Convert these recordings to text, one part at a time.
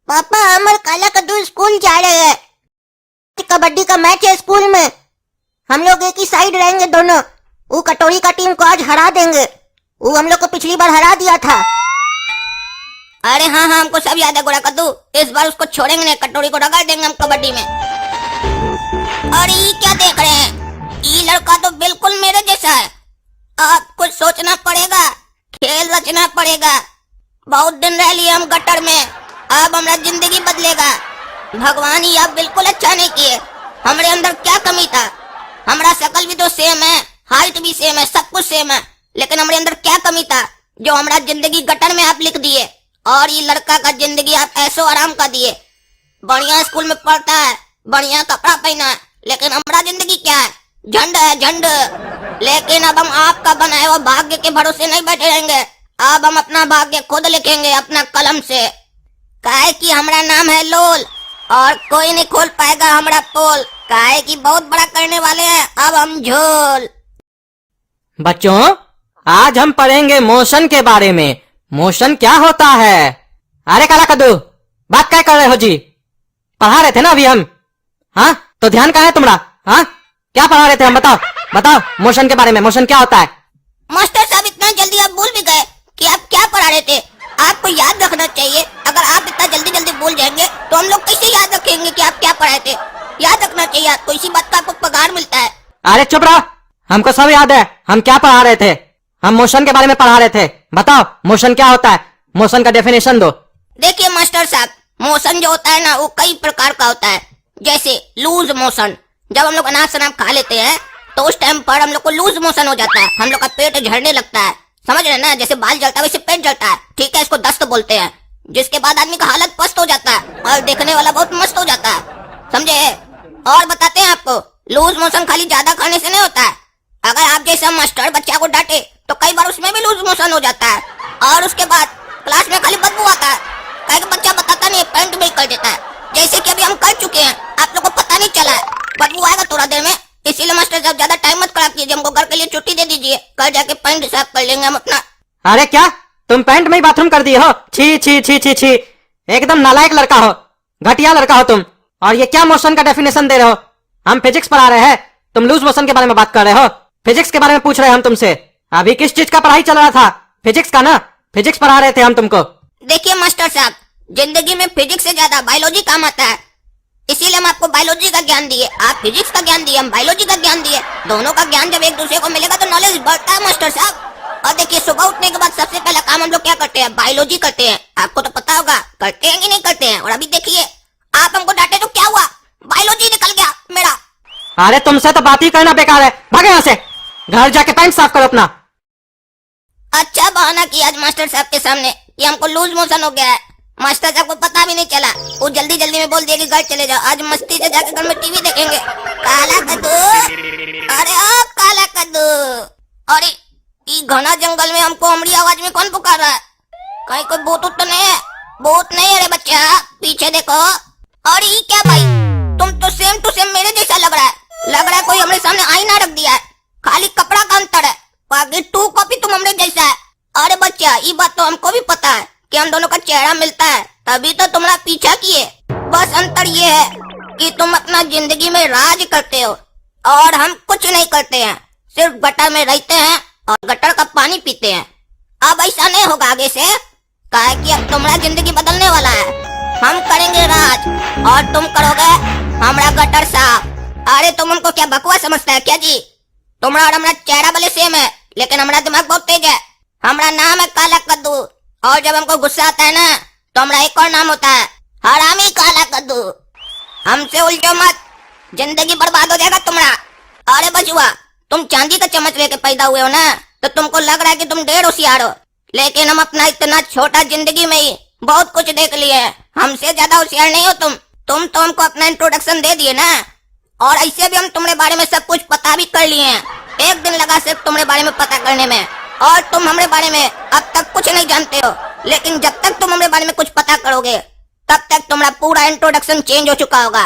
पापा अमर काला कद्दू स्कूल जा रहे हैं। कबड्डी का मैच है स्कूल में, हम लोग एक ही साइड रहेंगे दोनों। वो कटोरी का टीम को आज हरा देंगे, वो हम लोग को पिछली बार हरा दिया था। अरे हाँ हाँ, हमको सब याद है गोरा कद्दू। इस बार उसको छोड़ेंगे नहीं, कटोरी को रगड़ देंगे हम कबड्डी में। अरे ये क्या देख रहे हैं, ये लड़का तो बिल्कुल मेरे जैसा है। अब कुछ सोचना पड़ेगा, खेल रचना पड़ेगा। बहुत दिन रह लिए हम गटर में, अब हमारा जिंदगी बदलेगा। भगवान ही अब बिल्कुल अच्छा नहीं किए। हमारे अंदर क्या कमी था? हमारा शकल भी तो सेम है, हाइट भी सेम है, सब कुछ सेम है, लेकिन हमारे अंदर क्या कमी था जो हमारा जिंदगी गटर में आप लिख दिए। और ये लड़का का जिंदगी आप ऐसो आराम का दिए। बढ़िया स्कूल में पढ़ता है, बढ़िया कपड़ा पहना है, लेकिन हमारा जिंदगी क्या है? झंड है, झंड। लेकिन अब हम आपका बनाए हुआ भाग्य के भरोसे नहीं बैठे रहेंगे। अब हम अपना भाग्य खुद लिखेंगे अपना कलम से। काहे कि हमारा नाम है लोल और कोई नहीं खोल पाएगा हमारा पोल। काहे कि बहुत बड़ा करने वाले हैं अब हम झोल। बच्चों, आज हम पढ़ेंगे मोशन के बारे में। मोशन क्या होता है? अरे काला कद्दू, बात क्या कर रहे हो जी? पढ़ा रहे थे ना अभी हम। हाँ तो ध्यान कहाँ है तुम्हारा? हाँ क्या पढ़ा रहे थे हम? बताओ बताओ मोशन के बारे में। मोशन क्या होता है? मास्टर साहब इतना जल्दी आप भूल भी गए कि आप क्या पढ़ा रहे थे। आपको याद रखना चाहिए। अगर आप इतना जल्दी जल्दी भूल जाएंगे तो हम लोग कैसे याद रखेंगे कि आप क्या पढ़ाए थे? याद रखना चाहिए आपको, इसी बात का आपको पगार मिलता है। अरे चुप रहो, हमको सब याद है हम क्या पढ़ा रहे थे। हम मोशन के बारे में पढ़ा रहे थे। बताओ मोशन क्या होता है, मोशन का डेफिनेशन दो। देखिए मास्टर साहब, मोशन जो होता है ना वो कई प्रकार का होता है। जैसे लूज मोशन, जब हम लोग अनाज शनाब खा लेते हैं तो उस टाइम पर हम लोग को लूज मोशन हो जाता है, हम लोग का पेट झड़ने लगता है। समझ रहे ना, जैसे बाल जलता है वैसे पेट जलता है, ठीक है, इसको दस्त बोलते हैं। जिसके बाद आदमी का हालत पस्त हो जाता है और देखने वाला बहुत मस्त हो जाता है, समझे। और बताते हैं आपको, लूज मोशन खाली ज्यादा खाने से नहीं होता है। अगर आप जैसा मास्टर बच्चा को डांटे तो कई बार उसमें भी लूज मोशन हो जाता है। और उसके बाद क्लास में खाली बदबू आता है, कई बच्चा बताता नहीं है, पैंट में कर देता है। जैसे कि अभी हम कर चुके हैं, आप लोग को पता नहीं चला है। बदबू आएगा थोड़ा देर में, इसीलिए मास्टर साहब ज्यादा टाइम मत खराब कीजिए, हमको घर के लिए छुट्टी दे दीजिए, कल जाके पैंट साफ कर लेंगे हम अपना। अरे क्या तुम पैंट में ही बाथरूम कर दिए हो? छी छी छी छी छी, एकदम नालायक लड़का हो, घटिया लड़का हो तुम। और ये क्या मोशन का डेफिनेशन दे रहे हो? हम फिजिक्स पढ़ा रहे हैं, तुम लूज मोशन के बारे में बात कर रहे हो। फिजिक्स के बारे में पूछ रहे हैं हम तुमसे। अभी किस चीज का पढ़ाई चल रहा था? फिजिक्स का ना, फिजिक्स पढ़ा रहे थे हम तुमको। देखिए मास्टर साहब, जिंदगी में फिजिक्स से ज्यादा बायोलॉजी काम आता है, इसीलिए हम आपको बायोलॉजी का ज्ञान दिए। आप फिजिक्स का ज्ञान दिए, हम बायोलॉजी का ज्ञान दिए। दोनों का ज्ञान जब एक दूसरे को मिलेगा तो नॉलेज बढ़ता है मास्टर साहब। और देखिए, सुबह उठने के बाद सबसे पहला काम हम लोग क्या करते हैं? बायोलॉजी करते हैं। आपको तो पता होगा करते हैं कि नहीं करते हैं। और अभी देखिए, आप हमको डांटे तो क्या हुआ, बायोलॉजी निकल गया मेरा। अरे तुमसे तो बात ही करना बेकार है, भागे यहाँ से, घर जाके पैंट साफ करो अपना। अच्छा बहाना किया आज मास्टर साहब के सामने कि हमको लूज मोशन हो गया है। मास्टर साहब को पता भी नहीं चला, वो जल्दी जल्दी में बोल दिया कि घर चले जाओ, आज मस्ती से जाके घर में टीवी देखेंगे। काला कद्दू, अरे ओ काला कद्दू, अरे ये घना जंगल में हमको हमरी आवाज में कौन पुकार रहा है? कहीं कोई भूत तो नहीं है? भूत नहीं है रे बच्चा, पीछे देखो। अरे ये क्या भाई, तुम तो सेम टू सेम मेरे जैसा लग रहा है। लग रहा है कोई हमारे सामने आईना रख दिया है, खाली कपड़ा का अंतर है, बाकी टू कॉपी तुम हमरे जैसा है। अरे बच्चा, ये बात तो हमको भी पता है कि हम दोनों का चेहरा मिलता है, तभी तो तुम्हारा पीछा किए। बस अंतर ये है कि तुम अपना जिंदगी में राज करते हो और हम कुछ नहीं करते हैं, सिर्फ गटर में रहते हैं और गटर का पानी पीते हैं। अब ऐसा नहीं होगा आगे से, काहे कि अब तुम्हारा जिंदगी बदलने वाला है। हम करेंगे राज और तुम करोगे हमारा गटर साफ। अरे तुम हमको क्या बकवास समझता है क्या जी? तुम्हारा और हमारा चेहरा भले सेम है, लेकिन हमारा दिमाग बहुत तेज है। हमारा नाम है काला कद्दू, और जब हमको गुस्सा आता है ना तो हमारा एक और नाम होता है, हरामी काला कद्दू। हमसे उलझो मत, जिंदगी बर्बाद हो जाएगा तुम्हारा। अरे बचुआ, तुम चांदी का चम्मच लेके पैदा हुए हो ना, तो तुमको लग रहा है कि तुम ढेर होशियार हो, लेकिन हम अपना इतना छोटा जिंदगी में ही बहुत कुछ देख लिए हैं। हमसे ज्यादा होशियार नहीं हो तुम तो हमको अपना इंट्रोडक्शन दे दिए ना, और ऐसे भी हम तुम्हारे बारे में सब कुछ पता भी कर लिए हैं। एक दिन लगा सिर्फ तुम्हारे बारे में पता करने में, और तुम हमारे बारे में अब तक कुछ नहीं जानते हो। लेकिन जब तक तुम हमारे बारे में कुछ पता करोगे तब तक तुम्हारा पूरा इंट्रोडक्शन चेंज हो चुका होगा।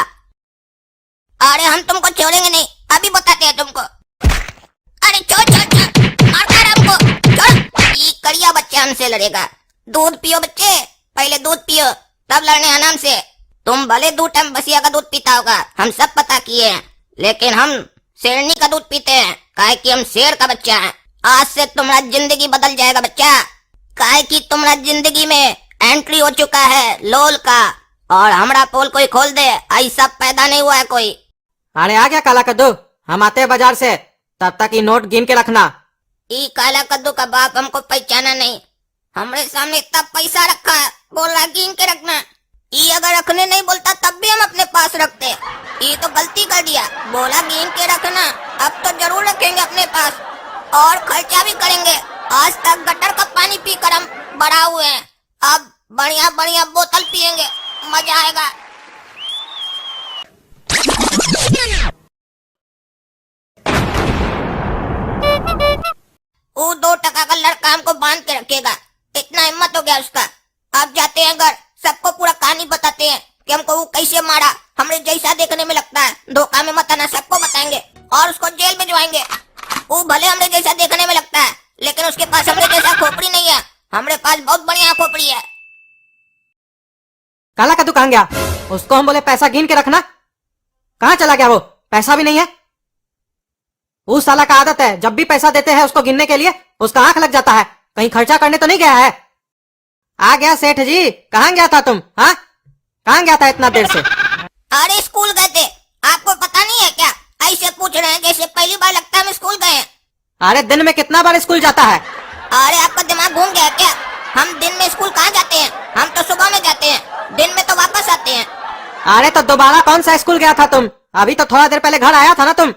अरे हम तुमको छोड़ेंगे नहीं, अभी बताते हैं तुमको। अरे छोड़ छोड़ छोड़, मारता है हमको, छोड़। ये करिया बच्चा हमसे लड़ेगा। दूध पियो बच्चे, पहले दूध पियो, तब लड़ने आराम से। तुम भले 2 टाइम बसिया का दूध पीता होगा, हम सब पता किए हैं, लेकिन हम शेरनी का दूध पीते हैं, काहे कि हम शेर का बच्चा है। आज से तुम्हारा जिंदगी बदल जाएगा बच्चा, काहे कि तुम्हारा जिंदगी में एंट्री हो चुका है लोल का, और हमरा पोल कोई खोल दे, ऐसा पैदा नहीं हुआ है कोई। अरे आ गया काला कद्दू, हम आते हैं बाजार से, तब तक ये नोट गिन के रखना। ई काला कद्दू का बाप हमको पहचाना नहीं, हमरे सामने इतना पैसा रखा है, बोल रहा गिन के रखना। ई अगर रखने नहीं बोलता तब भी हम अपने पास रखते, ये तो गलती कर दिया, बोला गिन के रखना, अब तो जरूर रखेंगे अपने पास और खर्चा भी करेंगे। आज तक गटर का पानी पीकर हम बड़ा हुए हैं, अब बढ़िया बढ़िया बोतल पियेंगे, मजा आएगा। वो 2 टका का लड़का हमको बांध के रखेगा, इतना हिम्मत हो गया उसका। अब जाते हैं घर, सबको पूरा कहानी बताते हैं कि हमको वो कैसे मारा, हमरे जैसा देखने में लगता है, धोखा में मत आना, सबको बताएंगे और उसको जेल भिजवाएंगे। वो भले हमरे जैसा देखने में लगता है, लेकिन उसके पास हमरे जैसा खोपड़ी नहीं है, हमरे पास बहुत बढ़िया खोपड़ी है। काला कद्दू कहाँ गया? उसको हम बोले पैसा गिन के रखना, कहाँ चला गया वो? पैसा भी नहीं है। उस साला का आदत है, जब भी पैसा देते हैं उसको गिनने के लिए उसका आंख लग जाता है, कहीं खर्चा करने तो नहीं गया है। आ गया सेठ जी, कहाँ गया था तुम? हाँ, कहाँ गया था इतना देर से? अरे स्कूल गए थे, आपको पता नहीं है क्या? ऐसे पूछ रहे हैं जैसे पहली बार लगता है हम स्कूल गए हैं। अरे दिन में कितना बार स्कूल जाता है? अरे आपका दिमाग घूम गया क्या? हम दिन में स्कूल कहाँ जाते हैं, हम तो सुबह में जाते हैं, दिन में तो वापस आते हैं। अरे तो दोबारा कौन सा स्कूल गया था तुम? अभी तो थोड़ा देर पहले घर आया था ना तुम।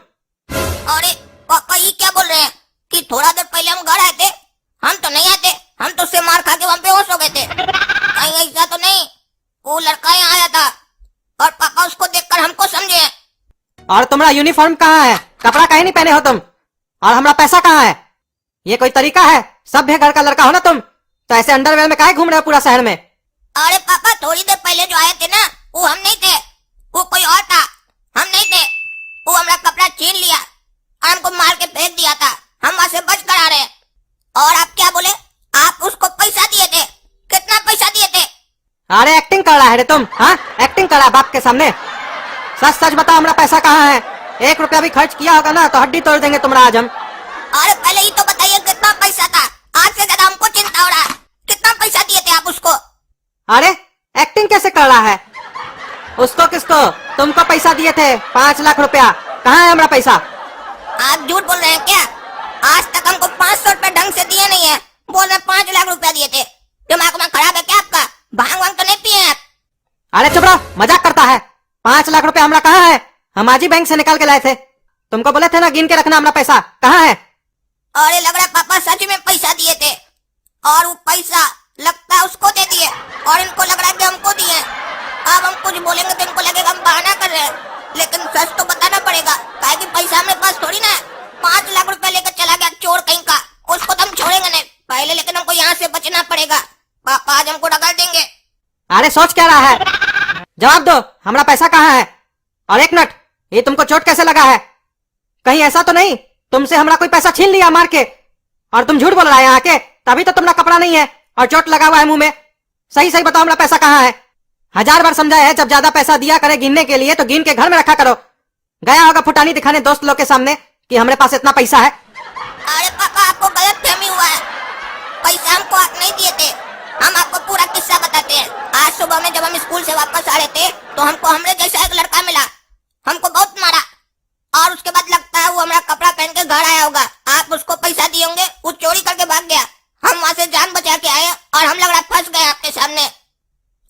अरे पापा ये क्या बोल रहे हैं कि थोड़ा देर पहले हम घर आए थे? हम तो नहीं आते, हम तो उससे मार खा के वहाँ पे होश हो गए थे। कहीं ऐसा तो नहीं, वो लड़का यहाँ आया था और पापा उसको देखकर हमको समझे। और तुम्हारा यूनिफॉर्म कहाँ है? कपड़ा कहीं नहीं पहने हो तुम, और हमारा पैसा कहाँ है? ये कोई तरीका है? सभ्य घर का लड़का हो ना तुम, तो ऐसे अंडरवेयर में काहे घूम रहे हो पूरा शहर में? अरे पापा थोड़ी देर पहले जो आए थे ना, वो हम नहीं थे, वो कोई और था, हम नहीं थे। वो हमारा कपड़ा छीन लिया और हमको मार के फेंक दिया था, हम वहां से बच कर आ रहे हैं। और आप क्या बोले? आप उसको पैसा दिए थे? कितना पैसा दिए थे? अरे एक्टिंग कर रहा है रे तुम, हाँ एक्टिंग कर रहा है बाप के सामने। सच सच बताओ, हमारा पैसा कहाँ है? 1 रुपया भी खर्च किया होगा ना तो हड्डी तोड़ देंगे तुम्हारा आज हम। अरे पहले ही तो बताइए कितना पैसा था, आज से ज्यादा हमको चिंता हो रहा है। कितना पैसा दिए थे आप उसको? अरे एक्टिंग कैसे कर रहा है? उसको किसको? तुमको पैसा दिए थे 5 लाख रुपया, कहाँ है हमारा पैसा? आप झूठ बोल रहे हैं क्या? आज तक हमको 500 रुपए ढंग से दिए नहीं है, बोल रहे 5 लाख रुपया दिए थे। दिमाग में खराब है क्या आपका? भांग वांग तो नहीं पिए आप? अरे चुप रहो, मजाक करता है। 5 लाख रुपया हमारा कहाँ है? हम आज ही बैंक से निकाल के लाए थे, तुमको बोले थे ना गिन के रखना, हमारा पैसा कहाँ है? अरे लग रहा है पापा सच में पैसा दिए थे, और वो पैसा लगता है उसको दे दिए, और इनको लग रहा है कि हमको दिए। अब हम कुछ बोलेंगे तो इनको लगेगा हम बहाना कर रहे हैं, लेकिन सच तो बताना पड़ेगा, काहे कि पैसा हमारे पास थोड़ी ना है। 5 लाख रुपया लेकर चला गया चोर कहीं का, उसको तो हम छोड़ेंगे नहीं पहले, लेकिन हमको यहाँ से बचना पड़ेगा। पापा आज हमको डगा देंगे। अरे सोच क्या रहा है? जवाब दो, हमारा पैसा कहाँ है? और एक मिनट, ये तुमको चोट कैसे लगा है? कहीं ऐसा तो नहीं तुमसे हमारा कोई पैसा छीन लिया मार के, और तुम झूठ बोल रहा है यहाँ के? तभी तो तुम्हारा कपड़ा नहीं है और चोट लगा हुआ है मुंह में। सही सही बताओ, हमारा पैसा कहाँ है? 1000 बार समझाया है, जब ज्यादा पैसा दिया करे गिनने के लिए तो गिन के घर में रखा करो। गया होगा फुटानी दिखाने दोस्त लोग के सामने कि हमारे पास इतना पैसा है। अरे पापा आपको गलत फहमी हुआ है, पैसा हमको आप नहीं दिए थे। हम आपको पूरा किस्सा बताते हैं। आज सुबह में जब हम स्कूल से वापस आ रहे थे तो हमको हमरे जैसा एक लड़का मिला, हमको बहुत मारा, और उसके बाद लगता है वो हमारा कपड़ा पहन के घर आया होगा। आप उसको पैसा दिए होंगे, वो चोरी करके भाग गया। हम वहाँ से जान बचा के आए और हम लग रहा फंस गए आपके सामने।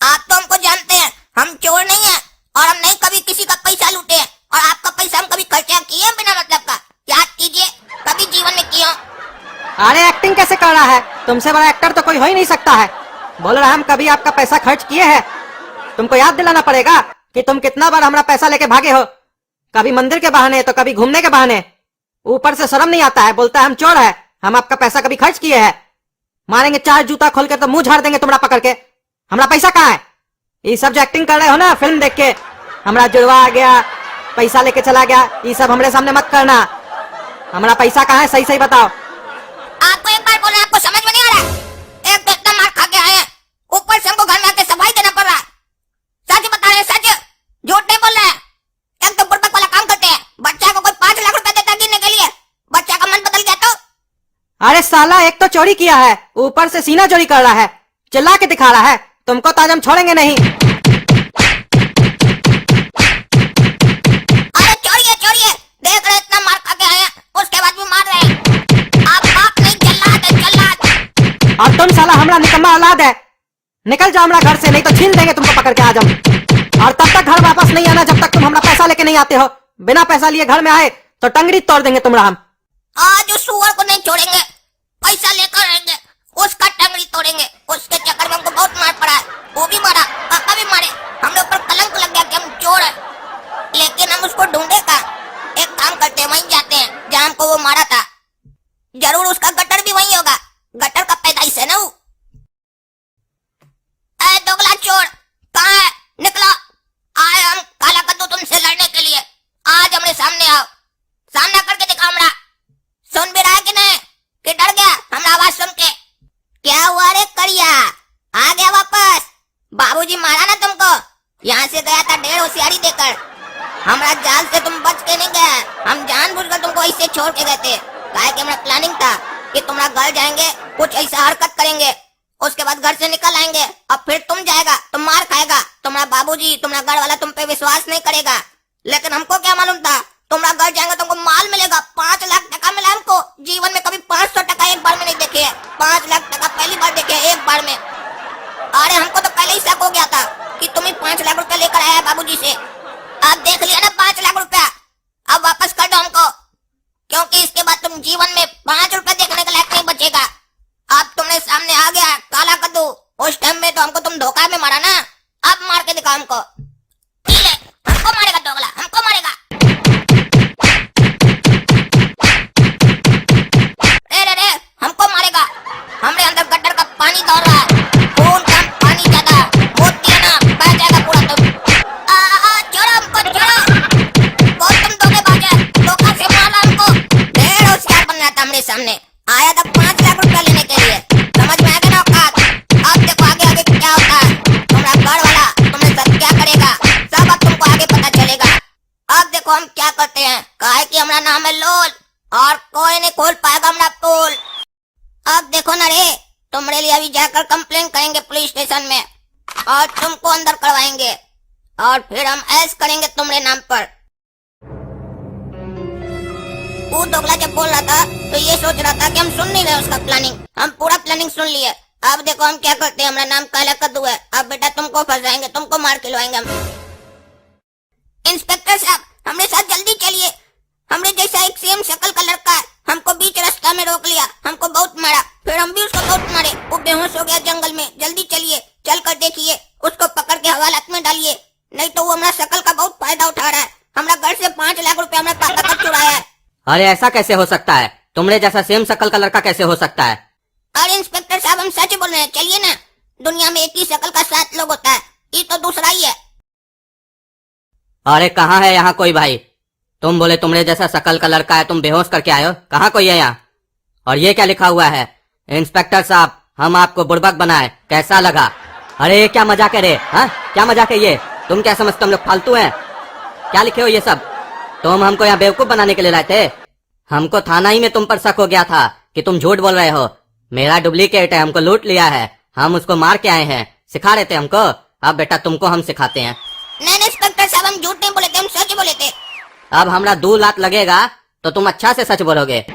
आप तो हमको जानते हैं, हम चोर नहीं है और हम नहीं कभी किसी का पैसा लूटे हैं, और आपका पैसा हम कभी खर्चा किए बिना मतलब का? याद कीजिए, कभी जीवन में किया। अरे एक्टिंग कैसे कर रहा है? तुमसे बड़ा एक्टर तो कोई हो ही नहीं सकता है। बोल रहा हम कभी आपका पैसा खर्च किए हैं? तुमको याद दिलाना पड़ेगा कि तुम कितना बार हमारा पैसा लेके भागे हो, कभी मंदिर के बहाने तो कभी घूमने के बहाने। ऊपर से शर्म नहीं आता है, बोलता है हम चोर है, हम आपका पैसा कभी खर्च किए हैं? मारेंगे 4 जूता खोल के तो मुंह झाड़ देंगे तुम्हारा पकड़ के। हमारा पैसा कहाँ है? ये सब जो एक्टिंग कर रहे हो ना फिल्म देख के, हमारा जुड़वा आ गया, पैसा लेके चला गया, ये सब हमारे सामने मत करना। हमारा पैसा कहाँ है सही सही बताओ। आपको एक बार बोला, आपको समझ में नहीं आ रहा? एक तो इतना मार खा के आए हैं, ऊपर से हमको घर में आके सफाई देना पड़ रहा है। साला एक तो चोरी किया है, ऊपर से सीना चोरी कर रहा है, चिल्ला के दिखा रहा है। तुमको तो आज हम छोड़ेंगे नहीं। अरे छोड़िए छोड़िए, देख रहे इतना मार खा के आए हैं, उसके बाद भी मार रहे हैं। आप बाप नहीं, जल्लाद है जल्लाद। और तुम साला हमारा निकम्मा औलाद है। निकल जाओ हमारा घर से, नहीं तो छीन देंगे तुमको पकड़ के आज हम। और तब तक घर वापस नहीं आना जब तक तुम हमारा पैसा लेके नहीं आते हो। बिना पैसा लिए घर में आए तो टंगड़ी तोड़ देंगे तुम्हारा हम। आज उस सुअर को नहीं छोड़ेंगे, पैसा लेकर आएंगे, उसका टंगड़ी तोड़ेंगे। उसके चक्कर में हमको बहुत मार पड़ा है, वो भी मारा, पापा भी मारे, हम लोग पर कलंक लग गया कि हम चोर हैं। लेकिन हम उसको ढूंढे का एक काम करते हैं, वहीं जाते हैं जहाँ हमको वो मारा था। जरूर उसका गटर भी वहीं होगा, गटर का पैदाइश है ना वो। ऐ दोगला चोर, कहाँ है? निकलो। आए हम काला कद्दू तुमसे लड़ने के लिए। आज हमारे सामने आओ, सामना करके दिखा हमरा। सुन भी रहा है कि नहीं, कि डर गया हमरा आवाज सुन के? क्या हुआ रे करिया, आ गया वापस? बाबूजी मारा ना तुमको? यहाँ से गया था ढेर होशियारी देकर। हमरा जाल से तुम बच के नहीं गए, हम जानबूझकर तुमको ऐसे छोड़ के गए थे। काहे कि हमरा प्लानिंग था कि तुम्हारा घर जाएंगे, कुछ ऐसा हरकत करेंगे, उसके बाद घर से निकल आएंगे और फिर तुम जाएगा, तुम मार खाएगा, तुम्हारा बाबूजी, तुम्हारा घर वाला तुम पे विश्वास नहीं करेगा। लेकिन हमको क्या मालूम था, तुम्हारा घर जाएंगे तुमको माल मिलेगा। 5 लाख टका मिला हमको। जीवन में कभी 500 टका एक बार में नहीं देखे है, 5 लाख टका पहली बार देखे है, एक बार में। अरे हमको तो पहले ही शक हो गया था कि तुम ही 5 लाख रुपया लेकर आया है बाबूजी से। अब देख लिया ना 5 लाख रुपया, अब वापस कर दो हमको, क्योंकि इसके बाद तुम जीवन में 5 रुपया देखने के लायक नहीं बचेगा। अब तुमने सामने आ गया काला कद्दू, उस टाइम में तो हमको तुम धोखा में मारा ना, अब मार के दिखा हमको। हमको मारेगा दोगला, हमको मारेगा। रे हमको मारेगा। हमरे अंदर गटर का पानी दौड़ रहा है, खून का पानी ज्यादा, मोती है ना, बह जाएगा पूरा तुम। छोड़ो हमको, छोड़ो। बहुत तुम धोखेबाज है, धोखा से मारा हमको। ढेर होशियार बन रहा था हमरे सामने, आया था 5 लाख रुपया लेने के लिए। समझ में आ गया ना औकात? अब देखो आगे आगे क्या होता है। तुम्हारा घर वाला तुम्हें सब क्या करेगा, सब अब तुमको आगे पता चलेगा। अब देखो हम क्या करते हैं, काहे कि हमारा नाम है लोल और कोई नहीं खोल पाएगा हमारा पोल। अब देखो ना रे, तुम्हारे लिए अभी जाकर कंप्लेन करेंगे पुलिस स्टेशन में और तुमको अंदर करवाएंगे और फिर हम ऐश करेंगे तुम्हारे नाम पर। वो दोगला जब बोल रहा था तो ये सोच रहा था कि हम सुन नहीं रहे उसका प्लानिंग, हम पूरा प्लानिंग सुन लिए। अब देखो हम क्या करते हैं, हमारा नाम काला कद्दू है। अब बेटा तुमको फंसाएंगे, तुमको मार खिलवाएंगे हम। इंस्पेक्टर साहब हमरे साथ जल्दी चलिए, हमरे जैसा एक सेम शक्ल का लड़का है, हमको बीच रास्ता में रोक लिया, हमको बहुत मारा, फिर हम भी उसको बहुत मारे, वो बेहोश हो गया जंगल में। जल्दी चलिए, चल कर देखिए, उसको पकड़ के हवालात में डालिए, नहीं तो वो हमारा शक्ल का बहुत फायदा उठा रहा है। हमारा घर से 5 लाख रुपया हमारे पापा का चुराया है। अरे ऐसा कैसे हो सकता है, तुमरे जैसा सेम शक्ल का लड़का कैसे हो सकता है? अरे इंस्पेक्टर साहब हम सच बोल रहे हैं, चलिए ना। दुनिया में एक ही शक्ल का 7 लोग होता है, ये तो दूसरा ही है। अरे कहाँ है यहाँ कोई भाई? तुम बोले तुमरे जैसा शक्ल का लड़का है, तुम बेहोश करके आए हो, कहाँ कोई है यहाँ? और ये क्या लिखा हुआ है? इंस्पेक्टर साहब हम आपको बुड़बक बनाए, कैसा लगा? अरे क्या मजाक है रे, हाँ क्या मजाक है ये? तुम क्या समझते हम लोग फालतू हैं? क्या लिखे हो ये सब? तुम हमको यहाँ बेवकूफ बनाने के लिए लाए थे? हमको थाना ही में तुम पर शक हो गया था कि तुम झूठ बोल रहे हो। मेरा डुप्लीकेट है, हमको लूट लिया है, हम उसको मार के आए हैं, सिखा रहे थे हमको। अब बेटा तुमको हम सिखाते हैं। नहीं इंस्पेक्टर साहब हम झूठ नहीं बोले थे, हम सच बोले थे। अब हमरा 2 लात लगेगा तो तुम अच्छा से सच बोलोगे। अरे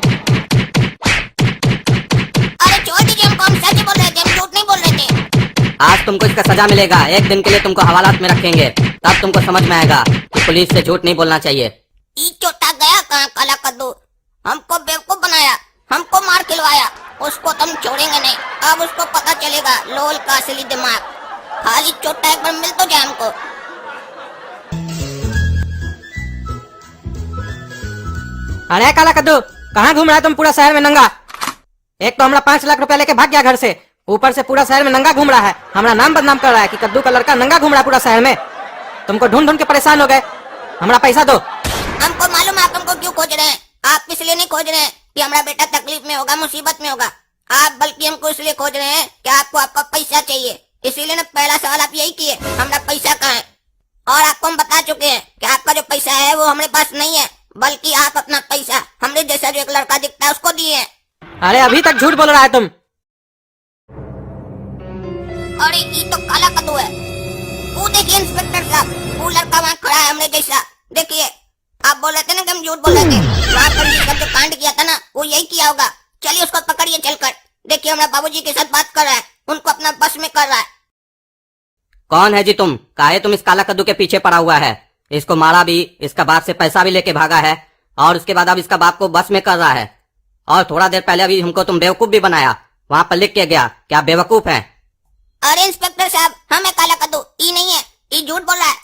छोड़ दीजिए हमको, हम सच बोल रहे थे, हम झूठ नहीं बोल रहे थे। आज तुमको इसका सजा मिलेगा, 1 दिन के लिए तुमको हवालात में रखेंगे, तब तुमको समझ में आएगा कि पुलिस से झूठ नहीं बोलना चाहिए। ई चोटा गया कहाँ काला कद्दू, हमको बेवकूफ बनाया, हमको मार खिलवाया, उसको तुम छोड़ेंगे नहीं। अब उसको पता चलेगा लोल का असली दिमाग। खाली चोटा एक बार मिल तो जाए हमको। अरे काला कद्दू कहाँ घूम रहा है तुम पूरा शहर में नंगा? एक तो हमरा 5 लाख रुपया लेके भाग गया घर से, ऊपर से पूरा शहर में नंगा घूम रहा है, हमारा नाम बदनाम कर रहा है कि कद्दू का लड़का नंगा घूम रहा है पूरा शहर में। तुमको ढूंढ ढूंढ के परेशान हो गए, हमारा पैसा दो। हमको मालूम है आप हमको क्यों खोज रहे हैं, आप इसलिए नहीं खोज रहे हैं कि हमारा बेटा तकलीफ में होगा, मुसीबत में होगा, आप बल्कि हमको इसलिए खोज रहे हैं कि आपको आपका पैसा चाहिए। इसीलिए ना पहला सवाल आप यही किए, हमारा पैसा कहाँ है? और आपको हम बता चुके हैं कि आपका जो पैसा है वो हमारे पास नहीं है, बल्कि आप अपना पैसा हमरे जैसा जो एक लड़का दिखता है उसको दिए हैं। अरे अभी तक झूठ बोल रहा है तुम। अरे ये तो काला कद्दू है। वो देखिए इंस्पेक्टर साहब, वो लड़का वहाँ खड़ा है हमने जैसा। देखिए, आप बोल रहे थे ना कि हम झूठ बोल रहे थे। वहाँ पर ये सब जो कांड किया था ना, वो यही किया होगा। चलिए उसको पकड़िए चलकर। देखिए हमारा बाबूजी के साथ बात कर रहा है, उनको अपना बस में कर रहा है। कौन है जी तुम? काहे तुम इस काला कद्दू के पीछे पड़ा हुआ है? इसको मारा भी, इसका बाप से पैसा भी लेके भागा है, और उसके बाद अब इसका बाप को बस में कर रहा है। और थोड़ा देर पहले अभी हमको तुम बेवकूफ भी बनाया, वहाँ पर लिख के गया कि आप बेवकूफ हैं। अरे इंस्पेक्टर साहब, हमें काला कद्दू ये नहीं है, ये झूठ बोल रहा है।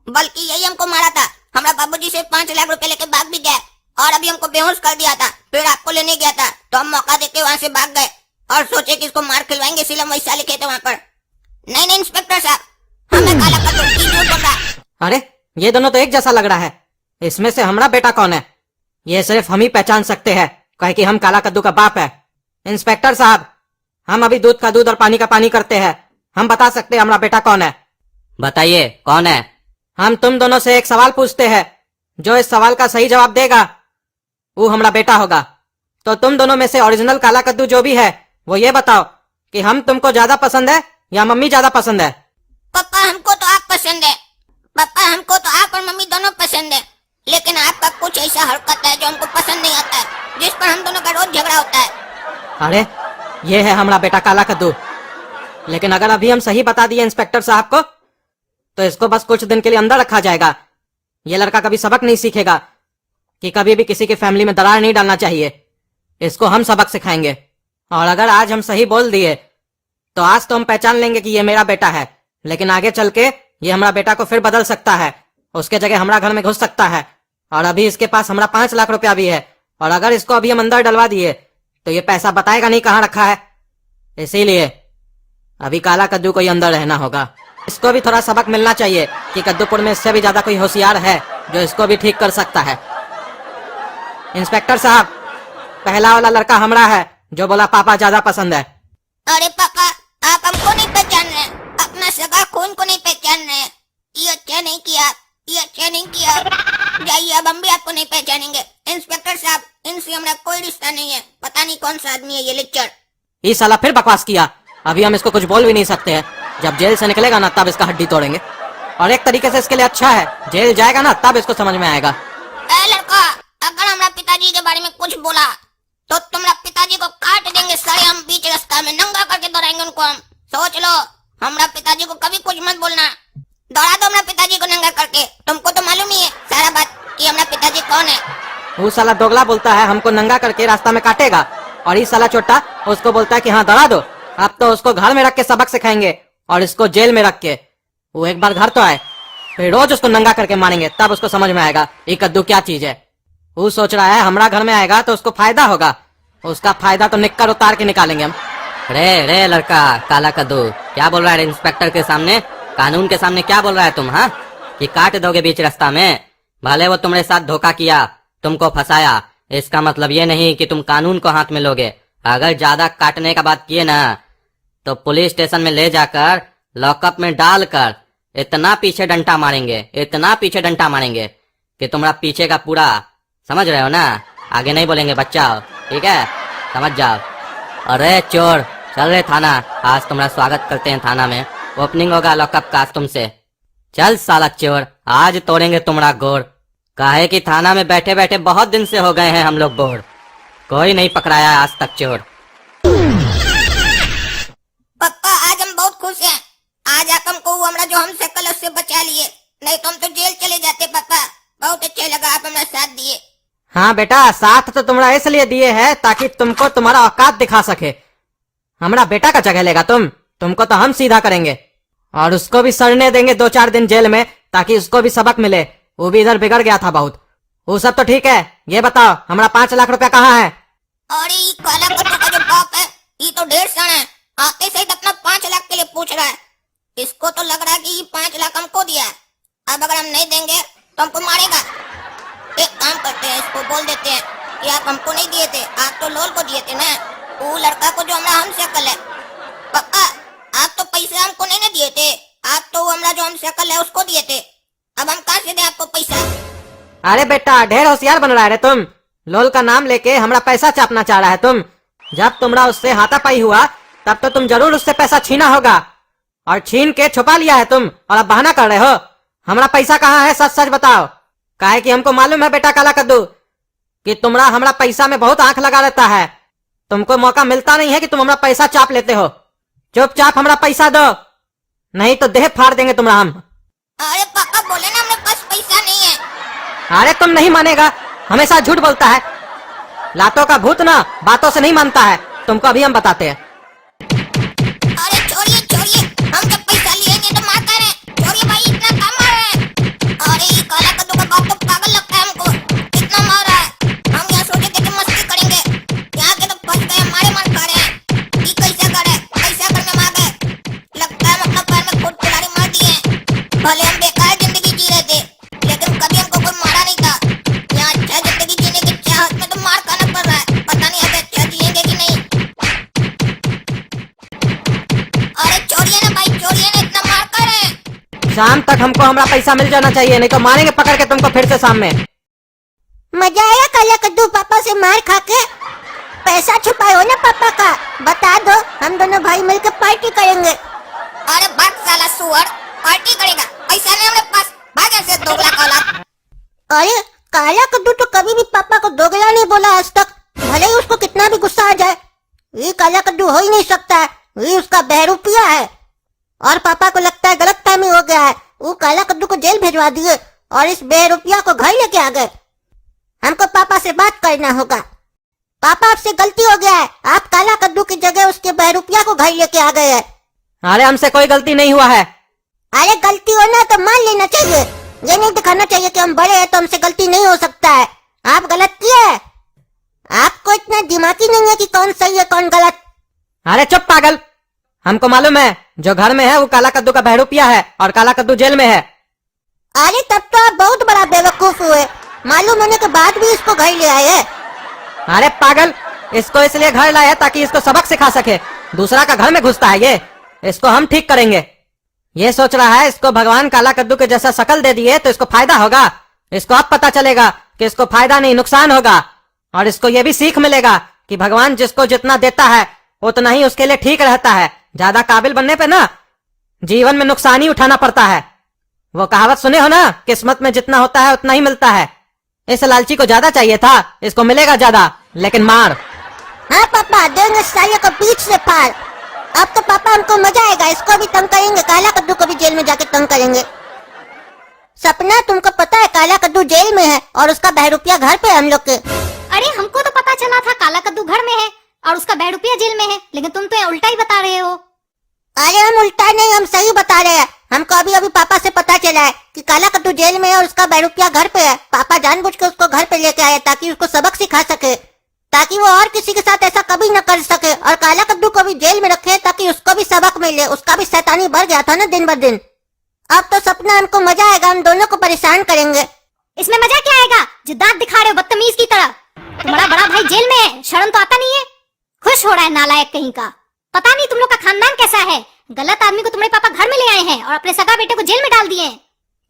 बल्कि यही हमको मारा था। हमारा बाबूजी से 5 लाख रुपए लेके भाग भी गया, और अभी हमको बेहोश कर दिया था। फिर आपको लेने गया था तो हम मौका देके वहाँ से भाग गए और सोचे कि इसको मार खिलवाएंगे, इसलिए हम वैसा लिखे थे वहाँ पर। नहीं नहीं इंस्पेक्टर साहब, हमें काला कद्दू ये झूठ बोल रहा है। अरे ये दोनों तो एक जैसा लग रहा है। इसमें से हमारा बेटा कौन है ये सिर्फ हम ही पहचान सकते हैं, कहे कि हम काला कद्दू का बाप है। इंस्पेक्टर साहब, हम अभी दूध का दूध और पानी का पानी करते हैं, हम बता सकते हैं हमारा बेटा कौन है। बताइए कौन है? हम तुम दोनों से एक सवाल पूछते हैं, जो इस सवाल का सही जवाब देगा वो हमारा बेटा होगा। तो तुम दोनों में से ओरिजिनल काला कद्दू जो भी है वो ये बताओ कि हम तुमको ज्यादा पसंद है या मम्मी ज्यादा पसंद है। पापा हमको तो आप पसंद है। पापा हमको तो आप और मम्मी दोनों पसंद है, लेकिन आपका कुछ ऐसा हरकत है जो हमको पसंद नहीं आता है, जिस पर हम दोनों का रोज झगड़ा होता है। अरे ये है हमारा बेटा काला कद्दू। लेकिन अगर अभी हम सही बता दिए इंस्पेक्टर साहब को तो इसको बस कुछ दिन के लिए अंदर रखा जाएगा। ये लड़का कभी सबक नहीं सीखेगा कि कभी भी किसी की फैमिली में दरार नहीं डालना चाहिए। इसको हम सबक सिखाएंगे, और अगर आज हम सही बोल दिए तो आज तो हम पहचान लेंगे कि ये मेरा बेटा है, लेकिन आगे चल के ये हमारा बेटा को फिर बदल सकता है, उसके जगह हमारा घर में घुस सकता है। और अभी इसके पास हमारा 5 लाख रुपया भी है, और अगर इसको अभी हम अंदर डलवा दिए तो ये पैसा बताएगा नहीं कहाँ रखा है। इसीलिए अभी काला कद्दू को ही अंदर रहना होगा। इसको भी थोड़ा सबक मिलना चाहिए कि कद्दूपुर में इससे भी ज्यादा कोई होशियार है जो इसको भी ठीक कर सकता है। इंस्पेक्टर साहब, पहला वाला लड़का हमारा है जो बोला पापा ज्यादा पसंद है। अरे पापा, आप हमको नहीं पहचान रहे, अपना सगा खून को नहीं पहचान रहे। ये अच्छा नहीं किया, ये अच्छा नहीं किया। जाइए, अब हम भी आपको नहीं पहचानेंगे। इंस्पेक्टर साहब, इनसे हमारा कोई रिश्ता नहीं है। पता नहीं कौन सा आदमी है ये लेक्चर। इस साला फिर बकवास किया। अभी हम इसको कुछ बोल भी नहीं सकते हैं। जब जेल से निकलेगा ना तब इसका हड्डी तोड़ेंगे, और एक तरीके से इसके लिए अच्छा है, जेल जाएगा ना तब इसको समझ में आएगा। ए लड़का, अगर हमारा पिताजी के बारे में कुछ बोला तो तुम्हारा पिताजी को काट देंगे सारे, हम बीच रास्ता में नंगा करके दौड़ाएंगे उनको हम। सोच लो, हमारा पिताजी को कभी कुछ मत बोलना। दौड़ा दो हमारा पिताजी को नंगा करके। तुमको तो मालूम ही है सारा बात कि हमारा पिताजी कौन है। वो साला दोगला बोलता है हमको नंगा करके रास्ता में काटेगा, और इस साला छोटा उसको बोलता है कि हाँ दौड़ा दो। अब तो उसको घर में रख के सबक सिखाएंगे और इसको जेल में रख के। वो एक बार घर तो आए, फिर रोज उसको नंगा करके मारेंगे, तब उसको समझ में आएगा ये कद्दू क्या चीज है। वो सोच रहा है हमारा घर में आएगा तो उसको फायदा होगा, उसका फायदा तो निक्कर उतार के निकालेंगे हम। रे लड़का काला कद्दू, क्या बोल रहा है इंस्पेक्टर के सामने, कानून के सामने क्या बोल रहा है तुम? हाँ, कि काट दोगे बीच रास्ता में? भले वो तुम्हारे साथ धोखा किया, तुमको फंसाया, इसका मतलब ये नहीं कि तुम कानून को हाथ में लोगे। अगर ज्यादा काटने का बात किए ना तो पुलिस स्टेशन में ले जाकर लॉकअप में डालकर इतना पीछे डंटा मारेंगे, इतना पीछे डंटा मारेंगे कि तुम्हारा पीछे का पूरा, समझ रहे हो ना? आगे नहीं बोलेंगे बच्चा, ठीक है? समझ जाओ। अरे चोर, चल रहे थाना, आज तुम्हारा स्वागत करते हैं थाना में। ओपनिंग होगा लॉकअप का आज तुमसे। चल साला चोर, आज तोड़ेंगे तुम्हारा गोड़। काहे कि थाना में बैठे बैठे बहुत दिन से हो गए हैं हम लोग बोर, कोई नहीं पकड़ाया आज तक चोर। पापा, आज हम बहुत खुश हैं। आज आप हमको वो हमारा जो हम सकल उससे बचा लिए, नहीं तो हम तो जेल चले जाते। पापा, बहुत अच्छा लगा आप हमारा साथ दिए। हाँ बेटा, साथ तो तुम्हारा इसलिए दिए है ताकि तुमको तुम्हारा औकात दिखा सके। हमारा बेटा का जगह लेगा तुमको तो हम सीधा करेंगे, और उसको भी सड़ने देंगे 2-4 दिन जेल में, ताकि उसको भी सबक मिले। वो भी इधर बिगड़ गया था बहुत। वो सब तो ठीक है, ये बताओ हमारा 5 लाख रुपया कहाँ है? और ये काला कद्दू का जो बाप है ये तो ढेर सारा है, आते से अपना 5 लाख के लिए पूछ रहा है। इसको तो लग रहा है कि ये 5 लाख हमको दिया है। अब अगर हम नहीं देंगे तो हमको मारेगा। एक काम करते हैं, इसको बोल देते हैं कि आप हमको नहीं दिए थे, आप तो लोल को दिए थे ना, वो लड़का को जो हमारा हम शकल है। पापा, आप तो पैसे हमको नहीं ना दिए थे, आप तो हमारा जो हम शकल है उसको दिए थे। अब हम कहाँ से दें आपको पैसा? अरे बेटा, ढेर होशियार बन रहा है रे तुम। लोल का नाम लेके हमारा पैसा चापना चाह रहा है तुम। जब तुम्हारा उससे हाथापाई हुआ तब तो तुम जरूर उससे पैसा छीना होगा और छीन के छुपा लिया है तुम और अब बहाना कर रहे हो। हमारा पैसा कहाँ है, सच सच बताओ। काहे कि हमको मालूम है बेटा काला कद्दू कि तुम्हारा हमारा पैसा में बहुत आंख लगा रहता है। तुमको मौका मिलता नहीं है कि तुम हमारा पैसा चाप लेते हो। चुपचाप हमारा पैसा दो, नहीं तो देह फाड़ देंगे तुम्हारा हम। अरे पापा बोले ना हमारे पास पैसा नहीं है। अरे तुम नहीं मानेगा, हमेशा झूठ बोलता है। लातों का भूत ना बातों से नहीं मानता है, तुमको अभी हम बताते हैं। अरे छोड़िए छोड़िए, हम जब पैसा लेंगे तो मार करें। छोड़िए भाई, इतना काम मार रहे हैं। अरे ये काला कद्दू का बाप तो पागल लगता है हमको, इतना मार रहा है। हम यहाँ सोचे थे कि मस्ती करेंगे, यहाँ के तो फंस गए, मारे मार खा रहे हैं। ये कैसे करे, कैसे करने मार गए। लगता है हम अपना पैर में खुद कुल्हाड़ी मार दिए। भले हम बेकार जिंदगी जी रहे थे, लेकिन कभी हमको कोई मारा नहीं था। यहाँ अच्छा जिंदगी जीने की चाहत में तो मार खाना पड़ रहा है। पता नहीं अब अच्छा जिएंगे कि नहीं। अरे छोड़िए ना भाई, छोड़िए ना, इतना मार कर रहे हैं। शाम तक हमको हमारा पैसा मिल जाना चाहिए, नहीं तो मारेंगे पकड़ के तुमको फिर से शाम में। मजा आया काला कद्दू पापा से मार खा के? पैसा छुपाए हो ना पापा का, बता दो, हम दोनों भाई मिलकर पार्टी करेंगे। अरे भाग साला सुअर, पार्टी करेगा। पैसा नहीं हमारे पास, भाग ऐसे दोगला का औलाद। अरे काला कद्दू तो कभी भी पापा को दोगला नहीं बोला आज तक, भले ही उसको कितना भी गुस्सा आ जाए। ये काला कद्दू हो ही नहीं सकता है, ये उसका बहरूपिया है। और पापा को लगता है गलत फहमी हो गया है, वो काला कद्दू को जेल भेजवा दिए और इस बहरूपिया को घर लेके आ गए। हमको पापा से बात करना होगा। पापा आपसे गलती हो गया है, आप काला कद्दू की जगह उसके बहरूपिया को घर लेके आ गए हैं। अरे हमसे कोई गलती नहीं हुआ है। अरे गलती होना तो मान लेना चाहिए, ये नहीं दिखाना चाहिए कि हम बड़े हैं तो हमसे गलती नहीं हो सकता है। आप गलत किए हैं, आपको इतना दिमागी नहीं है कि कौन सही है कौन गलत। अरे चुप पागल, हमको मालूम है जो घर में है वो काला कद्दू का बहरूपिया है और काला कद्दू जेल में है। अरे तब तो आप बहुत बड़ा बेवकूफ हुए, मालूम होने के बाद भी इसको घर ले आए। अरे पागल, इसको इसलिए घर लाया ताकि इसको सबक सिखा सके। दूसरा का घर में घुसता है ये, इसको हम ठीक करेंगे। ये सोच रहा है इसको भगवान काला कद्दू के जैसा शकल दे दिए तो इसको फायदा होगा। इसको अब पता चलेगा कि इसको फायदा नहीं नुकसान होगा, और इसको ये भी सीख मिलेगा कि भगवान जिसको जितना देता है उतना ही उसके लिए ठीक रहता है। ज्यादा काबिल बनने पे ना जीवन में नुकसान ही उठाना पड़ता है। वो कहावत सुने हो ना, किस्मत में जितना होता है उतना ही मिलता है। इस लालची को ज्यादा चाहिए था, इसको मिलेगा ज्यादा, लेकिन मार। हाँ पापा, देंगे साले को बीच से फाड़। अब तो पापा हमको मजा आएगा, इसको भी तंग करेंगे, काला कद्दू को भी जेल में जाके तंग करेंगे। सपना, तुमको पता है काला कद्दू जेल में है और उसका बहरूपिया घर पे है हम लोग के। अरे हमको तो पता चला था काला कद्दू घर में है और उसका बहरूपिया जेल में है, लेकिन तुम तो उल्टा ही बता रहे हो। अरे हम उल्टा नहीं, हम सही बता रहे हैं। हमको अभी अभी पापा से पता चला है कि काला कद्दू जेल में है और उसका बहरूपिया घर पे है। पापा जानबूझ के उसको घर पे लेके आए ताकि उसको सबक सिखा सके, ताकि वो और किसी के साथ ऐसा कभी न कर सके, और काला कद्दू को भी जेल में रखे ताकि उसको भी सबक मिले। उसका भी शैतानी बढ़ गया था ना दिन ब दिन। अब तो सपना हमको मजा आएगा, हम दोनों को परेशान करेंगे। इसमें मजा क्या आएगा जो दांत दिखा रहे हो बदतमीज की तरह। तुम्हारा बड़ा भाई जेल में है, शर्म तो आता नहीं है। खुश हो रहा है नालायक कहीं का। पता नहीं तुम लोग का खानदान कैसा है, गलत आदमी को तुम्हारे पापा घर में ले आए हैं और अपने सगा बेटे को जेल में डाल दिए हैं।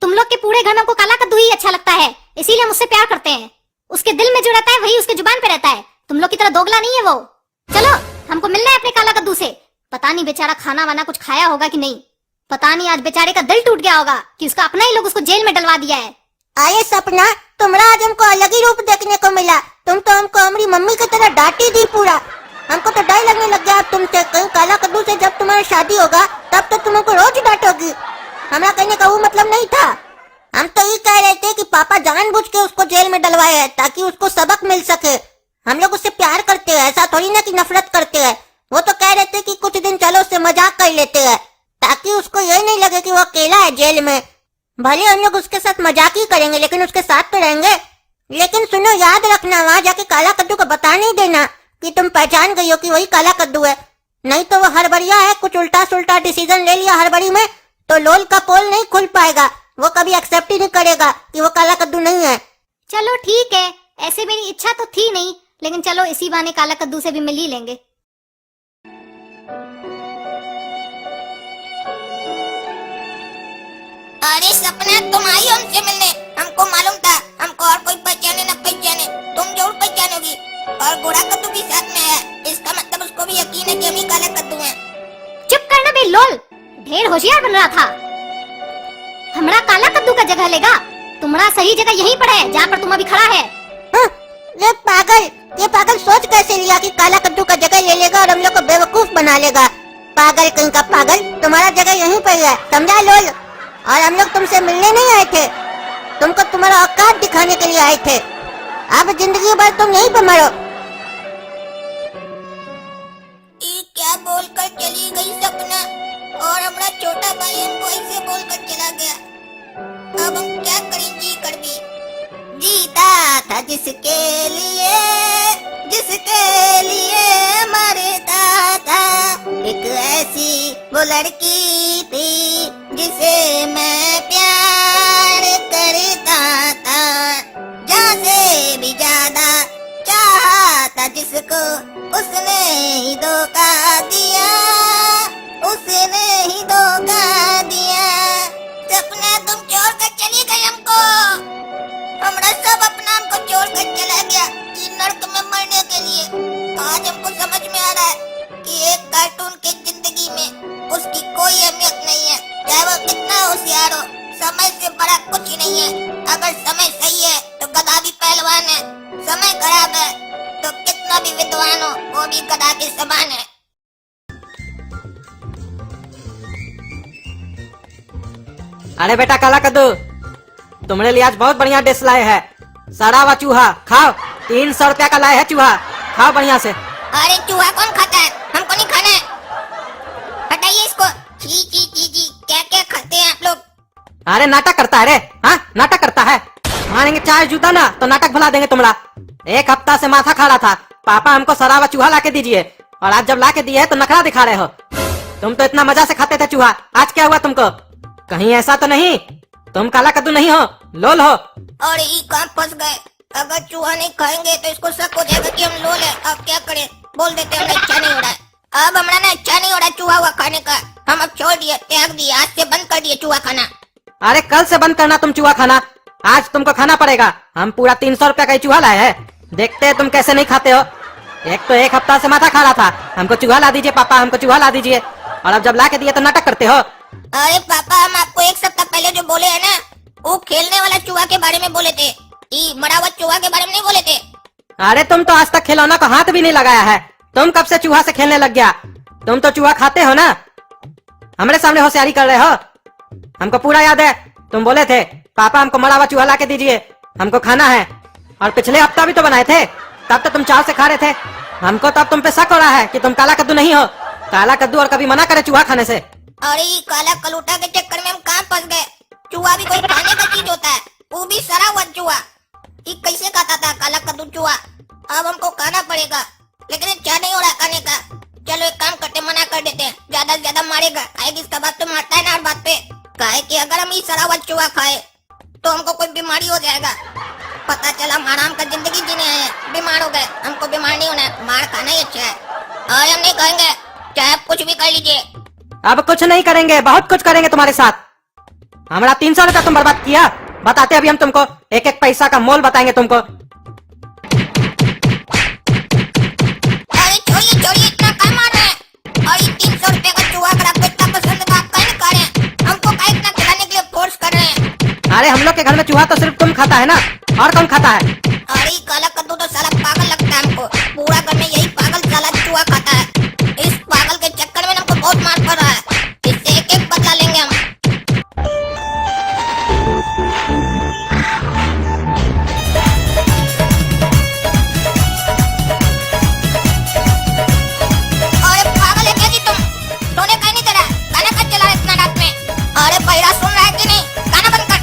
तुम लोग के पूरे घर में हमको काला कद्दू ही अच्छा लगता है, इसीलिए हम उससे प्यार करते हैं। उसके दिल में जो रहता है वही उसके जुबान पे रहता है। तुम लोग की तरह दोगला नहीं है वो। चलो हमको मिलना है अपने काला कद्दू से। पता नहीं बेचारा खाना वाना कुछ खाया होगा कि नहीं। पता नहीं आज बेचारे का दिल टूट गया होगा कि उसका अपना ही लोग उसको जेल में डलवा दिया है। अरे सपना, तुम्हारा आज हमको अलग ही रूप देखने को मिला। तुम तो हमको हमारी मम्मी की तरह डांटी दी पूरा। हमको तो डर लगने लग गया तुमसे, कहीं काला कद्दू से जब तुम्हारी शादी होगा तब तो तुम हमको रोज डांटोगी। हमारा कहने का वो मतलब नहीं था। हम तो ये कह रहे थे कि पापा जानबूझ के उसको जेल में डलवाए हैं ताकि उसको सबक मिल सके। हम लोग उससे प्यार करते हैं, ऐसा थोड़ी ना कि नफरत करते हैं। वो तो कह रहे थे कि कुछ दिन चलो उससे मजाक कर लेते हैं ताकि उसको ये नहीं लगे कि वो अकेला है जेल में। भले हम लोग उसके साथ मजाक ही करेंगे लेकिन उसके साथ तो रहेंगे। लेकिन सुनो, याद रखना, वहाँ जाके काला कद्दू को बता नहीं देना कि तुम पहचान गई हो कि वही काला कद्दू है। नहीं तो वो हड़बड़िया है, कुछ उल्टा सुल्टा डिसीजन ले लिया हड़बड़ी में तो लोल का पोल नहीं खुल पाएगा। वो कभी एक्सेप्ट ही नहीं करेगा कि वो काला कद्दू नहीं है। चलो ठीक है, ऐसे मेरी इच्छा तो थी नहीं, लेकिन चलो इसी बहाने काला कद्दू से भी मिल ही लेंगे। अरे सपना, तुम आई हमसे मिलने। हमको मालूम था, हमको और कोई पहचाने न पहचाने तुम जरूर पहचानोगी। और गोरा कद्दू भी साथ में है, इसका लोल ढेर होशियार बन रहा था। हमारा काला कद्दू का जगह लेगा। तुम्हारा सही जगह यहीं पर है जहाँ पर तुम अभी खड़ा है। हाँ, ये पागल सोच कैसे लिया कि काला कद्दू का जगह ले लेगा और हम लोग को बेवकूफ बना लेगा। पागल कहीं का पागल, तुम्हारा जगह यहीं पर है, समझा लोल। और हम लोग तुमसे मिलने नहीं आए थे, तुमको तुम्हारा औकात दिखाने के लिए आए थे। अब जिंदगी भर तुम यहीं पर मरो। ये क्या बोलकर चली गई सपना, और हमारा छोटा भाई हमको ऐसे बोलकर चला गया। अब हम क्या करें जी कर भी। जीता था जिसके लिए मरता था, एक ऐसी वो लड़की थी जिसे मैं प्यार करता था, जान से भी ज्यादा चाहा था जिसको, उसने ही धोखा दिया, उसने ही धोखा दिया। सपना तुम छोड़ कर चली गई हमको, हमारा सब अपना हमको छोड़ कर चला गया इस नर्क में मरने के लिए। आज हमको समझ में आ रहा है कि एक कार्टून की जिंदगी में उसकी कोई अहमियत नहीं है, चाहे वो कितना होशियार हो। समय से बड़ा कुछ ही नहीं है। अगर समय सही है तो गधा भी पहलवान है, समय खराब है तो कितना भी विद्वान हो वो भी गधा के समान है। अरे बेटा काला कद्दू, तुम्हारे लिए आज बहुत बढ़िया डिश लाए है। सड़ा हुआ चूहा खाओ, 300 रुपया का लाए है चूहा, खाओ बढ़िया से। अरे चूहा कौन खाता है, हमको नहीं खाना है, हटाइए इसको। जी जी जी जी, क्या क्या खाते हैं आप लोग। अरे नाटक करता है रे, हाँ नाटक करता है। मारेंगे चार जूता ना तो नाटक भुला देंगे तुम्हारा। एक हफ्ता से माथा खा रहा था, पापा हमको सड़ा हुआ चूहा ला के दीजिए, और आज जब ला के दिए तो नखरा दिखा रहे हो। तुम तो इतना मजा से खाते थे चूहा, आज क्या हुआ तुमको? कहीं ऐसा तो नहीं तुम काला कद्दू नहीं हो, लोल हो? और ये कहाँ फंस गए। अगर चूहा नहीं खाएंगे तो इसको शक हो जाएगा कि हम लोल है। अब क्या करें, बोल देते हमें अच्छा नहीं हो रहा है। अब हमारा ना अच्छा नहीं हो रहा चूहा हुआ खाने का, हम अब छोड़ दिए, त्याग दिए, आज से बंद कर दिए चूहा खाना। अरे कल से बंद करना तुम चूहा खाना, आज तुमको खाना पड़ेगा। हम पूरा 300 रुपया का ही चूहा लाए है, देखते हैं तुम कैसे नहीं खाते हो। एक तो एक हफ्ता से माथा खा रहा था, हमको चूहा ला दीजिए पापा, हमको चूहा ला दीजिए, और अब जब ला के दिए तो नाटक करते हो। अरे पापा, हम आपको एक सप्ताह पहले जो बोले है ना, वो खेलने वाला चूहा के बारे में बोले थे, ये मरा हुआ चूहा के बारे में नहीं बोले थे। अरे तुम तो आज तक खिलौना को हाथ भी नहीं लगाया है, तुम कब से चूहा से खेलने लग गया? तुम तो चूहा खाते हो ना, हमारे सामने होशियारी कर रहे हो। हमको पूरा याद है, तुम बोले थे पापा हमको मरा हुआ चूहा ला के दीजिए, हमको खाना है। और पिछले हफ्ता भी तो बनाए थे, तब तो तुम चाव से खा रहे थे। हमको तब तुम पे शक हो रहा है कि तुम काला कद्दू नहीं हो। काला कद्दू और कभी मना करे चूहा खाने से। अरे ये काला कलूटा के चक्कर में हम कहाँ फंस गए। चूहा भी कोई खाने का चीज होता है, वो भी सड़ा हुआ चूहा। ये कैसे खाता था काला कद्दू चूहा? अब हमको खाना पड़ेगा, लेकिन अच्छा नहीं हो रहा खाने का। चलो एक काम करते, मना कर देते हैं, ज्यादा से ज्यादा मारेगा, आएगी इसका बात तो मारता है ना हर बात पे। काहे कि अगर हम ये सड़ा हुआ चूहा खाए तो हमको कोई बीमारी हो जाएगा। पता चला हम आराम का जिंदगी जीने आए हैं, बीमार हो गए। हमको बीमार नहीं होना है, मार खाना ही अच्छा है। और हम नहीं कहेंगे, चाहे आप कुछ भी कर लीजिए। अब कुछ नहीं करेंगे, बहुत कुछ करेंगे तुम्हारे साथ। हमारा 300 रुपया तुम बर्बाद किया, बताते अभी हम तुमको, एक एक पैसा का मोल बताएंगे तुमको। अरे छोड़िए छोड़िए, इतना कम मार रहे हैं। और ये 300 रुपए का चूहा अगर आपको इतना पसंद है तो आप कहीं खा रहे हैं, हमको कहीं इतना खिलाने के लिए फोर्स कर रहे हैं। अरे हम लोग के घर में चूहा तो सिर्फ तुम खाता है ना, और कौन खाता है? अरे काला कद्दू तो साला पागल लगता है हमको, पूरा घर में यही पागल साला चूहा खाता है। इस पागल के चक्कर में हमको बहुत मार पड़ रहा है, इससे एक एक बदला लेंगे हम। अरे पागल है क्या जी तुम? सोने का नहीं दे रहा, गाना का चला रहा इतना रात में। अरे पैरा सुन रहा है कि नहीं? गाना बंद कर।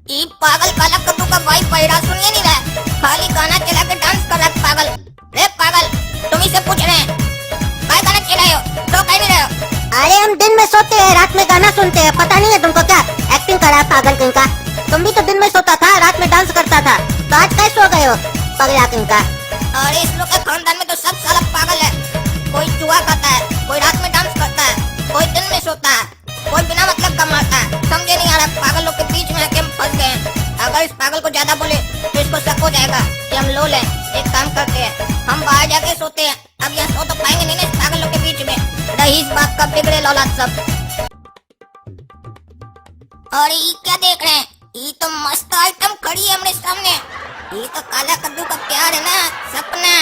ये पागल काला कद्दू का भाई पैरा सुन ही नहीं रहा है, खाली गाना चला के डांस कर रहा है पागल। रे पागल, तुम ही से पूछ रहे हैं, भाई गाना चलाए हो तो कह नहीं रहे हो? अरे हम दिन में सोते हैं, रात में गाना सुनते हैं, पता नहीं है तुमको क्या? एक्टिंग कर रहा है पागल कहीं का। तुम भी तो दिन में सोता था, रात में डांस करता था, तो आज कैसे सो गए हो पगला कहीं का? अरे इस लोग के खानदान में तो सब साला पागल है। कोई चूहा खाता है, कोई रात में डांस करता है, कोई दिन में सोता है, कोई बिना मतलब का मारता है। समझे नहीं आ रहा, पागल लोग के बीच में आके हम फंस गए हैं। अगर इस पागल को ज्यादा बोले तो इसको शक हो जाएगा कि हम लोल हैं। एक काम करते हैं, हम बाहर जाके सोते हैं। अब यहाँ सो तो पाएंगे नहीं ना इस पागल लोग के बीच में, रईस बाप का बिगड़े औलाद सब। और ये क्या देख रहे हैं? ये तो मस्त आइटम खड़ी है हमने सामने। ये तो काला कद्दू का प्यार है ना, सपना।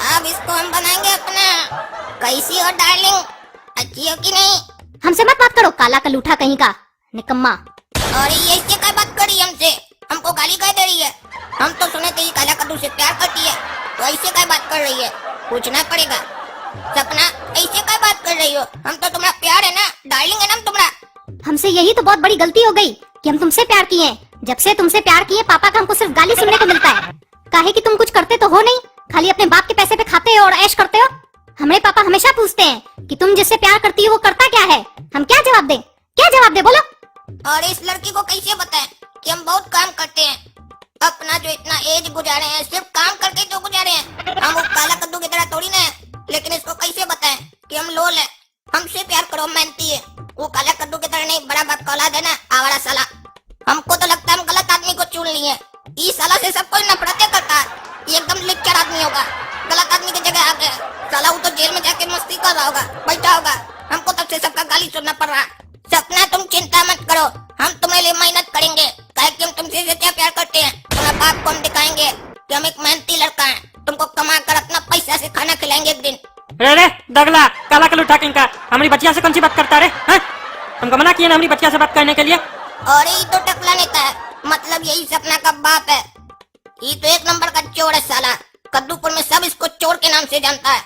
अब इसको हम बनाएंगे अपना। कैसी हो डार्लिंग, अच्छी हो कि नहीं? हमसे मत बात करो काला कलूठा कहीं का, निकम्मा। और ये इससे क्या बात करी हमसे? हमको गाली कह दे रही है। हम तो सुने थे ये काला कद्दू से प्यार करती है, तो ऐसे क्या बात कर रही है? पूछना पड़ेगा। सपना, ऐसे क्या बात कर रही हो? हम तो तुम्हारा प्यार है ना, डार्लिंग है ना तुम्हारा। हमसे यही तो बहुत बड़ी गलती हो गई कि हम तुमसे प्यार किए। जब से तुमसे प्यार किए पापा का हमको सिर्फ गाली सुनने को मिलता है। काहे कि तुम कुछ करते तो हो नहीं, खाली अपने बाप के पैसे पे खाते हो और ऐश करते हो। हमारे पापा हमेशा पूछते हैं कि तुम जिससे प्यार करती हो वो करता क्या है। हम क्या जवाब दें? क्या जवाब दे बोलो? और इस लड़की को कैसे बताएं कि हम बहुत काम करते हैं? अपना जो इतना एज गुजारे हैं सिर्फ काम करके तो गुजारे हैं। हम वो काला कद्दू की तरह थोड़ी ना है। लेकिन इसको कैसे बताएं कि हम लोल है, हमसे प्यार करो, मेहनती है। वो काला कद्दू की तरह नहीं, बड़ा बाप का औलाद है ना, आवारा साला। हमको तो लगता है हम गलत आदमी को चुन लिए। इस साला से सब कोई नफरतें करता है। ये एकदम लिक्चर आदमी होगा, गलत आदमी की जगह आ गया। साला वो तो जेल में जाके मस्ती कर रहा होगा, बैठा होगा। हमको तब से सबका गाली सुनना पड़ रहा। सपना, तुम चिंता मत करो, हम तुम्हारे लिए मेहनत करेंगे। काहे कि हम तुमसे ज्यादा प्यार करते हैं। तुम्हारे बाप को हम दिखाएंगे कि हम एक मेहनती लड़का है। तुमको कमा कर अपना पैसा से खाना खिलाएंगे एक दिन। रे रे दगला काला कलूठा कहीं का, हमारी बच्चिया से कौन सी बात करता रे? हाँ? हमको मना किया ना हमारी बच्चिया से बात करने के लिए। और ये तो टकला नेता है, मतलब यही सपना का बाप है। ये तो एक नंबर का चोर है साला। कद्दूपुर में सब इसको चोर के नाम से जानता है।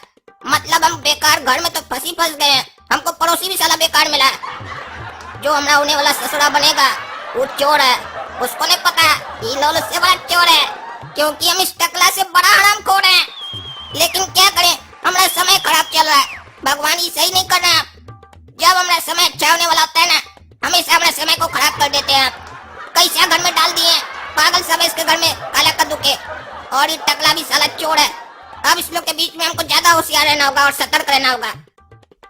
मतलब हम बेकार घर में तो फंस गए हैं। हमको पड़ोसी भी साला बेकार मिला है। जो हमारा होने वाला ससुरा बनेगा वो चोर है। उसको नहीं पता ये लोल से बड़ा चोर है, क्योंकि हम इस टकला से बड़ा हरामखोर हैं। लेकिन क्या करें, हमारा समय खराब चल रहा है। भगवान ही सही नहीं कर रहे हैं। जब हमारा समय अच्छा होने वाला होता है ना, हमेशा हमारे समय को खराब कर देते हैं। कैसा घर में डाल दिए पागल सब इसके घर में काला कद्दू के। और ये टकला भी साला चोर है। अब इस लोग के बीच में हमको ज्यादा होशियार रहना होगा और सतर्क रहना होगा।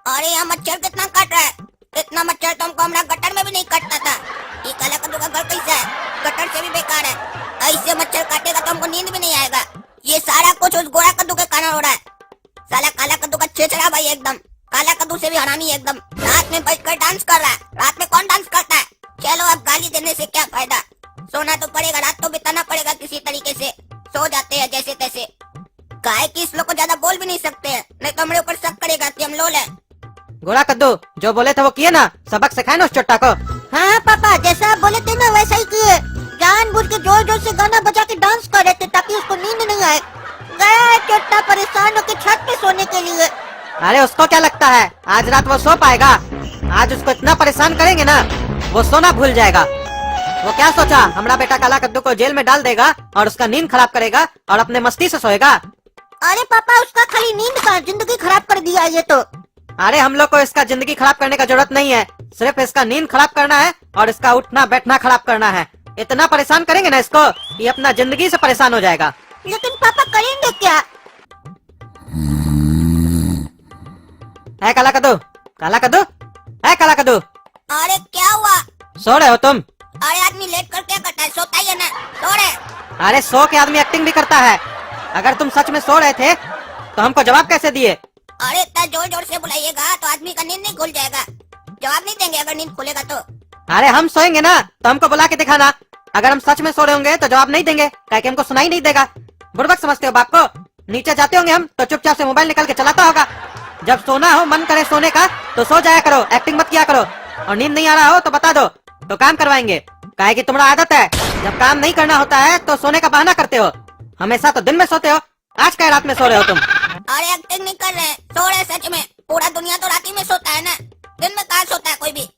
अरे यहाँ मच्छर कितना काट रहा है। इतना मच्छर तो हमको हमारा गटर में भी नहीं काटता था। ये काला कद्दू का घर कैसा है? गटर से भी बेकार है। ऐसे मच्छर काटेगा तो हमको नींद भी नहीं आएगा। ये सारा कुछ उस गोरा कद्दू के कारण हो रहा है। साला काला कद्दू का छेछड़ा भाई एकदम। काला कद्दू से भी हरामी एकदम। रात में बैठकर डांस कर रहा है। रात में कौन डांस करता है? चलो अब गाली देने से क्या फायदा। सोना तो पड़ेगा, रात तो बिताना पड़ेगा किसी तरीके से। सो जाते हैं जैसे तैसे। काहे कि इस लोग को ज्यादा बोल भी नहीं सकते हैं, नहीं तो हमारे ऊपर शक करेगा कि हम लोल है। गोरा कद्दू जो बोले थे वो किए ना, सबक सिखाए ना उस चोट्टा को। हाँ पापा, जैसा आप बोले थे ना वैसा ही किए। जानबूझ के जोर जोर से गाना बजा के डांस कर रहे थे ताकि उसको नींद नहीं आए। गया है चोट्टा परेशान होकर छत पे सोने के लिए। अरे उसको क्या लगता है आज रात वो सो पाएगा? आज उसको इतना परेशान करेंगे ना वो सोना भूल जाएगा। वो क्या सोचा हमारा बेटा काला कद्दू को जेल में डाल देगा और उसका नींद खराब करेगा और अपने मस्ती से सोएगा? अरे पापा, उसका खाली नींद का जिंदगी खराब कर दिया ये तो। अरे हम लोग को इसका जिंदगी खराब करने का जरूरत नहीं है। सिर्फ इसका नींद खराब करना है और इसका उठना बैठना खराब करना है। इतना परेशान करेंगे ना इसको, ये अपना जिंदगी से परेशान हो जाएगा। लेकिन पापा करेंगे क्या? है काला कद्दू, काला कद्दू, है काला कद्दू, अरे क्या हुआ? सो रहे हो तुम? अरे आदमी लेट कर क्या करता है? सोता ही है ना, सो रहे। अरे सो के आदमी एक्टिंग भी करता है। अगर तुम सच में सो रहे थे तो हमको जवाब कैसे दिए? अरे इतना जोर जोर से बुलाइएगा तो आदमी का नींद नहीं खुल जाएगा। जवाब नहीं देंगे अगर नींद खुलेगा तो। अरे हम सोएंगे ना तो हमको बुला के दिखाना। अगर हम सच में सो रहे होंगे तो जवाब नहीं देंगे, क्या कि हमको सुनाई नहीं देगा। बुड़बक समझते हो बाप को? नीचे जाते होंगे हम तो चुपचाप से मोबाइल निकाल के चलाता होगा। जब सोना हो, मन करे सोने का तो सो जाया करो, एक्टिंग मत किया करो। और नींद नहीं आ रहा हो तो बता दो तो काम करवाएंगे। काहे कि तुम्हारा आदत है जब काम नहीं करना होता है तो सोने का बहाना करते हो। हमेशा तो दिन में सोते हो, आज क्या रात में सो रहे हो तुम? अरे एक्टिंग नहीं कर रहे, सो रहे सच में। पूरा दुनिया तो रात ही में सोता है ना, दिन में कहाँ सोता है कोई भी।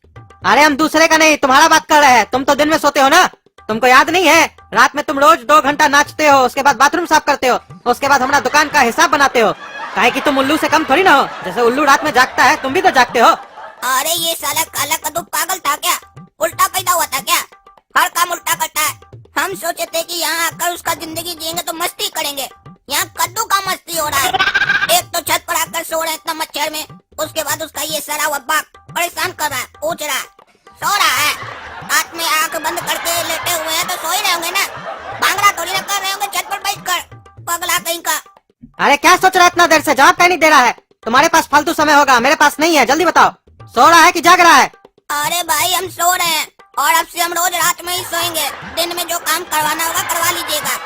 अरे हम दूसरे का नहीं तुम्हारा बात कर रहे हैं। तुम तो दिन में सोते हो ना, तुमको याद नहीं है? रात में तुम रोज 2 घंटा नाचते हो, उसके बाद बाथरूम साफ करते हो, उसके बाद हमारा दुकान का हिसाब बनाते हो। काहे कि तुम उल्लू से कम थोड़ी ना हो। जैसे उल्लू रात में जागता है तुम भी तो जागते हो। अरे ये साला काला कद्दू पागल था क्या? उल्टा पैदा हुआ था क्या? हर काम उल्टा करता है। हम सोचे थे कि यहाँ आकर उसका जिंदगी जिएंगे तो मस्ती करेंगे। यहाँ कद्दू का मस्ती हो रहा है। एक तो छत पर आकर सो रहा है इतना मच्छर में, उसके बाद उसका ये सरा हुआ बाप परेशान कर रहा है, पूछ रहा है, सो रहा है। हाथ में आंख बंद करके लेटे हुए हैं तो सो ही रहे होंगे ना, भांगड़ा थोड़ी ना कर रहे होंगे छत पर बैठकर, पगला कहीं का। अरे क्या सोच रहा है इतना देर से? जवाब क्या नहीं दे रहा है? तुम्हारे पास फालतू समय होगा, मेरे पास नहीं है। जल्दी बताओ, सो रहा है कि जाग रहा है? अरे भाई हम सो रहे हैं और अब से हम रोज रात में ही सोएंगे। दिन में जो काम करवाना होगा करवा लीजिएगा।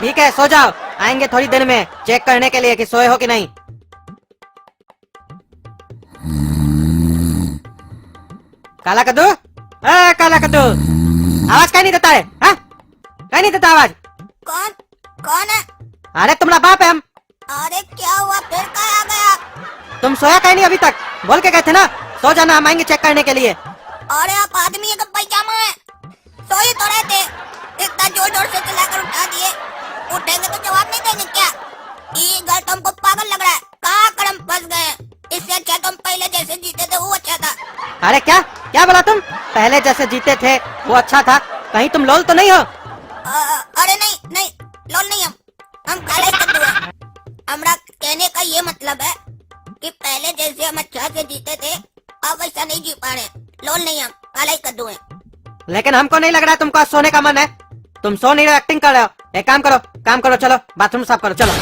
ठीक है, सो जाओ। आएंगे थोड़ी देर में चेक करने के लिए कि सोए हो कि नहीं। काला कद्दू, काला कद्दू, आवाज कहीं नहीं देता है? हाँ? कहीं नहीं देता आवाज? कौन कौन है? अरे तुम्हारा बाप है हम। अरे क्या हुआ, फिर कहाँ आ गया? तुम सोया कहीं नहीं अभी तक? बोल के गए थे ना सो जाना, हम आएंगे चेक करने के लिए। अरे आप आदमी है कि पैजामा है? सो ही तो रहे थे, इतना जोर जोर से चिल्लाकर उठा दिए। उठेंगे तो जवाब नहीं देंगे क्या? ये घर तो हमको पागल लग रहा है। कहाँ कर हम फंस गए? इससे अच्छा तुम पहले जैसे जीते थे वो अच्छा था। अरे क्या क्या बोला तुम? पहले जैसे जीते थे वो अच्छा था? कहीं तुम लोल तो नहीं हो? अरे नहीं नहीं, लोल नहीं, हम काला ही कद्दू हैं। हमरा कहने का ये मतलब है कि पहले जैसे हम अच्छा से जीते थे अब वैसा नहीं जी पा रहे। लोल नहीं, हम काला ही कद्दू हैं। लेकिन हमको नहीं लग रहा है तुमको आज सोने का मन है। तुम सो नहीं रहे, एक्टिंग कर रहे हो। एक काम करो, चलो बाथरूम साफ करो, चलो।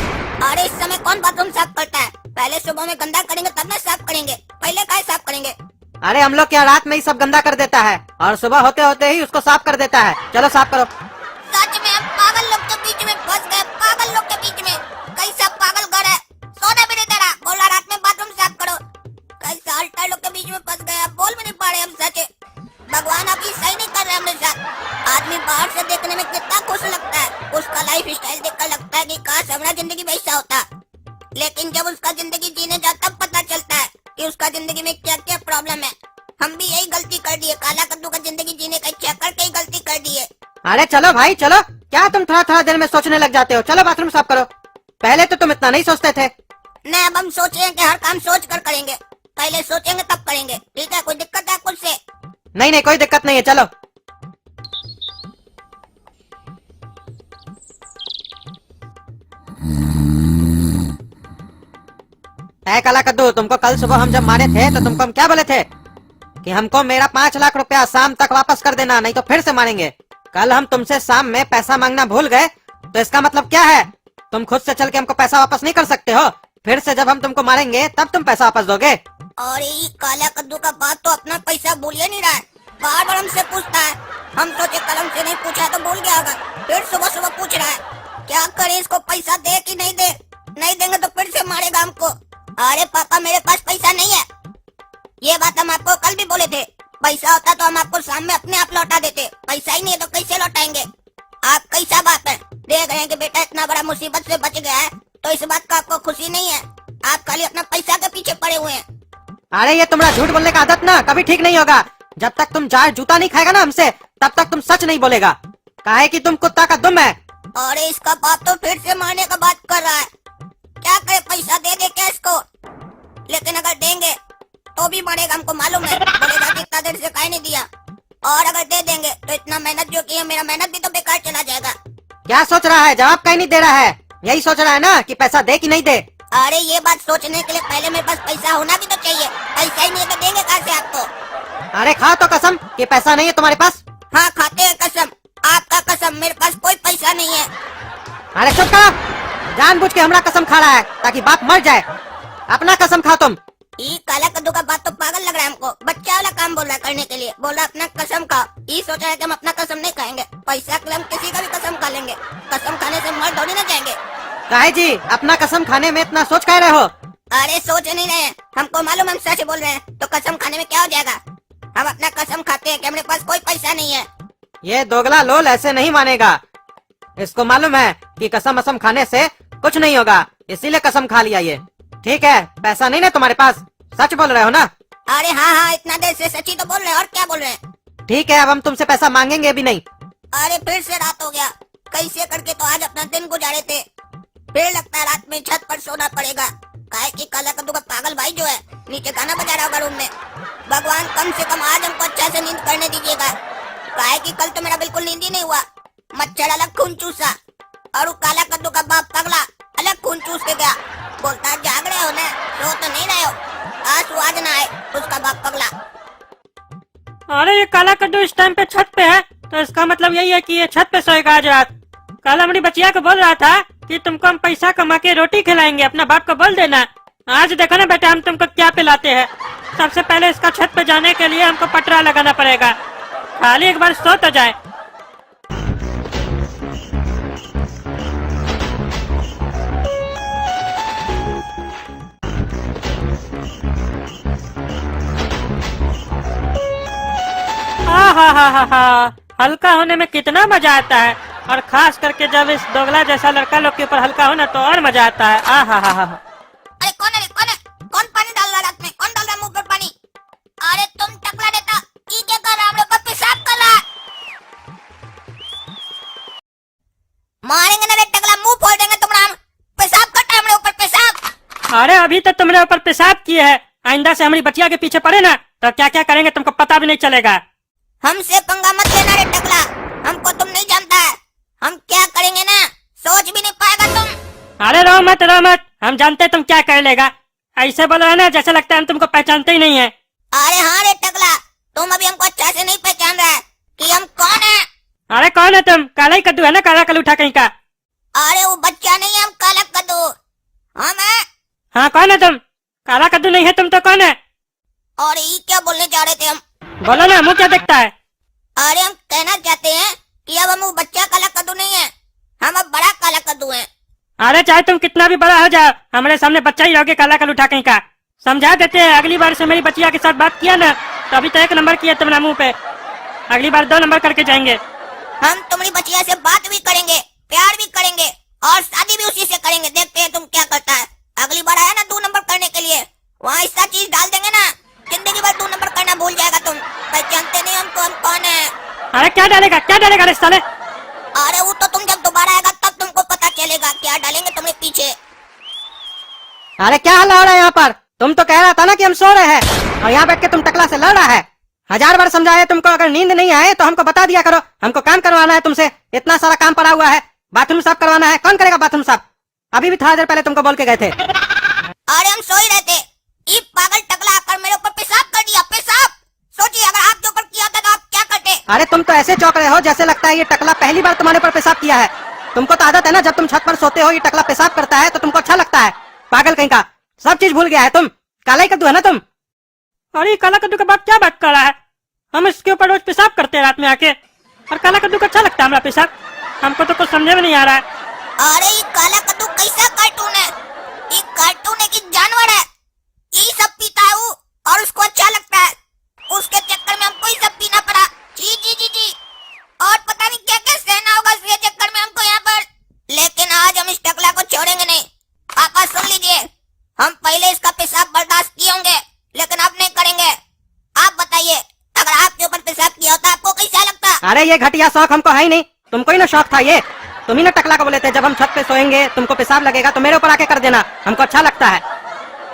अरे इस समय कौन बाथरूम साफ करता है? पहले सुबह में गंदा करेंगे तब ना साफ करेंगे, पहले काय साफ करेंगे? अरे हम लोग क्या रात में ही सब गंदा कर देता है और सुबह होते होते ही उसको साफ कर देता है। चलो साफ करो। सच में हम पागल लोग के बीच में फंस गए, पागल लोग के बीच में। कैसा पागल घर है, सोने भी नहीं दे रहा, बोला रात में बाथरूम साफ करो। कैसा अल्टर लोग के बीच में फंस गए, बोल भी नहीं पा रहे हम। सच भगवान अभी सही नहीं कर रहे हमारे साथ। आदमी बाहर से देखने में कितना खुश लगता है, उसका लाइफ स्टाइल देखकर लगता है कि काश हमारा जिंदगी वैसा होता। लेकिन जब उसका जिंदगी जीने जाता तब पता चलता है कि उसका जिंदगी में क्या क्या प्रॉब्लम है। हम भी यही गलती कर दी है, काला कद्दू का जिंदगी जीने का इच्छा करके ही गलती कर दी है। अरे चलो भाई चलो, क्या तुम थोड़ा देर में सोचने लग जाते हो? चलो बाथरूम साफ करो। पहले तो तुम इतना नहीं सोचते थे। नहीं, अब हम सोच रहे हैं कि हर काम सोच कर करेंगे। पहले सोचेंगे तब करेंगे, ठीक है? कोई दिक्कत है कुछ से? नहीं कोई दिक्कत नहीं है, चलो। ऐ काला कद्दू, तुमको कल सुबह हम जब मारे थे तो तुमको हम क्या बोले थे कि हमको मेरा 5 लाख रुपया शाम तक वापस कर देना, नहीं तो फिर से मारेंगे। कल हम तुमसे शाम में पैसा मांगना भूल गए तो इसका मतलब क्या है? तुम खुद से चल के हमको पैसा वापस नहीं कर सकते हो? फिर से जब हम तुमको मारेंगे तब तुम पैसा वापस दोगे? और ये काला कद्दू का बात तो अपना पैसा भूल ही नहीं रहा है, बार बार हमसे पूछता है। हम सोचे कल हमसे नहीं पूछा तो भूल गया होगा, फिर सुबह सुबह पूछ रहा है। क्या करे, इसको पैसा दे कि नहीं दे? नहीं देंगे तो फिर से मारेगा हमको। अरे पापा मेरे पास पैसा नहीं है, ये बात हम आपको कल भी बोले थे। पैसा होता तो हम आपको शाम में अपने आप लौटा देते, पैसा ही नहीं है तो कैसे लौटाएंगे? आप कैसा बाप है, देख रहे हैं कि बेटा इतना बड़ा मुसीबत से बच गया है तो इस बात का आपको खुशी नहीं है? आप खाली अपना पैसा के पीछे पड़े हुए हैं। अरे ये तुम्हारा झूठ बोलने का आदत ना कभी ठीक नहीं होगा। जब तक तुम चार जूता नहीं खाएगा ना हमसे तब तक तुम सच नहीं बोलेगा। काहे कि तुम कुत्ता का दुम है। और इसका बाप तो फिर से मारने का बात कर रहा है। क्या करे, पैसा दे दे क्या इसको? लेकिन अगर देंगे तो भी मारेगा, हमको मालूम है। बोलेगा कि इतना देर से काहे नहीं दिया। और अगर दे देंगे तो इतना मेहनत जो की है, मेरा मेहनत भी तो बेकार चला जाएगा। क्या सोच रहा है? जवाब कहीं नहीं दे रहा है। यही सोच रहा है ना कि पैसा दे कि नहीं दे? अरे ये बात सोचने के लिए पहले मेरे पास पैसा होना भी तो चाहिए। पैसा ही नहीं है तो देंगे कहाँ से आपको? अरे खा तो कसम कि पैसा नहीं है तुम्हारे पास। हाँ खाते हैं कसम, आपका कसम, मेरे पास कोई पैसा नहीं है। अरे चुप करो, जानबूझ के हमरा कसम खा रहा है ताकि बाप मर जाए। अपना कसम खा तुम। ये काला कद्दू का बात तो पागल लग रहा है हमको। बच्चा वाला काम बोल रहा है करने के लिए, बोल रहा है अपना कसम खाओ। ये सोच रहा है कि हम अपना कसम नहीं खाएंगे, पैसा के लिए हम किसी का भी कसम खा लेंगे। कसम खाने से मर थोड़ी ना जाएंगे। काहे जी अपना कसम खाने में इतना सोच कह रहे हो? अरे सोच नहीं रहे हैं, हमको मालूम हम सच बोल रहे हैं। तो कसम खाने में क्या हो जाएगा? हम अपना कसम खाते हैं कि हमारे पास कोई पैसा नहीं है। ये दोगला लोल ऐसे नहीं मानेगा। इसको मालूम है कि कसम असम खाने से कुछ नहीं होगा, इसीलिए कसम खा लिया ये। ठीक है, पैसा नहीं ना तुम्हारे पास? सच बोल रहे हो ना? अरे हाँ, इतना देर से सच्ची तो बोल रहे हैं, और क्या बोल रहे हैं? ठीक है, अब हम तुमसे पैसा मांगेंगे भी नहीं। अरे फिर से रात हो गया, कैसे करके तो आज अपना दिन गुजारे थे। फिर लगता है रात में छत पर सोना पड़ेगा। काहे कि काला कद्दू का पागल भाई जो है नीचे गाना बजा रहा होगा रूम में। भगवान कम से कम आज हमको अच्छा से नींद करने दीजिएगा। काहे कि कल तो मेरा बिल्कुल नींद ही नहीं हुआ। मच्छर अलग खून चूसा और वो काला कद्दू का बाप पगला अलग खून चूस के गया। बोलता है जाग रहे हो ना, सो तो नहीं रहे हो, आज ना आए उसका बाप पगला। अरे ये काला कद्दू इस टाइम पे छत पे है तो इसका मतलब यही है कि ये छत पे सोएगा आज रात। कल हमारी बचिया को बोल रहा था कि तुमको हम पैसा कमा के रोटी खिलाएंगे, अपना बाप को बोल देना आज देखो ना बेटा हम तुमको क्या पिलाते हैं। सबसे पहले इसका छत पे जाने के लिए हमको पटरा लगाना पड़ेगा। खाली एक बार सो तो जाए। हा हल्का होने में कितना मजा आता है, और खास करके जब इस दोगला जैसा लड़का लोग के ऊपर हल्का होना तो और मजा आता है। अरे कौन है रे, कौन है? कौन पानी डाल रहा है रात में? कौन डाल रहा है मुंह पर पानी? अरे तुम टकला देता, ये क्या कर रहा है? हम लोग को पेशाब कर रहा है। मारेंगे ना रे टकला, मुंह फोड़ देंगे तुम्हारा। पेशाब करता है हमारे ऊपर, पेशाब। अरे अभी तो तुमने ऊपर पेशाब किए है, आइंदा से हमारी बच्चिया के पीछे पड़े ना तो क्या क्या करेंगे तुमको पता भी नहीं चलेगा। हमसे पंगा मत लेना रे टकला, हमको तुम नहीं जानता है। हम क्या करेंगे ना, सोच भी नहीं पाएगा तुम। अरे रो मत, हम जानते हैं तुम क्या कर लेगा। ऐसे बोलो है ना जैसे लगता है हम तुमको पहचानते ही नहीं है। अरे हाँ रे टकला, तुम अभी हमको अच्छा से नहीं पहचान रहा है कि हम कौन है। अरे कौन है तुम? काला ही कद्दू है ना, काला कलूठा कहीं का। अरे वो बच्चा नहीं है, हम काला कद्दू हम है। हाँ कौन है तुम? काला कद्दू नहीं है तुम तो कौन है? और ये क्या बोलने जा रहे थे हम? बोलो ना, मुंह क्या देखता है? अरे हम कहना चाहते हैं कि अब हम वो बच्चा काला कद्दू नहीं है, हम अब बड़ा काला कद्दू हैं। अरे चाहे तुम कितना भी बड़ा हो जाओ, हमारे सामने बच्चा ही रहोगे काला कलूठा कहीं का। समझा देते हैं, अगली बार से मेरी बच्चिया के साथ बात किया ना तो अभी तो 1 नंबर किया तुमने मुंह पे, अगली बार 2 नंबर करके जाएंगे। हम तुम्हारी बच्चिया से बात भी करेंगे, प्यार भी करेंगे और शादी भी उसी से करेंगे। देखते हैं तुम क्या करता है। अगली बार आया ना 2 नंबर करने के लिए, वहाँ ऐसा चीज डाल देंगे ना, जिंदगी भर 2 नंबर करना भूल जाएगा तुम। पहचानते नहीं हमको, हम कौन है। अरे क्या डालेगा रे साले? अरे वो तो तुम जब दोबारा आएगा तब तुमको पता चलेगा क्या डालेंगे तुम्हारे पीछे। अरे क्या हल्ला हो रहा है यहाँ पर? तुम तो कह रहा था ना कि हम सो रहे हैं और यहाँ बैठ के तुम टकला से लड़ रहा है। 1000 बार समझाया तुमको, अगर नींद नहीं आए तो हमको बता दिया करो, हमको काम करवाना है तुमसे। इतना सारा काम पड़ा हुआ है, बाथरूम साफ करवाना है, कौन करेगा बाथरूम साफ? अभी भी थोड़ा देर पहले तुमको बोल के गए थे। अरे हम सो ही रहे थे, ये पागल टकला आकर मेरे ऊपर पेशाब कर दिया, पेशाब। सोचिए अगर आपके ऊपर किया होता तो आप क्या करते? अरे तुम तो ऐसे चौंक रहे हो जैसे लगता है ये टकला पहली बार तुम्हारे ऊपर पेशाब किया है। तुमको तो आदत है ना, जब तुम छत पर सोते हो ये टकला पेशाब करता है तो तुमको अच्छा लगता है। पागल कहीं का, सब चीज भूल गया है तुम। काला ही कद्दू है ना तुम। अरे काला कद्दू का बाप क्या बात कर रहा है? हम इसके ऊपर रोज पेशाब करते हैं रात में आके, और काला कद्दू का अच्छा लगता है हमारा पेशाब। हमको तो कुछ समझे में नहीं आ रहा है। अरे ये काला कद्दू कैसा कार्टून है? ये कार्टून है कि जानवर है? ये सब पीता है वो और उसको अच्छा लगता है, उसके चक्कर में हमको ये सब पीना पड़ा। जी जी जी जी, और पता नहीं क्या क्या सहना होगा इसके चक्कर में हमको यहाँ पर। लेकिन आज हम इस टकला को छोड़ेंगे नहीं। पापा सुन लीजिए, हम पहले इसका पेशाब बर्दाश्त किए होंगे लेकिन अब नहीं करेंगे। आप बताइए, अगर आपके ऊपर पेशाब किया होता आपको कैसा लगता? अरे ये घटिया शौक हमको है ही नहीं, तुमको ही ना शौक था ये। तुम ही ना टकला को बोले थे जब हम छत पे सोएंगे तुमको पेशाब लगेगा तो मेरे ऊपर आके कर देना, हमको अच्छा लगता है।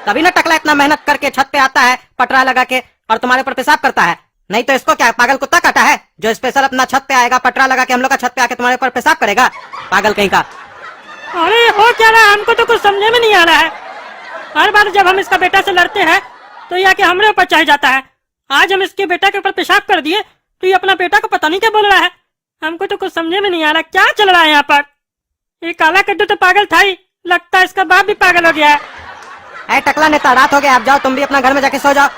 तभी ना टकला इतना मेहनत करके छत पे आता है पटरा लगा के और तुम्हारे ऊपर पेशाब करता है। नहीं तो इसको क्या पागल कुत्ता काटा है जो स्पेशल अपना छत पे आएगा, पटरा लगा के हम लोग का छत पे आके तुम्हारे ऊपर पेशाब करेगा? पागल कहीं का। अरे हो क्या रहा है, हमको तो कुछ समझे में नहीं आ रहा है। हर बार जब हम इसका बेटा से लड़ते हैं तो ये आके हमारे ऊपर चढ़ जाता है। आज हम इसके बेटा के ऊपर पेशाब कर दिए तो ये अपना बेटा को पता नहीं क्या बोल रहा है। हमको तो कुछ समझे में नहीं आ रहा क्या चल रहा है यहाँ पर। ये काला कद्दू तो पागल था ही, लगता है इसका बाप भी पागल हो गया है। ऐ टकला नेता, रात हो गया, आप जाओ तुम भी अपना घर में जाके सो जाओ।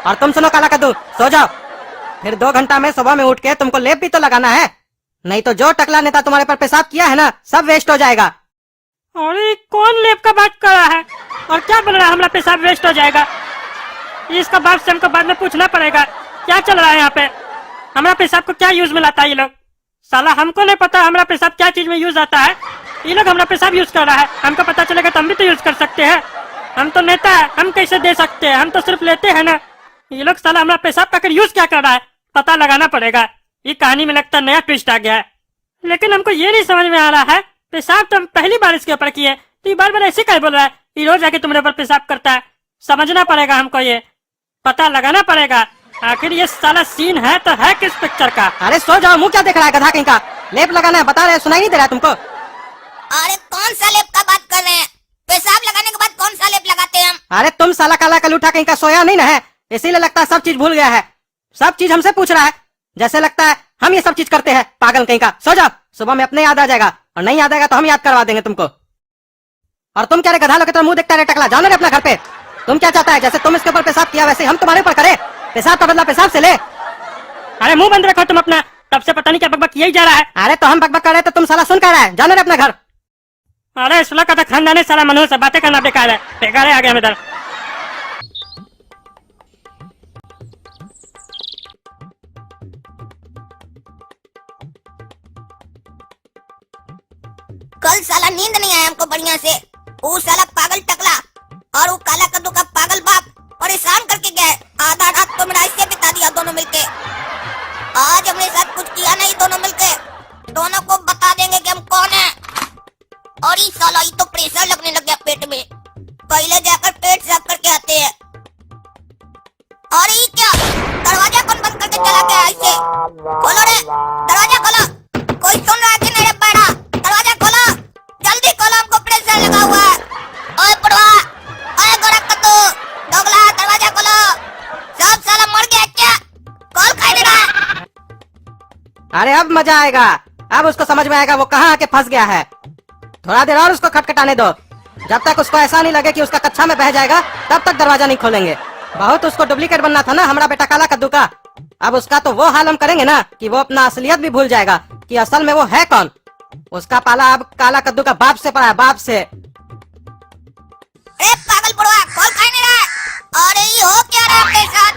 और तुम सुनो काला कद्दू, सो जाओ, फिर 2 घंटा में सुबह में उठ के तुमको लेप भी तो लगाना है, नहीं तो जो टकला नेता तुम्हारे पर पेशाब किया है ना सब वेस्ट हो जाएगा। अरे कौन लेप का बात कर रहा है और क्या बोल रहा है हमारा पेशाब वेस्ट हो जाएगा? इसका बाप से हमको बाद में पूछना पड़ेगा क्या चल रहा है यहाँ पे। हमारा पेशाब को क्या यूज में लाता है ये लोग? साला हमको नहीं पता हमारा पेशाब क्या चीज में यूज आता है, ये लोग हमारा पेशाब यूज कर रहा है। हमको पता चलेगा तो हम भी तो यूज कर सकते हैं। हम तो नेता है, हम कैसे दे सकते हैं, हम तो सिर्फ लेते हैं ना। ये लोग साला हमारा पेशाब का यूज क्या कर रहा है, पता लगाना पड़ेगा। ये कहानी में लगता नया ट्विस्ट आ गया है। लेकिन हमको ये नहीं समझ में आ रहा है, पेशाब तो हम पहली बार इसके ऊपर किए तो ये बार बार ऐसे क्या बोल रहा है? ये रोज आके तुम्हारे ऊपर पेशाब करता है। समझना पड़ेगा हमको, ये पता लगाना पड़ेगा आखिर ये साला सीन है तो है किस पिक्चर का। अरे सो जाओ, मुंह क्या देख रहा है गधा कहीं का? लेप लगाना है बता रहे, सुनाई नहीं दे रहा है तुमको? अरे कौन सा लेप का बात कर रहे हैं? पेशाब लगाने के बाद कौन सा लेप लगाते हैं हम? अरे तुम साला काला कलूठा कहीं का सोया नहीं ना है, इसीलिए लगता है सब चीज भूल गया है। सब चीज हमसे पूछ रहा है, जैसे लगता है हम ये सब चीज करते हैं। पागल कहीं का, सो जाओ, सुबह में अपने याद आ जाएगा और नहीं याद आएगा तो हम याद करवा देंगे तुमको। और तुम क्या रे गधा लोग की तरह मुंह देखता रहे टकला, जाओ ना रे अपना घर पे। तुम क्या चाहता है, जैसे तुम इसके ऊपर पेशाब किया वैसे हम तुम्हारे ऊपर करें? पेशाब का बदला पेशाब से ले। अरे मुंह बंद रखो तुम अपना, तब से पता नहीं क्या बकबक किया ही जा रहा है। अरे तो हम बकबक कर रहे तो तुम साला सुन कर रहा है, जाओ ना रे अपना घर। अरे सुलह का तो खानदान है सारा, मनोज से बातें करना बेकार है, बेकार है। आ गया हम इधर। कल साला नींद नहीं आया हमको बढ़िया से। वो साला पागल टकला और वो काला कद्दू का पागल बाप परेशान करके गया है। आधा रात तो मेरा इससे बिता दिया दोनों मिलके। आज हमने साथ कुछ किया नहीं दोनों मिलके। दोनों को बता देंगे कि हम कौन है। और ये साला ये तो प्रेशर लगने लग गया पेट में। पहले जाकर पेट साफ करके आते हैं। और ये क्या दरवाजा कौन बंद करके चला गया ऐसे? खोलो रे दरवाजा खोलो। कोई सुन रहा है कि नहीं रे बैठा? दरवाजा खोलो जल्दी खोलो, हमको प्रेशर लगा हुआ है। ओए पड़वा, ओए गोरा कद्दू, दोगला दरवाजा खोलो। सब साला मर गया क्या? कौन खाई दे रहा है? अरे अब मजा आएगा, अब उसको समझ में आएगा वो कहाँ आके फंस गया है। थोड़ा देर और उसको खटखटाने दो, जब तक उसको ऐसा नहीं लगे कि उसका कच्चा में बह जाएगा तब तक दरवाजा नहीं खोलेंगे। बहुत उसको डुप्लीकेट बनना था ना हमारा बेटा काला कद्दू का। अब उसका तो वो हाल हम करेंगे ना कि वो अपना असलियत भी भूल जाएगा कि असल में वो है कौन। उसका पाला अब काला कद्दू का बाप से पड़ा है, बाप से। अरे पागल पड़वा, कौन खाई नहीं रहा है? अरे ये हो क्या रहा है अपने साथ?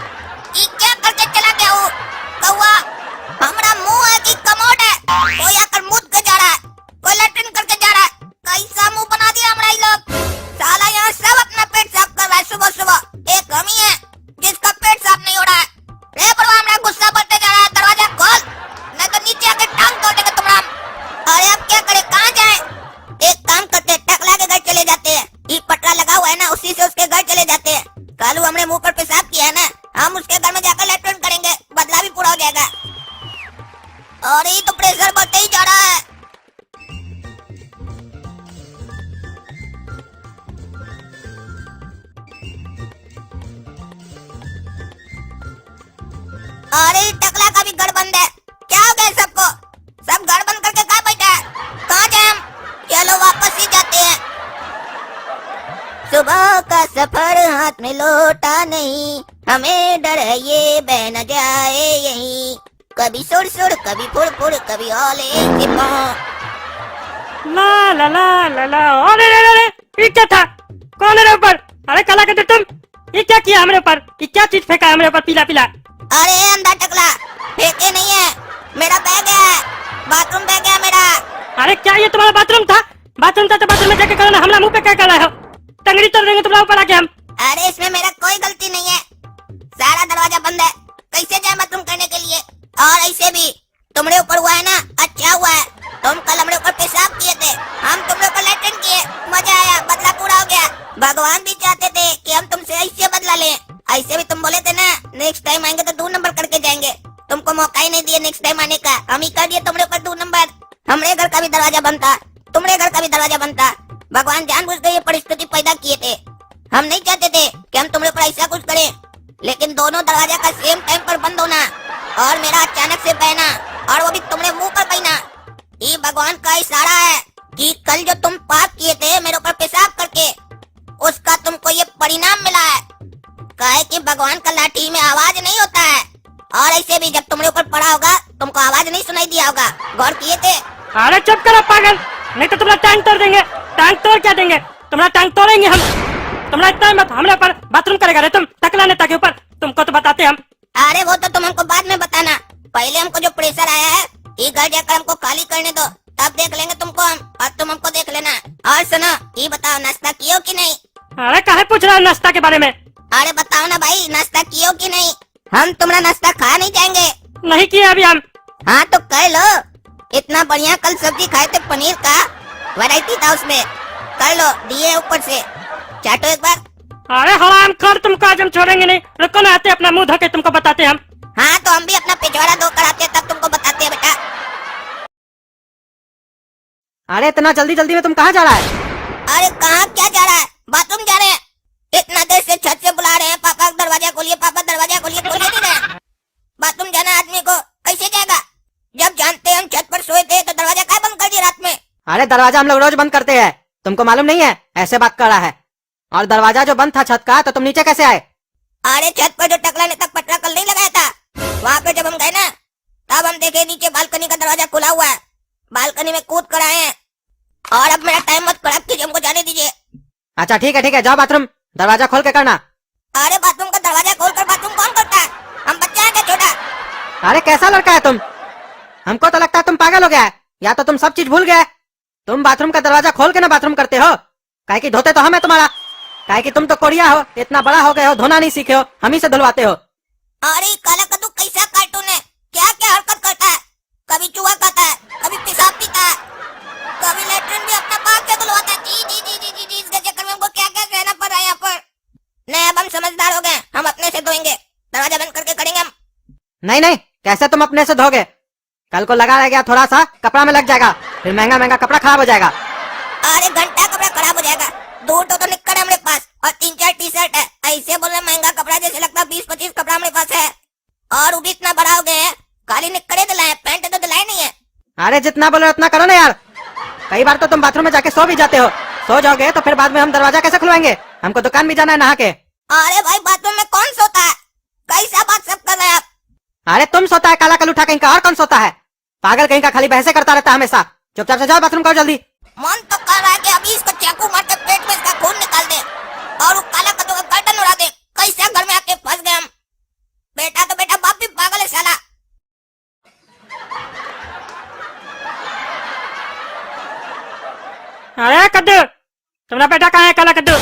ये क्या करके चला गया वो कौवा? हमारा मुंह है कि कमोड है? कोई आकर मुद के जा रहा है, कोई लैट्रिन करके जा रहा है। कैसा मुंह बना दिया हमारा ये लोग। साला यहाँ सब अपना पेट साफ कर रहा है सुबह सुबह। एक हम ही है जिसका पेट साफ नहीं हो रहा है। रे बड़वा हमारा गुस्सा बढ़ते जा रहा है, दरवाजा खोल नहीं तो नीचे आके टांग तोड़ देंगे तुम्हारा। अरे अब क्या करे, कहाँ जाए? एक काम करते हैं, टकला के घर चले जाते हैं। ये पटरा लगा हुआ है ना, उसी से उसके घर चले जाते हैं। कालू हमने मुंह पर पेशाब किया है ना, हम उसके घर में जाकर लैट्रिन करेंगे, बदला भी पूरा हो जाएगा। और ये तो प्रेशर बढ़ते ही जा रहा है। अरे टकला का भी घर बंद है। क्या हो गया सबको? सब घर बंद करके कहाँ बैठा है? कहाँ जाए हम? चलो वापस ही जाते हैं। सुबह का सफर हाथ में लौटा नहीं, हमें डर है ये बह न जाए यहीं। कभी सुड़ सुड़, कभी फुड़ फुड़, कभी ओले से पाँव। ला ला ला ला ला। अरे रे रे रे, ये क्या था? कौन है रे ऊपर? अरे काला कद्दू तुम, ये क्या किया हमारे ऊपर? ये क्या चीज फेंका है हमारे ऊपर पीला पीला? अरे अंधा टकला, फेंके नहीं है, मेरा बैग है, बाथरूम बैग है मेरा। अरे क्या ये तुम्हारा बाथरूम था? बाथरूम था तो बाथरूम में जाके करो ना, हमला मुंह पे क्या कर रहे हो? टंगड़ी तोड़ देंगे तुम्हारा ऊपर आके हम। अरे इसमें मेरा कोई गलती नहीं है, सारा दरवाजा बंद है, कैसे जाए बाथरूम करने के लिए? और ऐसे भी तुम्हारे ऊपर हुआ है ना, अच्छा हुआ है। तुम कल हमारे ऊपर पेशाब किए थे, हम तुम्हारे ऊपर लैट्रिन किए, मजा आया, बदला पूरा हो गया। भगवान भी चाहते थे कि हम तुमसे ऐसे बदला लें। ऐसे भी तुम बोले थे ना नेक्स्ट टाइम आएंगे तो 2 नंबर करके जाएंगे। तुमको मौका ही नहीं दिया नेक्स्ट टाइम आने का, हम ही कर दिए तुम्हारे ऊपर 2 नंबर। हमारे घर का भी दरवाजा बंद था, तुम्हारे घर का भी दरवाजा बंद था। भगवान जानबूझ के ये परिस्थिति पैदा किए थे। हम नहीं चाहते थे कि हम तुम्हारे ऊपर ऐसा कुछ करें, लेकिन दोनों दरवाजा का सेम टाइम पर बंद होना और मेरा अचानक से बहना, और वो भी तुम्हारे मुंह पर बहना, ये भगवान का इशारा है कि कल जो तुम पाप किए थे मेरे ऊपर पेशाब करके, उसका तुमको ये परिणाम मिला है। काहे कि भगवान का लाठी में आवाज नहीं होता है, और ऐसे भी जब तुम्हारे ऊपर पड़ा होगा तुमको आवाज नहीं सुनाई दिया होगा। गौर किए थे? अरे चुप करो पागल, नहीं तो तुम्हारा टांग तोड़ देंगे। टांग तोड़ क्या देंगे? तुम्हारा टांग तोड़ेंगे हम। तुम्हारा इतना मत हमारे ऊपर बाथरूम करेगा रे तुम, टकला नेता के ऊपर, तुमको तो बताते हम। अरे वो तो तुम हमको बाद में बताना, पहले हमको जो प्रेशर आया है ये घर जाकर हमको खाली करने दो, तब देख लेंगे तुमको हम, और तुम हमको देख लेना। और सुनो, ये बताओ नाश्ता किए हो कि नहीं? अरे काहे पूछ रहा है नाश्ता के बारे में? अरे बताओ ना भाई, नाश्ता किए हो कि नहीं? हम तुम्हारा नाश्ता खा नहीं जाएंगे। नहीं किया अभी हम। हाँ तो कर लो, इतना बढ़िया कल सब्जी खाए थे पनीर का, वैरायटी था उसमें, कर लो, दिए ऊपर से, चाटो एक बार। अरे हराम खोर, तुमको आज हम छोड़ेंगे नहीं। रुको ना, आते अपना मुंह धो के तुमको बताते हम। हाँ तो हम भी अपना पिछवाड़ा धो कर आते हैं, तब तुमको बताते हैं बेटा। अरे इतना जल्दी जल्दी में तुम कहाँ जा रहा है? अरे कहाँ क्या जा रहा है, बाथरूम जा रहे हैं। इतना देर से छत से बुला रहे हैं, पापा दरवाजा खोलिए, पापा दरवाजा खोलिए, खोलिए नहीं रहे। बाथरूम जाना आदमी को कैसे जाएगा? जब जानते हम छत पर सोए थे तो दरवाजा क्या बंद कर दिया रात में? अरे दरवाजा हम लोग रोज बंद करते हैं, तुमको मालूम नहीं है ऐसे बात कर रहा है। और दरवाजा जो बंद था छत का, तो तुम नीचे कैसे आए? अरे छत पर जो टकला ने तक पटरा कल नहीं लगाया था, वहाँ पे जब हम गए ना, तब हम देखे नीचे बालकनी का दरवाजा खुला हुआ है। बालकनी में कूद कर आए हैं। और अब मेरा टाइम मत खराब कीजिए, हमको जाने दीजिए। अच्छा ठीक है, जाओ बाथरूम दरवाजा खोल के करना। अरे बाथरूम का दरवाजा खोलकर बाथरूम कौन करता है? हम बच्चे हैं क्या छोटा? अरे कैसा लड़का है तुम? हमको तो लगता है तुम पागल हो गया है, या तो तुम सब चीज भूल गए। तुम बाथरूम का दरवाजा खोल के ना बाथरूम करते हो। काहे कि धोते तो हम है तुम्हारा। काहे कि तुम तो कोरिया हो, इतना बड़ा हो गए हो, धोना नहीं सीखे हो, हम ही से धुलवाते हो। अरे काला कद्दू कैसा कार्टून है, क्या क्या हरकत करता है। कभी चूहा खाता है, कभी पेशाब पीता है, कभी लेटरिन भी अपना बाप से धुलवाता है। जी जी जी जी जी जी, इसके चक्कर में हमको क्या क्या कहना पड़ रहा है यहाँ पर। नहीं, अब हम समझदार हो गए, हम अपने से धोएंगे। दरवाजा बंद करके करेंगे हम। नहीं, कैसे तुम अपने से धोगे? कल को लगा रह गया थोड़ा सा कपड़ा में लग जाएगा, फिर महंगा महंगा कपड़ा खराब हो जाएगा। अरे घंटा कपड़ा खराब हो जाएगा। 2 तो निक्कर है हमारे पास और 3-4 टी-शर्ट है। ऐसे बोल रहे महंगा कपड़ा, जैसे लगता है 20-25 कपड़ा हमारे पास है। और वो भी इतना बड़ा हो गए हैं, खाली निक्करे दिलाए, पैंट तो दिलाए नहीं है। अरे जितना बोलो उतना करो ना यार। कई बार तो तुम बाथरूम में जाके सो भी जाते हो। सो जाओगे तो फिर बाद में हम दरवाजा कैसे खुलवाएंगे? हमको दुकान भी जाना है नहा के। अरे भाई बाथरूम में कौन सोता है? कैसा बात सब कर रहे हैं आप? अरे तुम सोता है काला कलूठा कहीं का, और कौन सोता है? पागल कहीं का, खाली बहसे करता रहता है हमेशा। चुपचाप से जाओ बाथरूम करो जल्दी। मन तो कर रहा है कि अभी इसको चाकू मार के पेट में इसका खून निकाल दे और वो काला कद्दू का गर्दन उड़ा दे। कैसे घर में आके फंस गए हम। बेटा तो बेटा, बाप भी पागल है साला। अरे कद्दू, तुम्हारा बेटा कहाँ है? काला कद्दू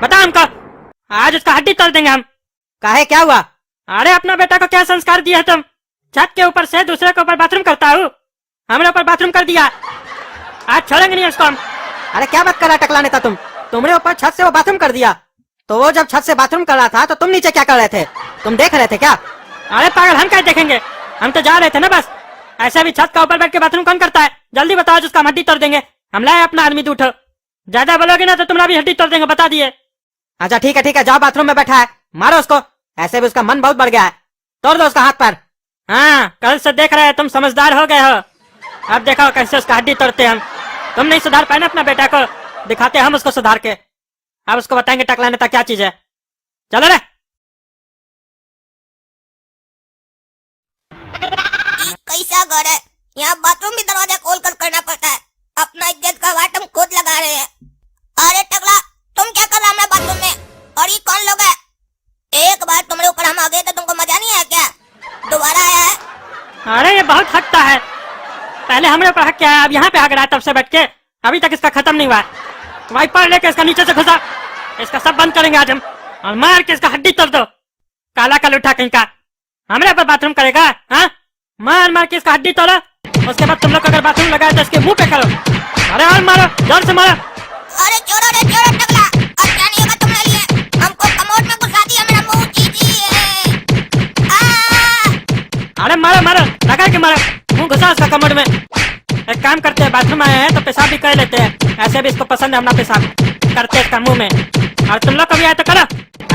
बता हमको, आज उसका हड्डी तोड़ देंगे हम। काहे, क्या हुआ? अरे अपना बेटा को क्या संस्कार दिया है तुम? छत के ऊपर से दूसरे के ऊपर बाथरूम करता हूँ, हमारे ऊपर बाथरूम कर दिया। आज छोड़ेंगे नहीं उसको हम। अरे क्या बात कर रहा टकला नेता तुम? तुम्हारे ऊपर छत से वो बाथरूम कर दिया, तो वो जब छत से बाथरूम कर रहा था तो तुम नीचे क्या कर रहे थे? तुम देख रहे थे क्या? अरे पागल, हम क्या देखेंगे, हम तो जा रहे थे ना बस। ऐसे भी छत का ऊपर बैठ के बाथरूम कौन करता है? जल्दी बताओ, जिसका हम हड्डी तोड़ देंगे। हम लाए अपना आदमी, उठो। ज्यादा बोलोगे ना तो तुम्हारा भी हड्डी तोड़ देंगे, बता दिए। अच्छा ठीक है, जाओ बाथरूम में बैठा है, मारो उसको। ऐसे भी उसका मन बहुत बढ़ गया है, तोड़ दो उसका हाथ पैर। हाँ, कल से देख रहे हैं तुम समझदार हो गए हो। अब देखो कैसे उसका हड्डी तोड़ते हम। तुम नहीं सुधार पाए ना अपना बेटा को, दिखाते हम उसको सुधार के। अब उसको बताएंगे टकला नेता क्या चीज है। चलो रे। ये कैसा घर है, यहाँ बाथरूम भी दरवाजा खोल कर करना पड़ता है। अपना इज्जत का वाट हम खुद लगा रहे हैं। अरे टकला, तुम क्या कर रहा है बाथरूम में? और ये कौन लोग है? एक बार तुम्हारे ऊपर हम आ गए तो तुमको मजा नहीं आया क्या? दोबारा आया है? अरे ये बहुत हकता है, पहले हमारे ऊपर हक क्या है, अब यहाँ पे हक रहा है तब से बैठ के। अभी तक इसका खत्म नहीं हुआ है। वाइपर लेके इसका नीचे से घुसा, इसका सब बंद करेंगे आज हम, और मार के इसका हड्डी तोड़ दो। काला कलूठा कहीं का, हमारे ऊपर बाथरूम करेगा? हाँ, मार मार के इसका हड्डी तोड़ो। उसके बाद तुम लोग अगर बाथरूम लगाए तो इसके मुंह पे करो। अरे और मारो, जोर से मारो। अरे छोड़ो रे, छोड़ो टकला, अब क्या नहीं होगा तुम्हारे लिए। हमको कमोड में घुसा दिया, मेरा मुंह जी अरे मारो मारो, लगा के मारो, मुंह घुसा उसका कमर में। एक काम करते हैं, बाथरूम आए हैं तो पेशाब भी कर लेते हैं। ऐसे भी इसको पसंद है अपना पेशाब, करते हैं इसका मुंह में। और तुम लोग कभी आए तो करो,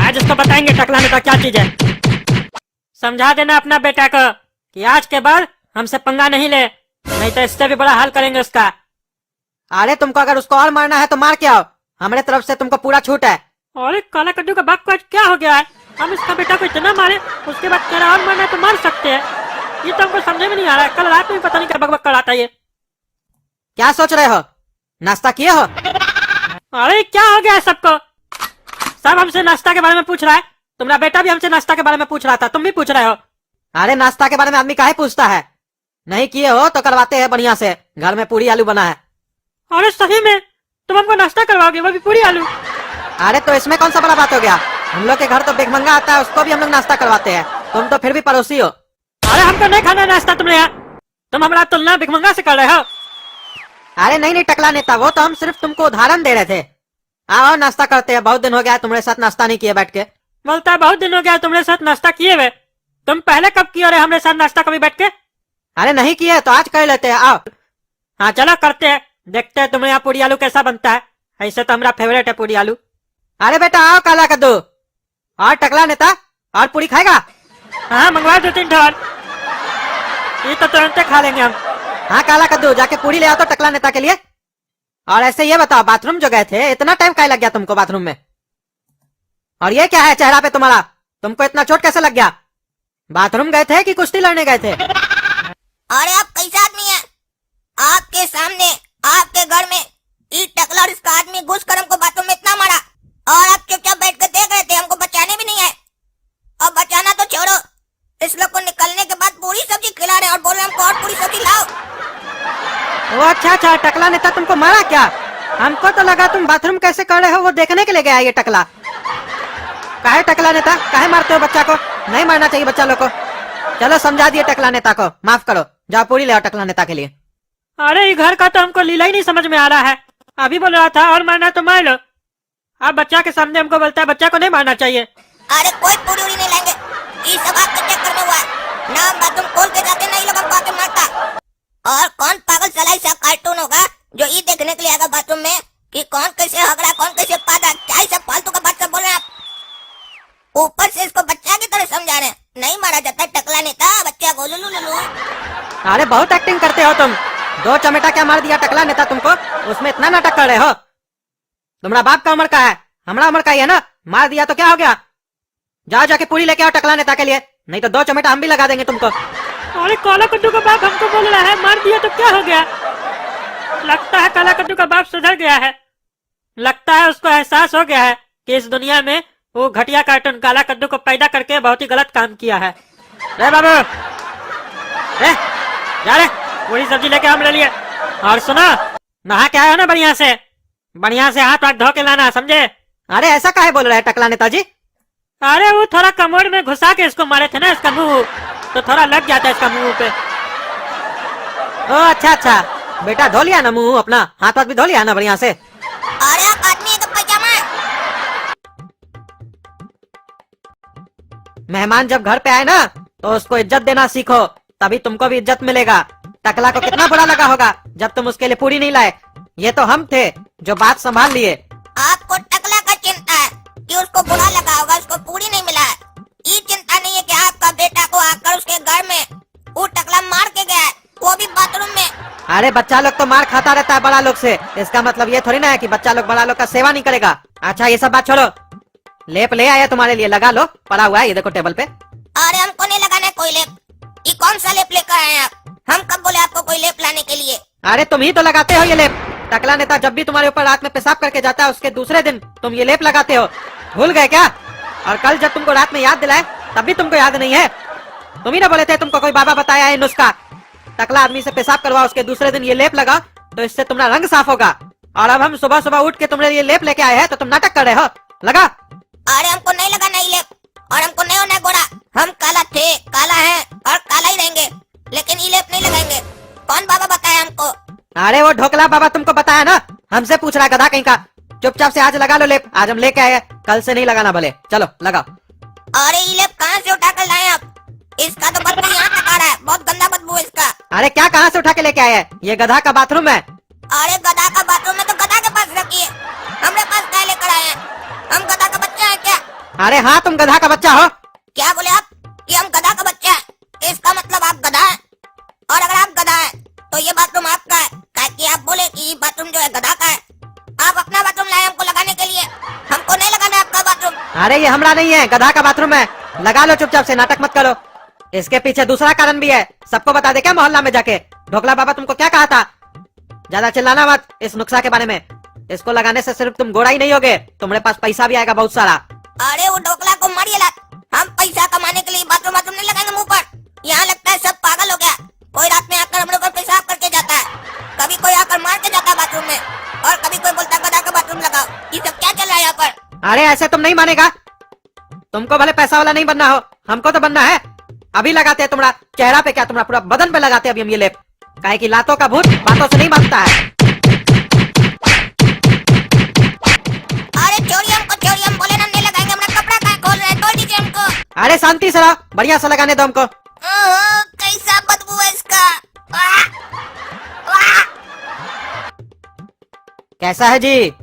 आज इसको बताएंगे टकला नेता क्या चीज है। समझा देना अपना बेटा को कि आज के बाद हमसे पंगा नहीं ले, नहीं तो इससे भी बड़ा हाल करेंगे उसका। अरे तुमको अगर उसको और मारना है तो मार के आओ, हमारे तरफ से तुमको पूरा छूट है। अरे काला कद्दू का बाप को आज क्या हो गया है? हम इसका बेटा को इतना मारे, उसके बाद तेरा और मारना है तो मार सकते हैं। ये तो हमको समझ में नहीं आ रहा है। कल रात में पता नहीं क्या बकबक कराता ये। क्या सोच रहे हो? नाश्ता किए हो? अरे क्या हो गया है सबको? सब हमसे नाश्ता के बारे में पूछ रहा है। तुम्हारा बेटा भी हमसे नाश्ता के बारे में पूछ रहा था, तुम भी पूछ रहे हो। अरे नाश्ता के बारे में आदमी काहे पूछता है? नहीं किए हो तो करवाते हैं बढ़िया से, घर में पूरी आलू बना है। अरे सही में तुम हमको नाश्ता करवाओगे, वो भी पूरी आलू? अरे तो इसमें कौन सा बड़ा बात हो गया? हम लोग के घर तो भिखमंगा आता है, उसको भी हम लोग नाश्ता करवाते हैं। तुम तो फिर भी पड़ोसी हो। अरे हमको नहीं खाना नाश्ता तुमने यहाँ, तुम हमारा तुलना भिखमंगा से कर रहे हो। अरे नहीं टकला नेता, वो तो हम सिर्फ तुमको उदाहरण दे रहे थे। आओ नाश्ता करते हैं, बहुत दिन हो गया तुम्हारे साथ नाश्ता नहीं किए बैठ के। बोलता है बहुत दिन हो गया तुम्हारे साथ नाश्ता किए हुए। तुम पहले कब किए रहे हमारे साथ नाश्ता कभी बैठ के? अरे नहीं किए तो आज कर लेते हैं, आओ। हाँ चलो करते हैं, देखते हैं तुम्हारे यहाँ पूरी आलू कैसा बनता है। ऐसे तो हमारा फेवरेट है पूरी आलू। अरे बेटा आओ काला कद्दू। और टकला नेता, और पूरी खाएगा? हाँ मंगवा 2-3 ठोर, ये तो तुरंत खा लेंगे हम। हाँ काला कद्दू, जाके पूरी ले आओ तो टकला नेता के लिए। और ऐसे ये बताओ, बाथरूम जो गए थे इतना टाइम क्या लग गया तुमको बाथरूम में? और ये क्या है चेहरा पे तुम्हारा? तुमको इतना चोट कैसे लग गया? बाथरूम गए थे कि कुश्ती लड़ने गए थे? अरे आप कैसा आदमी है? आपके सामने आपके घर में ये टकला और इसका आदमी घुस कर हमको बाथरूम में इतना मारा और आप चुपचाप बैठ कर देख रहे थे, हमको बचाने भी नहीं है। और बचाना तो छोड़ो, इस लोग को निकलने के बाद पूरी सब्जी खिला रहे हैं और बोल रहे हैं हमको और पूरी सब्जी लाओ। वो अच्छा, टकला नेता तुमको मारा क्या? हमको तो लगा तुम बाथरूम कैसे कर रहे हो वो देखने के लिए गया ये टकला। काहे टकला नेता, काहे मारते हो बच्चा को? नहीं मारना चाहिए बच्चा लोग को। चलो समझा दिए टकला नेता को, माफ करो, जाओ पूरी ले आओ टकला नेता के लिए। अरे ये घर का तो हमको लीला ही नहीं समझ में आ रहा है। अभी बोल रहा था और मारना तो मार लो, अब बच्चा के सामने हमको बोलता है बच्चा को नहीं मारना चाहिए। अरे कोई पूरी उड़ी नहीं लेंगे, ये सब आपके चक्कर में हुआ है ना। हम बाथरूम खोल के जाते नहीं, लोग हमको आके मारता। और कौन पागल सलाई सा कार्टून होगा जो ये देखने के लिए आएगा बाथरूम में कि कौन कैसे हगड़ा, कौन कैसे पादा? क्या ही सब फालतू का बात सब बोल रहे हैं आप? ऊपर से इसको बच्चा की तरह समझा रहे हैं। नहीं मारा जाता टकला नेता बच्चा को। लुलु अरे बहुत एक्टिंग करते हो तुम। 2 चमेटा क्या मार दिया टकला नेता तुमको, उसमें इतना नाटक कर रहे हो? तुम्हारा बाप का उम्र का है, हमारा उम्र का ही है ना। मार दिया तो क्या हो गया? जाओ जाके पूरी लेके आओ टकला नेता के लिए, नहीं तो 2 चमेटा हम भी लगा देंगे तुमको। अरे काला कद्दू का बाप हमको बोल रहा है मार दिया तो क्या हो गया? लगता है काला कद्दू का बाप सुधर गया है। लगता है उसको एहसास हो गया है कि इस दुनिया में वो घटिया कार्टून काला कद्दू को पैदा करके बहुत ही गलत काम किया है। रे बाबू, रे जा रे, पूरी सब्जी लेके हम ले लिए। और सुनो, नहा के आए हो ना बढ़िया से हाथ धो के लाना, समझे? अरे ऐसा काहे बोल रहे हैं टकला नेताजी? अरे वो थोड़ा कमोड में घुसा के इसको मारे थे ना, इसका मुंह तो थोड़ा लग जाता है इसका मुंह पे। ओ अच्छा, बेटा धो लिया ना मुंह अपना, हाथ भी धो लिया ना बढ़िया से? अरे आप आदमी तो पैजामा। मेहमान जब घर पे आए ना तो उसको इज्जत देना सीखो, तभी तुमको भी इज्जत मिलेगा। टकला को कितना बुरा लगा होगा जब तुम उसके लिए पूरी नहीं लाए। ये तो हम थे जो बात संभाल लिए। आपको टकला का चिंता है कि उसको बुरा लगा होगा, उसको पूरी नहीं मिला है। ये चिंता नहीं है कि आपका बेटा को आकर उसके घर में वो टकला मार के गया है, वो भी बाथरूम में। अरे बच्चा लोग तो मार खाता रहता है बड़ा लोग से, इसका मतलब ये थोड़ी ना है कि बच्चा लोग बड़ा लोग का सेवा नहीं करेगा। अच्छा ये सब बात छोड़ो, लेप ले आया तुम्हारे लिए, लगा लो, पड़ा हुआ है ये देखो टेबल पे। अरे हमको नहीं लगाना है कोई लेप। ये कौन सा लेप लेकर आए हैं आप? हम कब बोले आपको कोई लेप लाने के लिए? अरे तुम ही तो लगाते हो ये लेप। टकला नेता जब भी तुम्हारे ऊपर रात में पेशाब करके जाता है उसके दूसरे दिन तुम ये लेप लगाते हो, भूल गए क्या? और कल जब तुमको रात में याद दिलाए तब भी तुमको याद नहीं है? तुम ही ना बोले थे तुमको कोई बाबा बताया है नुस्खा, टकला आदमी से पेशाब करवा उसके दूसरे दिन ये लेप लगा तो इससे तुम्हारा रंग साफ होगा। और अब हम सुबह सुबह उठ के तुम्हारे ये लेप लेके आए हैं तो तुम नाटक कर रहे हो। लगा। अरे हमको नहीं लगाना ये लेप, और हमको नहीं होना है गोरा। हम काला थे, काला है और काला ही रहेंगे, लेकिन ये लेप नहीं लगाएंगे। कौन बाबा बताया हमको? अरे वो ढोकला बाबा तुमको बताया ना, हमसे पूछ रहा गधा कहीं का। चुपचाप से आज लगा लो लेप, आज हम लेके आए, कल से नहीं लगाना भले। चलो लगाओ। अरे ये लेप कहाँ से उठा कर लाए आप? इसका तो बदबू यहाँ तक आ रहा है, बहुत गंदा बदबू है इसका। अरे क्या कहाँ से उठा के लेके आए हैं? ये गधा का बाथरूम है। अरे गधा का बाथरूम में तो गधा के पास रखिए, हमरे पास क्या लेकर आए हैं? हम गधा का बच्चा है क्या? अरे हाँ तुम गधा का बच्चा हो। क्या बोले आप कि हम गधा का बच्चा है? इसका मतलब आप गधा है, और अगर आप गधा है तो ये बाथरूम आपका है, ताकि आप बोले कि ये बाथरूम जो है गधा का है। आप अपना बाथरूम लाए हमको लगाने के लिए, हमको नहीं लगाना आपका बाथरूम। अरे ये हमारा नहीं है, गधा का बाथरूम है, लगा लो चुपचाप से, नाटक मत करो। इसके पीछे दूसरा कारण भी है, सबको बता दे क्या मोहल्ला में जाके? ढोकला बाबा तुमको क्या कहा था? ज्यादा चिल्लाना मत इस नुस्खा के बारे में। इसको लगाने से सिर्फ तुम गोरा ही नहीं होगे, तुम्हारे पास पैसा भी आएगा बहुत सारा। अरे वो ढोकला को मारिए लात, हम पैसा कमाने के लिए बाथरूम बाथरूम नहीं लगाएंगे मुंह पर। यहाँ लगता है सब पागल हो गया, कोई रात में आकर हम लोग पर पेशाब करके जाता है, कभी कोई आकर मार के जाता है बाथरूम में, और कभी कोई बोलता है गधा का बाथरूम लगाओ। ये सब क्या चल रहा है यहाँ पर? अरे ऐसे तुम नहीं मानेगा, तुमको भले पैसा वाला नहीं बनना हो, हमको तो बनना है। अभी लगाते हैं तुम्हारा चेहरा पे, क्या तुम्हारा पूरा बदन पे लगाते हैं अभी हम ये लेप, काहे कि लातों का भूत बातों से नहीं मानता है। अरे छोड़िए हमको, छोड़िए, हम बोले ना नहीं लगाएंगे, हमारा कपड़ा क्या खोल रहे हैं, तोड़ दीजिए हमको। अरे शांति से रहो, बढ़िया से लगाने दो हमको। कैसा बदबू है इसका। वाह, वाह। कैसा है जी?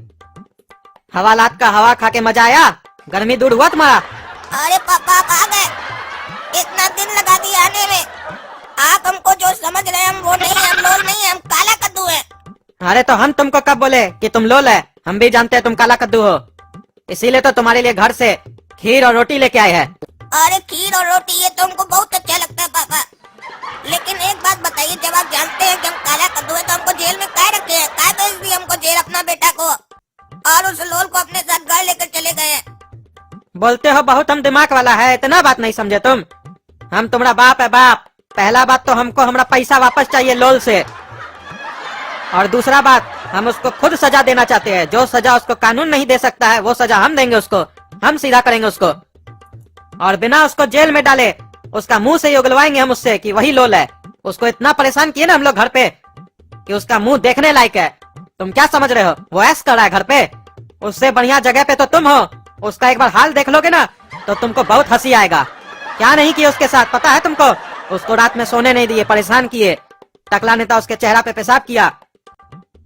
हवालात का हवा खा के मजा आया? गर्मी दूर हुआ तुम्हारा? अरे पापा आप आ गए, इतना दिन लगा दिया आने में। आप हमको जो समझ रहे हैं हम वो नहीं है, हम लोल नहीं है, हम काला कद्दू है। अरे तो हम तुमको कब बोले कि तुम लोल है? हम भी जानते हैं तुम काला कद्दू हो, इसीलिए तो तुम्हारे लिए घर से खीर और रोटी लेके आए हैं। अरे खीर और रोटी ये तो हमको बहुत अच्छा लगता है पापा, लेकिन एक बात बताइए, जब आप जानते हैं कि हम काला कद्दू है तो हमको जेल में काहे रखे हैं? काहे भेज दिए हमको जेल अपना बेटा को, और उस लोल को अपने साथ घर लेकर चले गए हैं? बोलते हो बहुत हम दिमाग वाला है, इतना बात नहीं समझे तुम? हम तुम्हारा बाप है बाप। पहला बात तो हमको हमारा पैसा वापस चाहिए लोल से, और दूसरा बात हम उसको खुद सजा देना चाहते हैं। जो सजा उसको कानून नहीं दे सकता है वो सजा हम देंगे उसको, हम सीधा करेंगे उसको, और बिना उसको जेल में डाले उसका मुंह से ही उगलवाएंगे हम उससे कि वही लोल है। उसको इतना परेशान किए ना हम लोग घर पे कि उसका मुंह देखने लायक है। तुम क्या समझ रहे हो वो ऐश कर रहा है घर पे? उससे बढ़िया जगह पे तो तुम हो। उसका एक बार हाल देख लोगे ना तो तुमको बहुत हंसी आएगा। क्या नहीं किया उसके साथ पता है तुमको? उसको रात में सोने नहीं दिए, परेशान किए। टकला नेता उसके चेहरा पे पेशाब किया,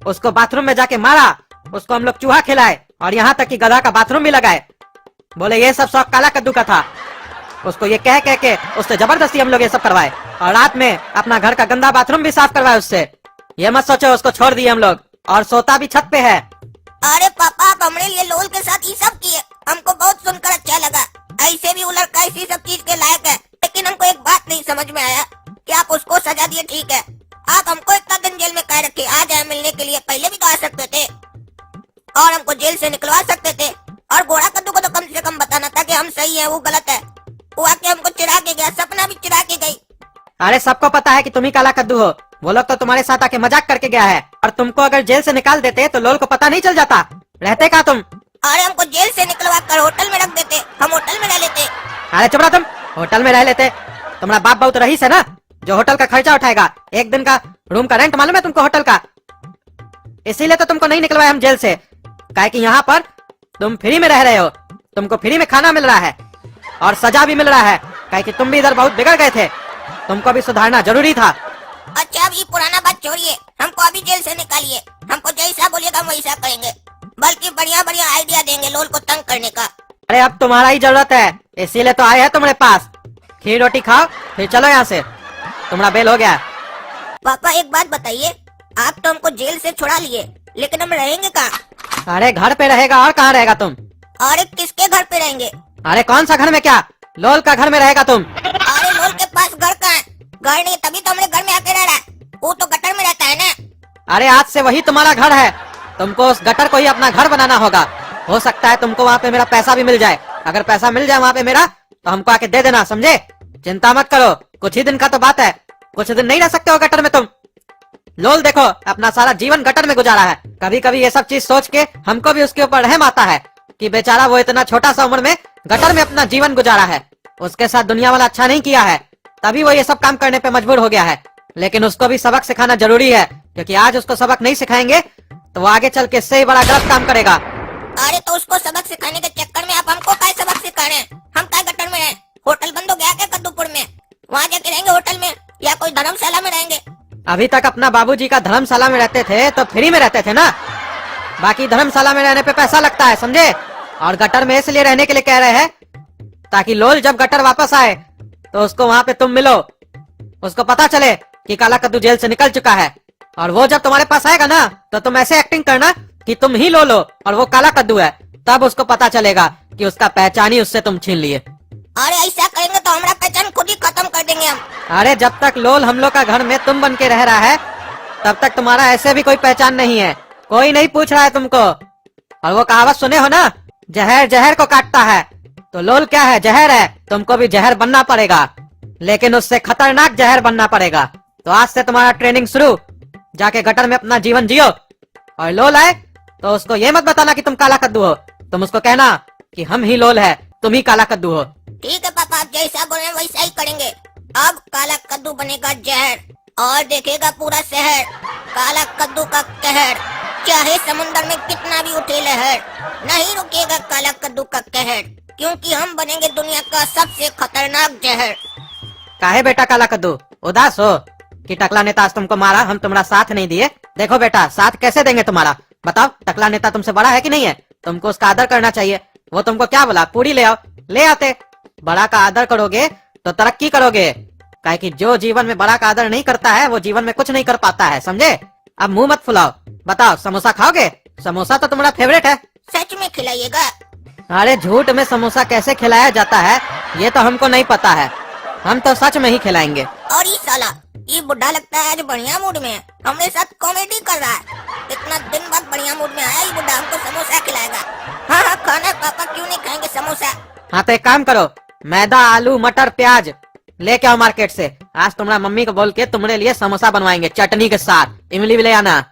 उसको बाथरूम में जाके मारा, उसको हम लोग चूहा खिलाए, और यहाँ तक कि गधा का बाथरूम भी लगाए। बोले ये सब शौक काला कद्दू का था। उसको ये कह के उससे जबरदस्ती हम लोग ये सब करवाए, और रात में अपना घर का गंदा बाथरूम भी साफ करवाए उससे। ये मत सोचो उसको छोड़ दिए हम लोग, और सोता भी छत पे है। अरे पापा, आप हमारे लिए लोल के साथ ये सब किए, हमको बहुत सुनकर अच्छा लगा। ऐसे भी वो लड़का इसी सब चीज के लायक है, लेकिन हमको एक बात नहीं समझ में आया कि आप उसको सजा दिए, ठीक है, आप हमको इतना दिन जेल में काहे रखे? आ जाए मिलने के लिए, पहले भी तो आ सकते थे, और हमको जेल से निकलवा सकते थे। और घोड़ा कद्दू को तो कम से कम बताना था कि हम सही है वो गलत है। वो आके हमको चिढ़ा के गया, सपना भी चिढ़ा के गई। अरे सबको पता है कि तुम ही काला कद्दू हो। वो लोग तो तुम्हारे साथ आके मजाक करके गया है, और तुमको अगर जेल से निकाल देते तो लोल को पता नहीं चल जाता। रहते कहाँ तुम? अरे हमको जेल से निकलवा कर होटल में रख देते, हम होटल में रह लेते। अरे चुप रहो तुम, होटल में रह लेते? तुम्हारा बाप बहुत रईस है ना, जो होटल का खर्चा उठाएगा। एक दिन का रूम का रेंट मालूम है तुमको होटल का? इसीलिए तो तुमको नहीं निकलवाए हम जेल से, काहे कि यहाँ पर तुम फ्री में रह रहे हो, तुमको फ्री में खाना मिल रहा है और सजा भी मिल रहा है, काहे कि तुम भी इधर बहुत बिगड़ गए थे, तुमको भी सुधारना जरूरी था। अच्छा अब ये पुराना बात छोड़िए, हमको अभी जेल से निकालिए। हमको जैसा बोलिएगा हम वैसा करेंगे, बल्कि बढ़िया बढ़िया आइडिया देंगे लोल को तंग करने का। अरे अब तुम्हारा ही जरूरत है, इसीलिए तो आए हैं तुम्हारे पास। खीर रोटी खाओ फिर चलो यहाँ से, तुम्हारा बेल हो गया। पापा एक बात बताइए, आप तो हमको जेल से छुड़ा लिए, लेकिन हम रहेंगे कहाँ? अरे घर पे रहेगा और कहाँ रहेगा तुम? अरे किसके घर पे रहेंगे? अरे कौन सा घर में, क्या लोल का घर में रहेगा तुम? अरे लोल के पास घर कहाँ है? घर नहीं, तभी तो हमारे घर में आके रह रहा है। वो तो गटर में रहता है ना। अरे आज से वही तुम्हारा घर है, तुमको उस गटर को ही अपना घर बनाना होगा। हो सकता है तुमको वहाँ पे मेरा पैसा भी मिल जाए। अगर पैसा मिल जाए वहाँ पे मेरा तो हमको आके दे देना, समझे? चिंता मत करो, कुछ ही दिन का तो बात है, कुछ दिन नहीं रह सकते हो गटर में तुम। लोल देखो अपना सारा जीवन गटर में गुजारा है। कभी कभी ये सब चीज सोच के हमको भी उसके ऊपर रहम आता है कि बेचारा वो इतना छोटा सा उम्र में गटर में अपना जीवन गुजारा है। उसके साथ दुनिया वाला अच्छा नहीं किया है, तभी वो ये सब काम करने पे मजबूर हो गया है। लेकिन उसको भी सबक सिखाना जरूरी है, क्योंकि आज उसको सबक नहीं सिखाएंगे तो वो आगे चल के इससे ही बड़ा गलत काम करेगा। अरे तो उसको सबक सिखाने के चक्कर में आप हमको क्या सबक सिखा रहे हैं? हम क्या गटर में रहें? होटल बंद हो गया क्या कद्दूपुर में? वहाँ जाके रहेंगे होटल में या कोई धर्मशाला में रहेंगे? अभी तक अपना बाबूजी का धर्मशाला में रहते थे तो फ्री में रहते थे ना, बाकी धर्मशाला में रहने पे पैसा लगता है, समझे? और गटर में इसलिए रहने के लिए कह रहे हैं ताकि लोल जब गटर वापस आए तो उसको वहाँ पे तुम मिलो, उसको पता चले कि काला कद्दू जेल से निकल चुका है। और वो जब तुम्हारे पास आएगा ना तो तुम ऐसे एक्टिंग करना कि तुम ही लोल हो और वो काला कद्दू है, तब उसको पता चलेगा कि उसका पहचान ही उससे तुम छीन लिए। अरे ऐसा करेंगे तो हमारा पहचान खुद ही खत्म कर देंगे हम। अरे जब तक लोल हम लोग का घर में तुम बन के रह रहा है तब तक तुम्हारा ऐसे भी कोई पहचान नहीं है, कोई नहीं पूछ रहा है तुमको। और वो कहावत सुने हो ना, जहर जहर को काटता है, तो लोल क्या है? जहर है। तुमको भी जहर बनना पड़ेगा, लेकिन उससे खतरनाक जहर बनना पड़ेगा। तो आज से तुम्हारा ट्रेनिंग शुरू, जाके गटर में अपना जीवन जियो। और लोल आए तो उसको ये मत बताना कि तुम काला कद्दू हो, तुम उसको कहना कि हम ही लोल है, तुम ही काला कद्दू हो। ठीक है पापा, आप जैसा बोले वैसा ही करेंगे। अब काला कद्दू बनेगा जहर और देखेगा पूरा शहर काला कद्दू का कहर। चाहे समुंदर में कितना भी उठे लहर, नहीं रुकेगा काला कद्दू का कहर, क्योंकि हम बनेंगे दुनिया का सबसे खतरनाक जहर। काहे बेटा काला कद्दू उदास हो कि टकला नेता आज तुमको मारा, हम तुम्हारा साथ नहीं दिए? देखो बेटा, साथ कैसे देंगे तुम्हारा? बताओ, टकला नेता तुमसे बड़ा है कि नहीं है? तुमको उसका आदर करना चाहिए। वो तुमको क्या बोला? पूरी ले आओ, ले आते। बड़ा का आदर करोगे तो तरक्की करोगे, काहे कि जो जीवन में बड़ा का आदर नहीं करता है वो जीवन में कुछ नहीं कर पाता है, समझे? अब मुंह मत फुलाओ, बताओ समोसा खाओगे? समोसा तो तुम्हारा फेवरेट है। सच में खिलाइएगा? अरे झूठ में समोसा कैसे खिलाया जाता है ये तो हमको नहीं पता है। हम तो सच में ही खिलाएंगे। और ये साला, ये बुढ़ा लगता है आज बढ़िया मूड में है, हमारे साथ कॉमेडी कर रहा है। इतना दिन बाद बढ़िया मूड में आया, ये बुढ़ा हमको समोसा खिलाएगा। हाँ हाँ खाना है पापा, क्यों नहीं खाएंगे समोसा। हाँ तो एक काम करो, मैदा, आलू, मटर, प्याज लेके आओ मार्केट से। आज तुम्हारा मम्मी को बोल के तुम्हारे लिए समोसा बनवाएंगे चटनी के साथ। इमली भी ले आना।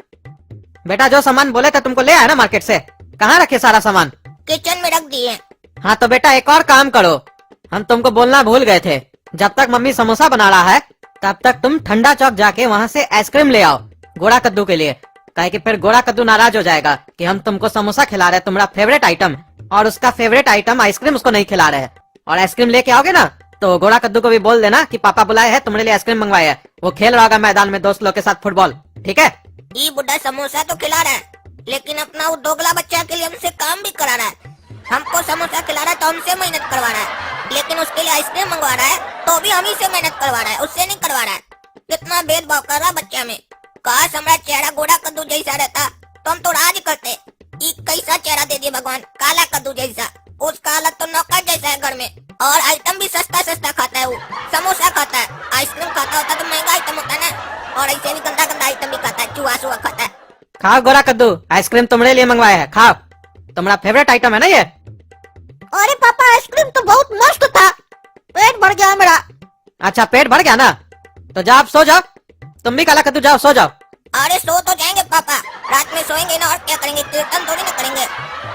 बेटा जो सामान बोले थे तुमको ले आया ना मार्केट से? कहाँ रखे सारा सामान? किचन में रख दिए। हाँ तो बेटा एक और काम करो, हम तुमको बोलना भूल गए थे। जब तक मम्मी समोसा बना रहा है तब तक तुम ठंडा चौक जाके वहाँ से आइसक्रीम ले आओ गोड़ा कद्दू के लिए। काहे कि फिर गोड़ा कद्दू नाराज हो जाएगा कि हम तुमको समोसा खिला रहे हैं, तुम्हारा फेवरेट आइटम, और उसका फेवरेट आइटम आइसक्रीम उसको नहीं खिला रहे हैं। और आइसक्रीम लेके आओगे ना तो गोड़ा कद्दू को भी बोल देना कि पापा बुलाए हैं, तुम्हारे लिए आइसक्रीम मंगवाए है। वो खेल रहा होगा मैदान में दोस्त लोग के साथ फुटबॉल। ठीक है? ये बुढ़ा समोसा तो खिला रहा है, लेकिन अपना वो दोगला बच्चा के लिए हमसे काम भी करा रहा है। हमको समोसा खिला रहा है तो हमसे मेहनत करवा रहा है, लेकिन उसके लिए आइसक्रीम मंगवा रहा है तो भी हम ही से मेहनत करवा रहा है, उससे नहीं करवा रहा है। कितना भेदभाव कर रहा है बच्चा में। काश हमारा चेहरा गोड़ा कद्दू जैसा रहता तो हम तो राज करते। ये कैसा चेहरा दे दिए भगवान, काला कद्दू जैसा। उसका हालत तो नौकर जैसा है घर में। और आइटम भी सस्ता सस्ता खाता है वो, समोसा खाता है। आइसक्रीम खाता होता तो महंगा आइटम होता है ना, और ऐसे भी गंदा गंदा आइटम भी खाता है, चूहा सुहा खाता है। खाओ गोड़ा कद्दू, आइसक्रीम तुम्हारे लिए मंगवाया है, खाओ। तुम्हारा फेवरेट आइटम है ना ये। अरे पापा आइसक्रीम तो बहुत मस्त था, पेट भर गया मेरा। अच्छा पेट भर गया ना, तो जाओ आप सो जाओ। तुम भी काला कद्दू जाओ सो जाओ। अरे सो तो जाएंगे पापा, रात में सोएंगे ना, और क्या करेंगे, कीर्तन थोड़ी ना करेंगे।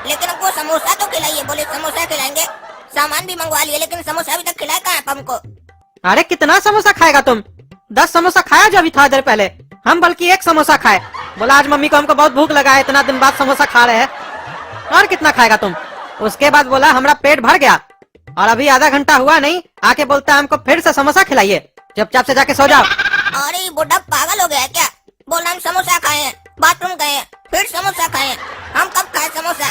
लेकिन हमको समोसा तो खिलाइए, बोले समोसा खिलाएंगे। सामान भी मंगवा लिए, लेकिन समोसा अभी तक खिलाया कहाँ है हमको। अरे कितना समोसा खाएगा तुम? 10 समोसा खाया जो अभी था देर पहले। हम बल्कि 1 समोसा खाए। बोला आज मम्मी को हमको बहुत भूख लगा है, इतना दिन बाद समोसा खा रहे हैं। और कितना खाएगा तुम? उसके बाद बोला हमारा पेट भर गया, और अभी आधा घंटा हुआ नहीं आके बोलता है हमको फिर से समोसा खिलाइए। चुपचाप से जाके सो जाओ। अरे ये बुढ़ा पागल हो गया है क्या? बोल रहा हम समोसा खाए हैं, बाथरूम गए हैं, फिर समोसा खाए हैं। हम कब खाए समोसा?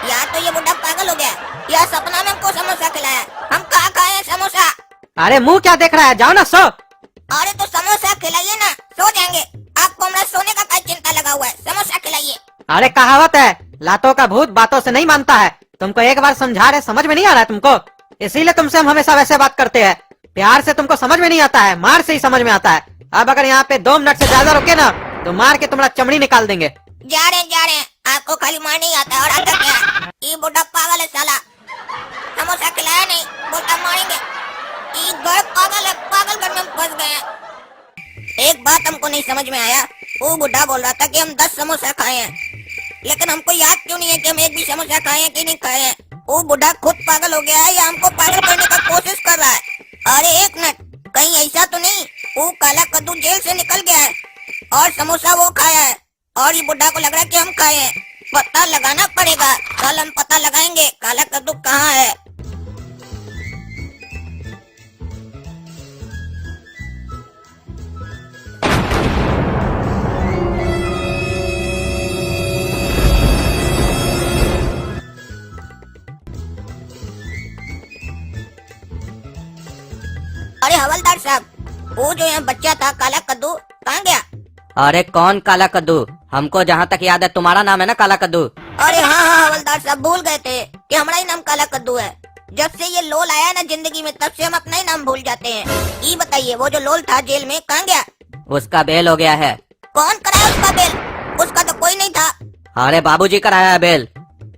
या तो ये बुढ़ा पागल हो गया, या सपना में हमको समोसा खिलाया। हम कहाँ खाए हैं समोसा? अरे मुंह क्या देख रहा है, जाओ ना सो। अरे तो समोसा खिलाइए ना, सो जाएंगे। आपको हमारा सोने का क्या चिंता लगा हुआ है? समोसा खिलाइए। अरे कहावत है, लातों का भूत बातों से नहीं मानता है। तुमको एक बार समझा रहे, समझ में नहीं आ रहा है तुमको, इसीलिए तुमसे हम हमेशा वैसे बात करते हैं। प्यार से तुमको समझ में नहीं आता है, मार से ही समझ में आता है। अब अगर यहाँ पे 2 मिनट से ज्यादा रुके ना तो मार के तुम्हारा चमड़ी निकाल देंगे। जा रहे हैं। आपको खाली मार नहीं आता है, और आता क्या है? ये बुढ़ा पागल है साला, समोसा खिलाया नहीं, बोलता मारेंगे। ये घर पागल है, पागल घर में फंस गए हैं। एक बात हमको नहीं समझ में आया, वो बुढ़ा बोल रहा था कि हम 10 समोसा खाए हैं, लेकिन हमको याद क्यों नहीं है कि हम एक भी समोसा खाए हैं कि नहीं खाए हैं। वो बुढ़ा खुद पागल हो गया है या हमको पागल करने का कोशिश कर रहा है? अरे एक मिनट, कहीं ऐसा तो नहीं वो काला कद्दू जेल से निकल गया है और समोसा वो खाया है, और ये बुढ़ा को लग रहा है कि हम खाए हैं। पता लगाना पड़ेगा, कल हम पता लगाएंगे काला कद्दू कहाँ है। अरे हवलदार साहब, वो जो यहाँ बच्चा था काला कद्दू कहाँ गया? अरे कौन काला कद्दू? हमको जहाँ तक याद है तुम्हारा नाम है ना काला कद्दू। अरे हाँ हवलदार साहब, भूल गए थे कि हमारा ही नाम काला कद्दू है। जब से ये लोल आया ना जिंदगी में, तब से हम अपना ही नाम भूल जाते हैं। ये बताइए वो जो लोल था जेल में कहाँ गया? उसका बेल हो गया है। कौन कराया उसका बेल? उसका तो कोई नहीं था। अरे बाबूजी कराया है बेल।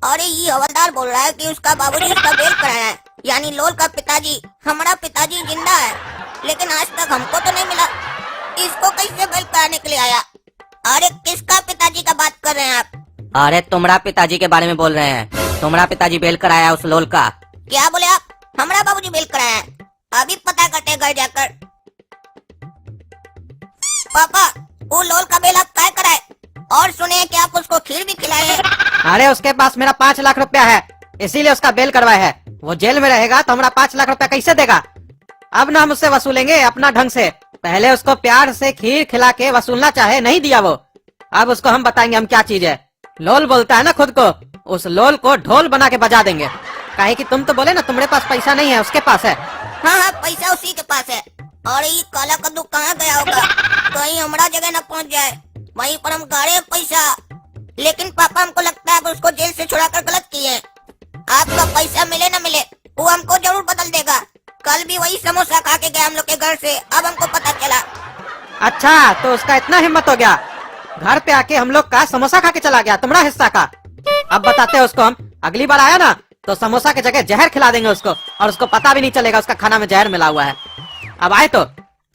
अरे ये हवलदार बोल रहा है कि उसका बाबूजी उसका बेल कराया है, यानी लोल का पिताजी। हमारा पिताजी जिंदा है, लेकिन आज तक हमको तो नहीं मिला। इसको कैसे बेल कराने के लिए आया? अरे किसका पिताजी का बात कर रहे हैं आप? अरे तुम्हारा पिताजी के बारे में बोल रहे हैं। तुम्हारा पिताजी बेल कराया उस लोल का। क्या बोले आप? हमारा बाबूजी बेल कराया है? अभी पता करते घर जाकर। पापा वो लोल का बेल आप क्या कराए? और सुने कि आप उसको खीर भी खिलाए हैं। अरे उसके पास मेरा 5 लाख रुपया है, इसीलिए उसका बेल करवाया है। वो जेल में रहेगा तो हमारा 5 लाख रुपया कैसे देगा? अब ना हम उससे वसूलेंगे अपना ढंग से। पहले उसको प्यार से खीर खिला के वसूलना चाहे, नहीं दिया वो। अब उसको हम बताएंगे हम क्या चीज है। लोल बोलता है ना खुद को, उस लोल को ढोल बना के बजा देंगे। काहे कि तुम तो बोले ना तुम्हारे पास पैसा नहीं है, उसके पास है। हाँ पैसा उसी के पास है। और ये काला कद्दू कहाँ गया होगा? कहीं हमारा जगह न पहुँच जाए, वहीं पर हम गाड़े पैसा। लेकिन पापा हमको लगता है कि उसको जेल से छुड़ाकर गलत किए हैं। आपका पैसा मिले न मिले वो हमको जरूर बदल देगा। कल भी वही समोसा खा के गया हम लोग के घर से, अब हमको पता चला। अच्छा, तो उसका इतना हिम्मत हो गया, घर पे आके हम लोग का समोसा खा के चला गया, तुम्हारा हिस्सा का। अब बताते हैं उसको हम, अगली बार आया ना तो समोसा की जगह जहर खिला देंगे उसको, और उसको पता भी नहीं चलेगा उसका खाना में जहर मिला हुआ है। अब आए तो।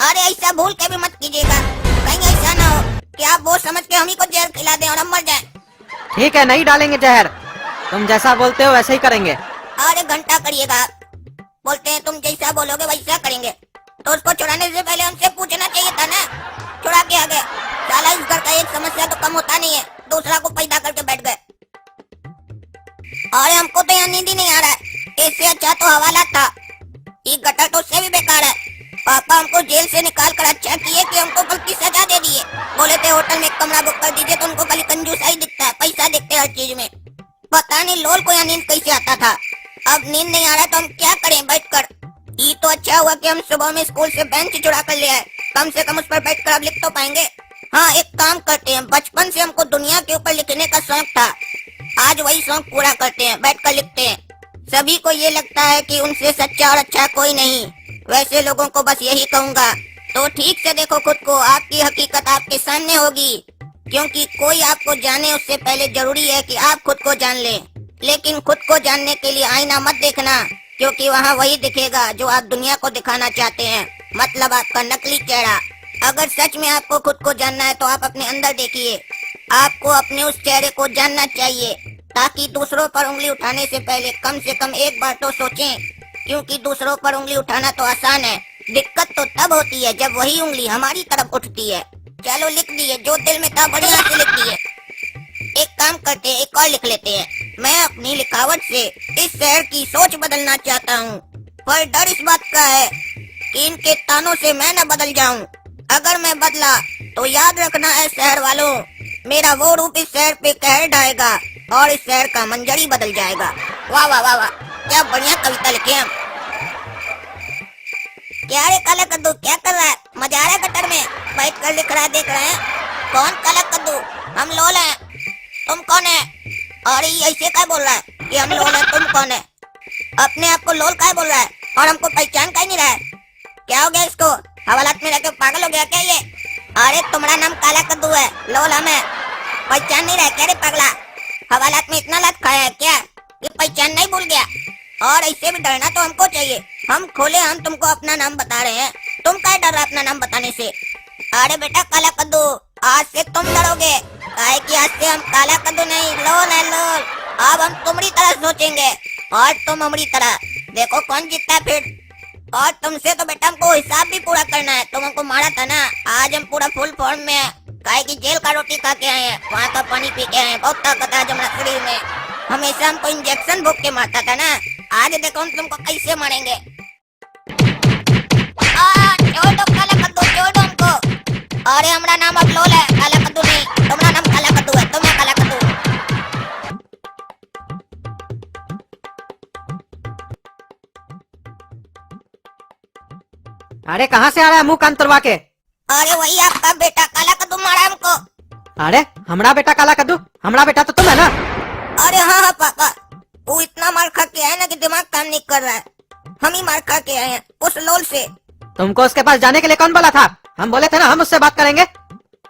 अरे ऐसा भूल के भी मत कीजिएगा, कहीं ऐसा ना हो कि आप वो समझ के हम ही को जहर खिला दें और हम मर जाएं। ठीक है, नहीं डालेंगे जहर, तुम जैसा बोलते हो वैसे ही करेंगे। अरे घंटा करिएगा, बोलते हैं तुम जैसा बोलोगे वैसा करेंगे। तो उसको छुड़ाने से पहले हमसे पूछना चाहिए था ना, छुड़ा के आ गए। साला इस घर का एक समस्या तो कम होता नहीं है, दूसरा को पैदा करके बैठ गए। अरे हमको तो यहाँ नींद ही नहीं आ रहा है, इससे अच्छा तो हवाला था। ये गटर तो उससे भी बेकार है। पापा हमको जेल से निकाल कर अच्छा किए कि हमको कल की सजा दे दिए। बोले थे होटल में एक कमरा बुक कर दीजिए, तो उनको खाली कंजूसा ही दिखता है, पैसा दिखते हर चीज में। पता नहीं लोल को यहाँ नींद कैसे आता था। अब नींद नहीं आ रहा तो हम क्या करें बैठकर। ये तो अच्छा हुआ कि हम सुबह में स्कूल से बेंच चुरा कर ले आए, कम से कम उस पर बैठकर अब लिख तो पाएंगे। हाँ, एक काम करते हैं, बचपन से हमको दुनिया के ऊपर लिखने का शौक था, आज वही शौक पूरा करते हैं, बैठकर लिखते हैं। सभी को ये लगता है कि उनसे सच्चा और अच्छा कोई नहीं, वैसे लोगों को बस यही कहूँगा, तो ठीक से देखो खुद को, आपकी हकीकत आपके सामने होगी। क्योंकि कोई आपको जाने उससे पहले जरूरी है कि आप खुद को जान लें। लेकिन खुद को जानने के लिए आईना मत देखना, क्योंकि वहाँ वही दिखेगा जो आप दुनिया को दिखाना चाहते हैं, मतलब आपका नकली चेहरा। अगर सच में आपको खुद को जानना है तो आप अपने अंदर देखिए। आपको अपने उस चेहरे को जानना चाहिए, ताकि दूसरों पर उंगली उठाने से कम एक बार तो सोचें, क्योंकि दूसरों पर उंगली उठाना तो आसान है, दिक्कत तो तब होती है जब वही उंगली हमारी तरफ उठती है। चलो लिख दिए, जो दिल में था बढ़िया से लिख दिए। एक काम करते हैं, एक और लिख लेते हैं। मैं अपनी लिखावट से इस शहर की सोच बदलना चाहता हूँ, पर डर इस बात का है कि इनके तानों से मैं न बदल जाऊँ। अगर मैं बदला तो याद रखना है शहर वालों, मेरा वो रूप इस शहर पे कहर ढाएगा और इस शहर का मंजर ही बदल जाएगा। वाह वाह वाह वाह, क्या बढ़िया कविता लिखे हम। क्या रे काला कद्दू, क्या कर रहा है? मजा आ रहा है गटर में बैठ कर लिख रहा है, देख रहे हैं? कौन काला कद्दू? हम लोल हैं। तुम कौन है? और ये ऐसे क्या बोल रहा है कि हम लोल हैं, तुम कौन है? अपने आप को लोल क्या बोल रहा है और हमको पहचान क्या नहीं रहा है? क्या हो गया इसको? हवालात में रहकर पागल हो गया क्या ये? अरे तुम्हारा नाम काला कद्दू है, लोल हम है, पहचान नहीं रहा क्या रे पगला? हवालात में इतना लात खाया है क्या कि पहचान नहीं भूल गया? और ऐसे भी डरना तो हमको चाहिए। हम खोले, हम तुमको अपना नाम बता रहे हैं, तुम क्या डर रहा अपना नाम बताने से? अरे बेटा काला कद्दू, आज से तुम डरोगे, काहे कि आज से हम काला कद्दू नहीं, लोल है लोल। अब हम तुम्हारी तरह सोचेंगे और तुम हमारी तरह। देखो कौन जीतता है फिर। और तुमसे तो बेटा हमको हिसाब भी पूरा करना है, तुम हमको मारा था ना, आज हम पूरा फुल फॉर्म में है, काहे कि जेल का रोटी खा के आए हैं, वहाँ का पानी पी के आए हैं, बहुत ताकत है हमारे शरीर में। हमेशा हमको इंजेक्शन भोग के मारता था ना, आज देखो हम तुमको कैसे मारेंगे। छोड़ दो काला कद्दू, छोड़ दो हमको। अरे हमारा नाम अब लोल है, काला कद्दू नहीं। तुम्हारा नाम काला कद्दू है, तुम है काला कद्दू। अरे कहाँ से आ रहा है मुंह कान तुड़वा के? अरे वही आपका बेटा काला कद्दू मारा हमको। अरे हमारा बेटा काला कद्दू? हमारा बेटा तो तुम है ना? अरे हाँ हाँ पापा, वो इतना मार खा के आए ना कि दिमाग काम नहीं कर रहा है। हम ही मार खा के आए हैं उस लोल से। तुमको उसके पास जाने के लिए कौन बोला था? हम बोले थे ना हम उससे बात करेंगे।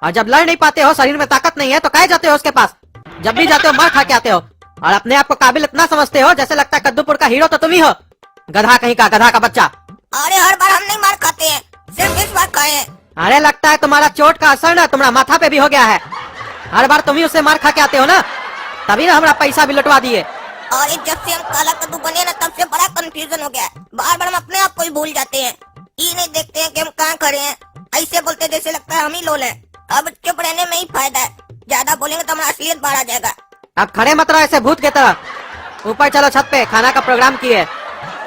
और जब लड़ नहीं पाते हो, शरीर में ताकत नहीं है, तो काहे जाते हो उसके पास? जब भी जाते हो मार खा के आते हो, और अपने आप को काबिल इतना समझते हो जैसे लगता है कद्दूपुर का हीरो तो तुम ही हो। गधा कहीं का, गधा का बच्चा। अरे हर बार हम नहीं मार खाते हैं, सिर्फ इस बार खाए हैं। अरे लगता है तुम्हारा चोट का असर ना तुम्हारा माथा पे भी हो गया है। हर बार तुम ही उससे मार खा के आते हो ना, तभी ना हमारा पैसा भी लुटवा दिए। और जब से हम काला कद्दू बने ना, तब से बड़ा कंफ्यूजन हो गया। बार बार हम अपने आप को ही भूल जाते हैं, ये नहीं देखते हैं कि हम कहाँ खड़े हैं। ऐसे बोलते जैसे लगता है हम ही लोल हैं। अब चुप रहने में ही फायदा है, ज्यादा बोलेंगे तो हमारा असलियत बाहर आ जाएगा। अब खड़े मत रहो ऐसे भूत के तरह। ऊपर चलो छत पे, खाना का प्रोग्राम किए,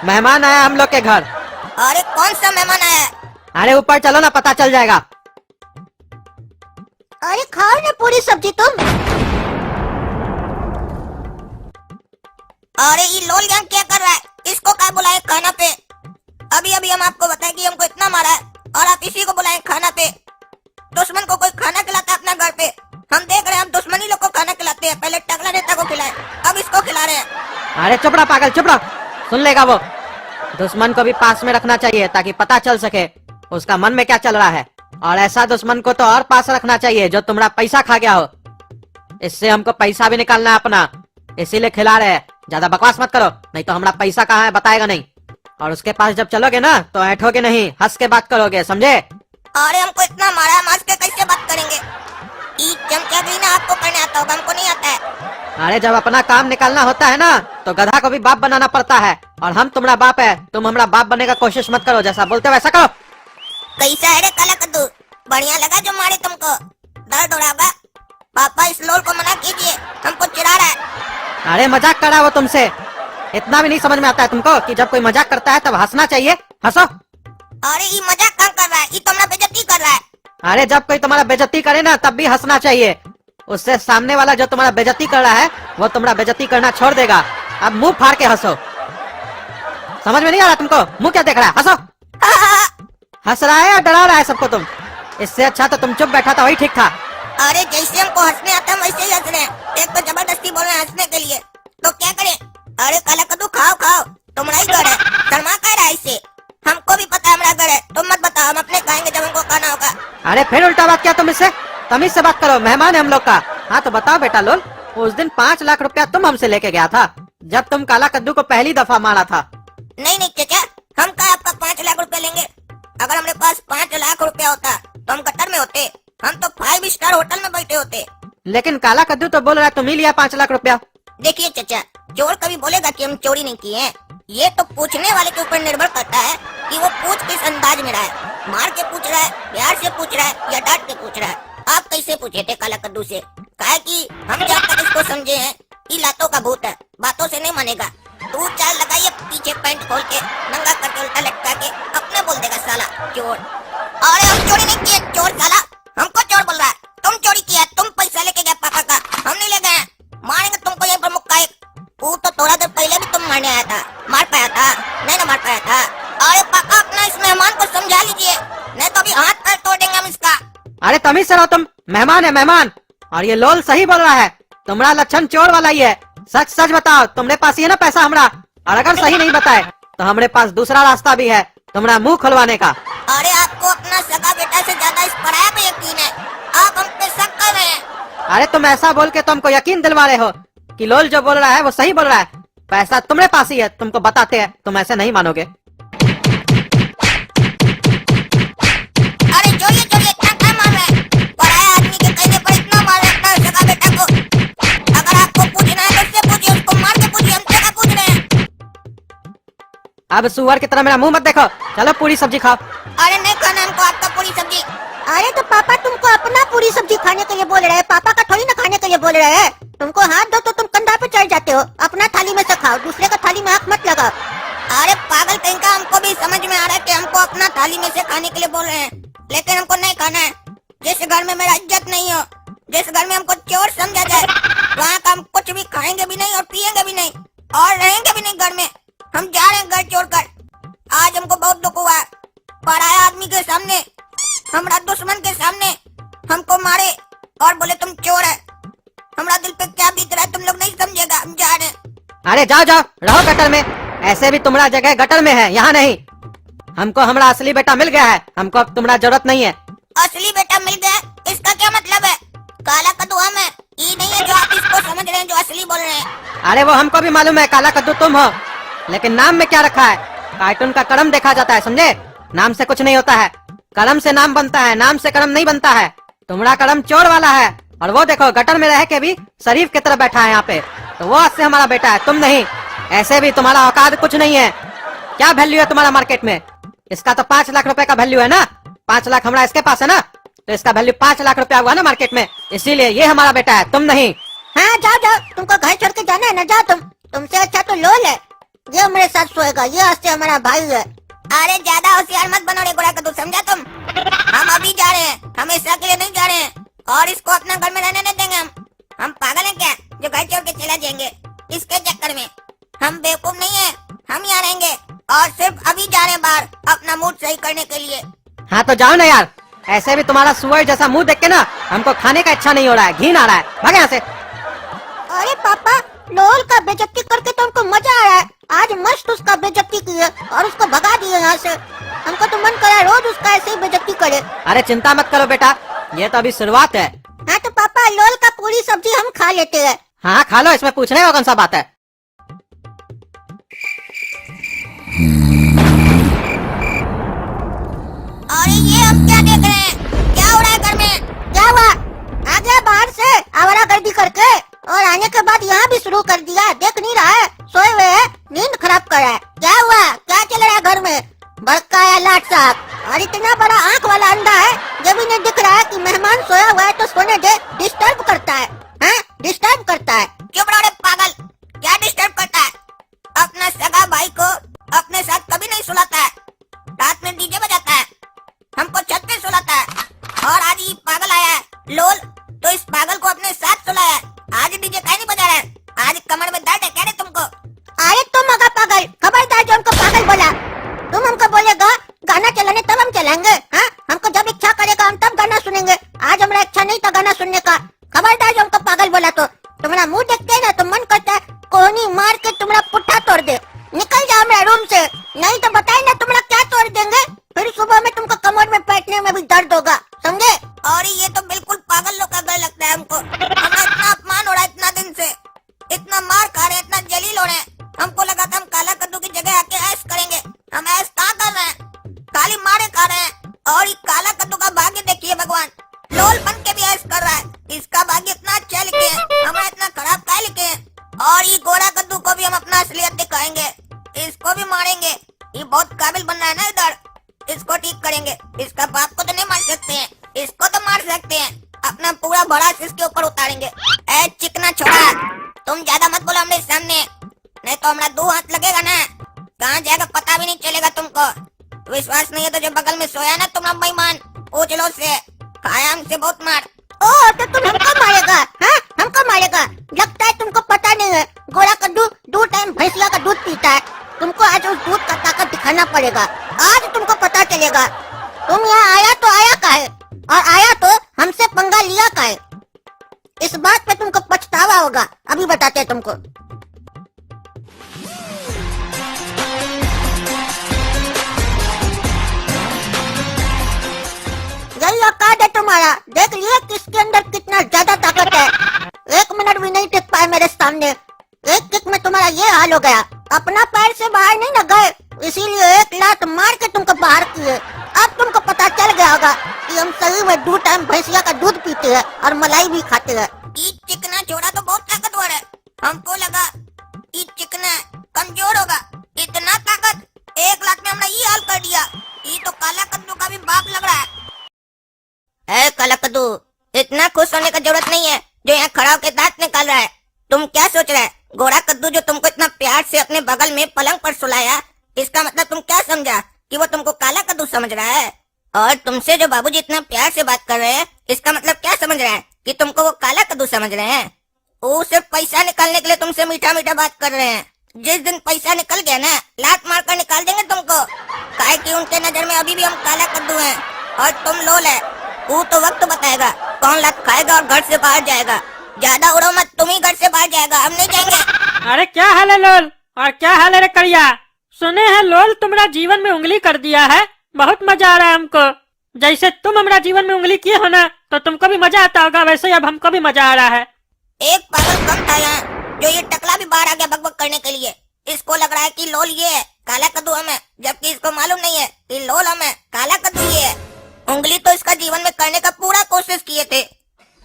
मेहमान आया हम लोग के घर। अरे कौन सा मेहमान आया है? अरे ऊपर चलो ना, पता चल जाएगा। अरे खाओ ना पूरी सब्जी तुम। अरे ये लोल यहाँ क्या कर रहा है? इसको क्या बुलाए खाना पे? अभी अभी हम आपको बताए कि हमको इतना मारा है और आप इसी को बुलाए खाना पे। दुश्मन को कोई खाना खिलाता है अपना घर पे, हम देख रहे हैं हम दुश्मनी लोग को खाना खिलाते अरे चुप रहा पागल, चुप रहा, सुन लेगा वो। दुश्मन को भी पास में रखना चाहिए ताकि पता चल सके उसका मन में क्या चल रहा है। और ऐसा दुश्मन को तो और पास रखना चाहिए जो तुम्हारा पैसा खा गया हो। इससे हमको पैसा भी निकालना है अपना, इसीलिए खिला रहे हैं। ज्यादा बकवास मत करो, नहीं तो हमारा पैसा कहाँ है बताएगा नहीं। और उसके पास जब चलोगे ना तो ऐठोगे नहीं, हंस के बात करोगे, समझे? अरे हमको इतना मारा, हम हंस के कैसे बात करेंगे? ई चमचागिरी ना आपको करने आता होगा, हमको नहीं आता है। अरे जब अपना काम निकालना होता है ना तो गधा को भी बाप बनाना पड़ता है। और हम तुम्हारा बाप है, तुम हमारा बाप बनने का कोशिश मत करो, जैसा बोलते हो वैसा करो। कैसा है रे काला कद्दू? बढ़िया लगा जो मारे तुमको? दर्द हो रहा होगा? पापा इस लोल को मना कीजिए, हमको चिढ़ा रहा है। अरे मजाक कर रहा है वो तुमसे, इतना भी नहीं समझ में आता है तुमको कि जब कोई मजाक करता है तब हंसना चाहिए? हंसो। अरे ये मजाक काम कर रहा है, ये तो हमारा बेइज्जती कर रहा है। अरे जब कोई तुम्हारा बेइज्जती करे ना तब भी हंसना चाहिए, उससे सामने वाला जो तुम्हारा बेइज्जती कर रहा है वो तुम्हारा बेइज्जती करना छोड़ देगा। अब मुंह फाड़ के हंसो। समझ में नहीं आ रहा तुमको? मुंह क्या देख रहा है? हंसो। हंस रहा है या डरा रहा है सबको तुम? इससे अच्छा तो तुम चुप बैठा था, वही ठीक था। अरे जैसे हमको हंसने आता है वैसे ही हंस रहे हैं। एक तो जबरदस्ती बोल रहे हैं हंसने के लिए, तो क्या करें? अरे काला कद्दू खाओ खाओ, तुम्हारा ही घर है, शर्मा कह रहा है इससे। हमको भी पता है हमारा घर है, तुम मत बताओ, हम अपने खाएंगे जब हमको खाना होगा। अरे फिर उल्टा बात किया तुम इससे? तमीज से बात करो, मेहमान है हम लोग का। हाँ तो बताओ बेटा लोल, उस दिन 5 लाख रुपया तुम हमसे लेके गया था जब तुम काला कद्दू को पहली दफा मारा था। नहीं नहीं चाचा, हम क्या आपका 5 लाख रुपया लेंगे? अगर हमारे पास 5 लाख रुपया होता तो हम गटर में होते, हम तो 5 स्टार होटल में बैठे होते। लेकिन काला कद्दू तो बोल रहा है तुम ही लिया 5 लाख रुपया। देखिए चाचा, चोर कभी बोलेगा कि हम चोरी नहीं किए हैं? ये तो पूछने वाले के ऊपर निर्भर करता है कि वो पूछ किस अंदाज में रहा है। मार के पूछ रहा है, प्यार से पूछ रहा है या डांट के पूछ रहा है। आप कैसे पूछे थे काला कद्दू से? कहा कि हम जब तक इसको समझे हैं ये लातों का भूत है, बातों से नहीं मानेगा। तू चाल लगाइए पीछे पैंट खोल के, नंगा करके उल्टा लटका के अपने बोल देगा साला चोर। अरे हम चोरी नहीं किए, चोर साला हमको चोर बोल रहा है। तुम चोरी किया, तुम पैसा लेके गए पापा का, हम नहीं ले गए। मारेंगे तुमको यही पर मुक्का एक। वो तो थोड़ा देर पहले भी तुम मारने आया था, मार पाया था? नहीं ना मार पाया था। अरे पापा अपना इस मेहमान को समझा लीजिए, नहीं तो अभी हाथ पैर तोड़ देंगे हम इसका। अरे तमीज से रहो तुम, मेहमान है मेहमान। और ये लोल सही बोल रहा है, तुम्हारा लक्षण चोर वाला ही है। सच सच बताओ, तुम्हारे पास ही है ना पैसा हमरा? और अगर सही नहीं बताए तो हमारे पास दूसरा रास्ता भी है तुम्हारा मुंह खुलवाने का। अरे आपको अपना सगा बेटा से ज्यादा इस पराया पे यकीन है, आप हम पे शक कर रहे हैं। अरे तुम ऐसा बोल के तुमको यकीन दिलवा रहे हो कि लोल जो बोल रहा है वो सही बोल रहा है। पैसा तुम्हारे पास ही है, तुमको बताते हैं, तुम ऐसे नहीं मानोगे। अरे चोरिए चोरिए, इतना क्या मार रहे हैं? पराया आदमी के कहने पर इतना मार रहे हैं अपना सगा बेटा को। अगर आपको पूछना है तो उससे पूछिए, उसको मार के पूछिए, हमसे क्या पूछ रहे हैं? अब सुअर की तरह मेरा मुंह मत देखो, चलो पूरी सब्जी खाओ। अरे नहीं खाना हमको आपका पूरी सब्जी। अरे तो पापा तुमको अपना पूरी सब्जी खाने के लिए बोल रहे हैं, पापा का थोड़ी ना खाने के लिए बोल रहे हैं। तुमको हाथ दो तो तुम कंधा पे चढ़ जाते हो। अपना थाली में से खाओ, दूसरे का थाली में आंख मत लगाओ। अरे पागल कहीं का, हमको भी समझ में आ रहा है कि हमको अपना थाली में से खाने के लिए बोल रहे हैं, लेकिन हमको नहीं खाना है। जिस घर में मेरा इज्जत नहीं हो, जिस घर में हमको चोर समझा जाए, वहाँ का हम कुछ भी खाएंगे भी नहीं और पियेंगे भी नहीं और रहेंगे भी नहीं घर में। हम जा रहे हैं घर छोड़ कर। आज हमको बहुत दुख हुआ, पराया आदमी के सामने, हमारा दुश्मन के सामने हमको मारे और बोले तुम चोर है। हमारा दिल पे क्या बीत रहा है तुम लोग नहीं समझेगा, हम जा रहे हैं। अरे जाओ जाओ, रहो गटर में। ऐसे भी तुम्हारा जगह गटर में है, यहाँ नहीं। हमको हमारा असली बेटा मिल गया है, हमको अब तुम्हारा जरूरत नहीं है। असली बेटा मिल गया, इसका क्या मतलब है? काला कद्दू हम है, ये नहीं है जो आप इसको समझ रहे हैं, जो असली बोल रहे हैं। अरे वो हमको भी मालूम है काला कद्दू तुम हो, लेकिन नाम में क्या रखा है? कार्टून का कलम देखा जाता है, समझे? नाम से कुछ नहीं होता है, कलम से नाम बनता है, नाम से कलम नहीं बनता है। तुम्हारा कलम चोर वाला है, और वो देखो गटर में रह के भी शरीफ की तरह बैठा है यहाँ पे, तो वो आज से हमारा बेटा है, तुम नहीं। ऐसे भी तुम्हारा औकात कुछ नहीं है। क्या वैल्यू है तुम्हारा मार्केट में? इसका तो 5 लाख रुपए का वैल्यू है ना। 5 लाख हमारा इसके पास है ना, तो इसका वैल्यू 5 लाख रुपया हुआ ना मार्केट में, इसीलिए ये हमारा बेटा है, तुम नहीं। हाँ जाओ जाओ, तुमको घर छोड़ के जाना है ना, जाओ तुम। तुमसे अच्छा तो लोल है, ये हमारे साथ सोएगा, ये आज से हमारा भाई है। अरे ज्यादा होशियार मत बनो रे गोरा कद्दू, समझा तुम? हम अभी जा रहे हैं, हमेशा के लिए नहीं जा रहे हैं, और इसको अपना घर में रहने नहीं देंगे। हम पागल हैं क्या जो घर छोड़ के चला जाएंगे इसके चक्कर में? हम बेवकूफ नहीं है, हम यहाँ रहेंगे और सिर्फ अभी जा रहे हैं बाहर अपना मूड सही करने के लिए। हाँ तो जाओ ना यार, ऐसे भी तुम्हारा सुअर जैसा मुंह देख के ना हमको खाने का इच्छा नहीं हो रहा है, घिन आ रहा है, भाग यहाँ से। अरे पापा, लोल का बेइज्जती करके तो हमको मजा आया है। आज मस्त उसका बेइज्जती किए और उसको भगा दिए यहाँ से। हमको तो मन करा रोज उसका ऐसे ही बेइज्जती करे। अरे चिंता मत करो बेटा, ये तो अभी शुरुआत है। हाँ तो पापा लोल का पूरी सब्जी हम खा लेते हैं। हाँ खा लो, इसमें पूछने का कौन सा बात है। और ये हम क्या देख रहे हैं? क्या हो रहा है घर में? क्या हुआ? आ गया बाहर से आवारागर्दी करके और आने के बाद यहाँ भी शुरू कर दिया। देख नहीं रहा है, सोए हुए है, नींद खराब कर रहा है। क्या हुआ? क्या चल रहा है घर में? बड़काया लाट साहब और इतना बड़ा आंख वाला अंडा है, जब इन्हें दिख रहा है कि मेहमान सोया हुआ है तो सोने दे। डिस्टर्ब करता है, हाँ डिस्टर्ब करता है। चुप रहो रे पागल, क्या डिस्टर्ब करता है? अपना सगा भाई को अपने साथ कभी नहीं सुलाता है, रात में डीजे बजाता है, हमको छत पे सुलाता है। और आज ये पागल आया है लोल, तो इस पागल को अपने साथ सुलाया है। आज डीजे काहे नहीं बजा रहा है? आज कमर में दर्द है क्या रे तुमको? अरे तुम मगा पागल, खबरदार जो हमको पागल बोला। तुम हमको बोलेगा गाना चलाने तब हम चलाएंगे। हाँ हमको जब इच्छा करेगा हम तब गाना सुनेंगे। आज हमारा इच्छा नहीं था गाना सुनने का। खबरदार जो हमको पागल बोला तो तुम्हारा मुंह देखते है ना तो मन करता है कोहनी मार के तुम्हारा पुट्ठा तोड़ दे। निकल जाओ मेरे रूम से, नहीं तो बताए ना तुम्हारा क्या तोड़ देंगे। फिर सुबह में तुमको कमर में बैठने में भी दर्द होगा, समझे? और ये तो बिल्कुल पागल लोग का घर लगता है हमको। हमें इतना अपमान हो रहा है इतना दिन से, इतना मार खा रहे हैं, इतना जलील हो रहे हैं। हमको लगा था हम काला कद्दू की जगह आके ऐश करेंगे। हम ऐश कहाँ कर रहे हैं? खाली मारे खा रहे हैं। और ये काला कद्दू का भाग्य देखिए भगवान, लोल बन के भी ऐश कर रहा है। इसका भाग्य इतना अच्छा लिखे है, हमारा इतना खराब क्या लिखे है। और ये गोरा कद्दू को भी हम अपना असलियत दिखाएंगे, इसको भी मारेंगे। ये बहुत काबिल बन रहा है ना इधर, इसको ठीक करेंगे। इसका बाप को तो नहीं मार सकते हैं, इसको तो मार सकते हैं। अपना पूरा बड़ा इसके ऊपर उतारेंगे। ए चिकना छोड़ा, तुम ज्यादा मत बोलो हमने सामने, नहीं तो हमारा 2 हाथ लगेगा ना। कहाँ जाएगा पता भी नहीं चलेगा तुमको। विश्वास नहीं है तो जो बगल में सोया ना तुम्हारा बेईमान, पूछ लो से, खाया हमसे बहुत मार। ओ तो तुम हमको मारेगा? हाँ हमको मारेगा? लगता है तुमको पता नहीं है, गोरा कद्दू 2 टाइम भैंसिया का दूध पीता है। तुमको आज उस दूध का ताकत दिखाना पड़ेगा। आज तुमको पता चलेगा तुम यहाँ आया तो आया काहे, और आया तो हमसे पंगा लिया काहे। इस बात पे तुमको पछतावा होगा, अभी बताते हैं तुमको। यही औकात है तुम्हारा, देख लिया किसके अंदर कितना ज्यादा ताकत है। 1 मिनट भी नहीं टिक पाए मेरे सामने। एक किक में तुम्हारा ये हाल हो गया। अपना पैर से बाहर नहीं न गए, इसीलिए 1 लात मार के तुमको बाहर किए। अब तुमको पता चल गया होगा कि हम सही में 2 टाइम भैंसिया का दूध पीते हैं और मलाई भी खाते हैं। ये चिकना छोड़ा तो बहुत ताकतवर है, हमको लगा ये चिकना कमजोर होगा। इतना ताकत, 1 लाख में हमने ये हाल कर दिया। ये तो काला कद्दू का भी बाप लग रहा है। ए काला कद्दू, इतना खुश होने का जरूरत नहीं है जो यहाँ खड़ा होकर दांत निकाल रहा है। तुम क्या सोच रहे है? गोरा कद्दू जो तुमको इतना प्यार से अपने बगल में पलंग पर सुलाया, इसका मतलब तुम क्या समझा कि वो तुमको काला कद्दू समझ रहा है? और तुमसे जो बाबूजी इतना प्यार से बात कर रहे हैं, इसका मतलब क्या समझ रहे हैं कि तुमको वो काला कद्दू समझ रहे हैं? वो सिर्फ पैसा निकालने के लिए तुमसे मीठा मीठा बात कर रहे हैं। जिस दिन पैसा निकल गया ना, लात मार कर निकाल देंगे तुमको। काहे कि उनके नजर में अभी भी हम काला कद्दू हैं और तुम लोल है। वो तो वक्त बताएगा कौन लात खाएगा और घर से बाहर जाएगा। ज्यादा उड़ो मत, तुम ही घर से बाहर जाएगा, हम नहीं जाएंगे। अरे क्या हाल है लोल, और क्या हाल है रे करिया? सुने हैं लोल तुम्हारा जीवन में उंगली कर दिया है, बहुत मजा आ रहा है हमको। जैसे तुम हमारा जीवन में उंगली किए हो ना, तो तुमको भी मजा आता होगा, वैसे ही अब हमको भी मजा आ रहा है। एक पागल कम था यहाँ, जो ये टकला भी बाहर आ गया बकबक करने के लिए। इसको लग रहा है कि लोल ये है, काला कद्दू हम है, जबकि इसको मालूम नहीं है कि लोल हम है, काला कद्दू ये है। उंगली तो इसका जीवन में करने का पूरा कोशिश किए थे,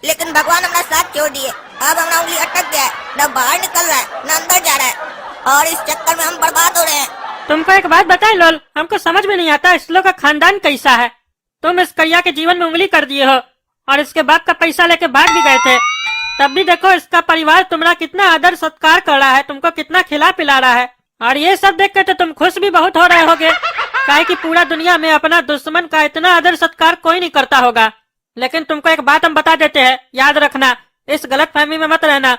लेकिन भगवान हमारा साथ छोड़ दिए। अब हमारा उंगली अटक गया है, न बाहर निकल रहा है न अंदर जा रहा है, और इस चक्कर में हम बर्बाद हो रहे हैं। तुमको एक बात बताएं लोल, हमको समझ में नहीं आता इस लोग का खानदान कैसा है। तुम इस करिया के जीवन में उंगली कर दिए हो और इसके बाप का पैसा लेके भाग भी गए थे, तब भी देखो इसका परिवार तुम्हारा कितना आदर सत्कार कर रहा है, तुमको कितना खिला पिला रहा है। और ये सब देख के तो तुम खुश भी बहुत हो रहे होगे, काहे कि पूरा दुनिया में अपना दुश्मन का इतना आदर सत्कार कोई नहीं करता होगा। लेकिन तुमको एक बात हम बता देते हैं, याद रखना, इस गलत फहमी में मत रहना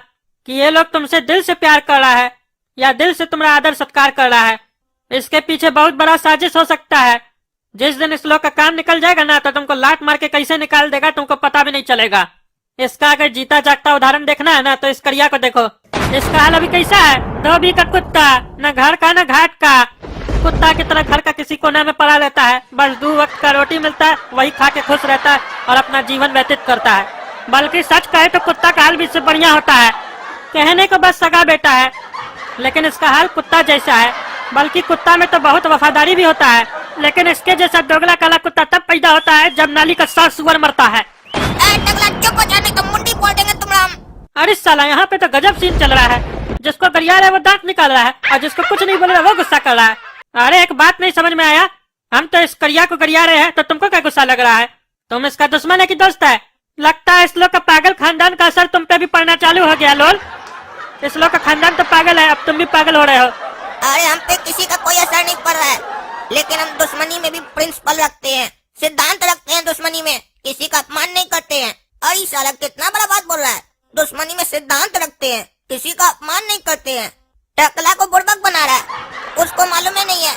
कि ये लोग तुमसे दिल से प्यार कर रहा है या दिल से तुम्हारा आदर सत्कार कर रहा है। इसके पीछे बहुत बड़ा साजिश हो सकता है। जिस दिन इस लोग का काम निकल जाएगा ना, तो तुमको लात मार के कैसे निकाल देगा तुमको पता भी नहीं चलेगा। इसका अगर जीता जागता उदाहरण देखना है ना, तो इस करिया को देखो। इसका हाल अभी कैसा है? धोबी का कुत्ता, न घर का न घाट का। कुत्ता की तरह घर का किसी कोने में पड़ा रहता है, बस 2 वक्त का रोटी मिलता है, वही खा के खुश रहता है और अपना जीवन व्यतीत करता है। बल्कि सच कहे तो कुत्ता का हाल भी इससे बढ़िया होता है। कहने को बस सगा बेटा है, लेकिन इसका हाल कुत्ता जैसा है। बल्कि कुत्ता में तो बहुत वफादारी भी होता है, लेकिन इसके जैसा दोगला काला कुत्ता तब पैदा होता है जब नाली का 100 सुअर मरता है। टकला चुप हो जाने तो मुंडी फोड़ देंगे तुम। अरे साला, यहाँ पे तो गजब सीन चल रहा है। जिसको गरिया रहा है वो दांत निकाल रहा है, और जिसको कुछ नहीं बोल रहा है वो गुस्सा कर रहा है। अरे एक बात नहीं समझ में आया, हम तो इस करिया को गरिया रहे हैं तो तुमको क्या गुस्सा लग रहा है? तुम इसका दुश्मन है कि दोस्त है? लगता है इस लोग का पागल खानदान का असर तुम पे भी पड़ना चालू हो गया। लोल, इस लोग का खानदान तो पागल है, अब तुम भी पागल हो रहे हो। अरे हम पे किसी का कोई असर नहीं पड़ रहा है, लेकिन हम दुश्मनी में भी प्रिंसिपल रखते हैं, सिद्धांत रखते हैं। दुश्मनी में किसी का अपमान नहीं करते हैं। अरे साला कितना बड़ा बात बोल रहा है। दुश्मनी में सिद्धांत रखते हैं, किसी का अपमान नहीं करते हैं। टकला को बुड़बक बना रहा है, उसको मालूम ही नहीं है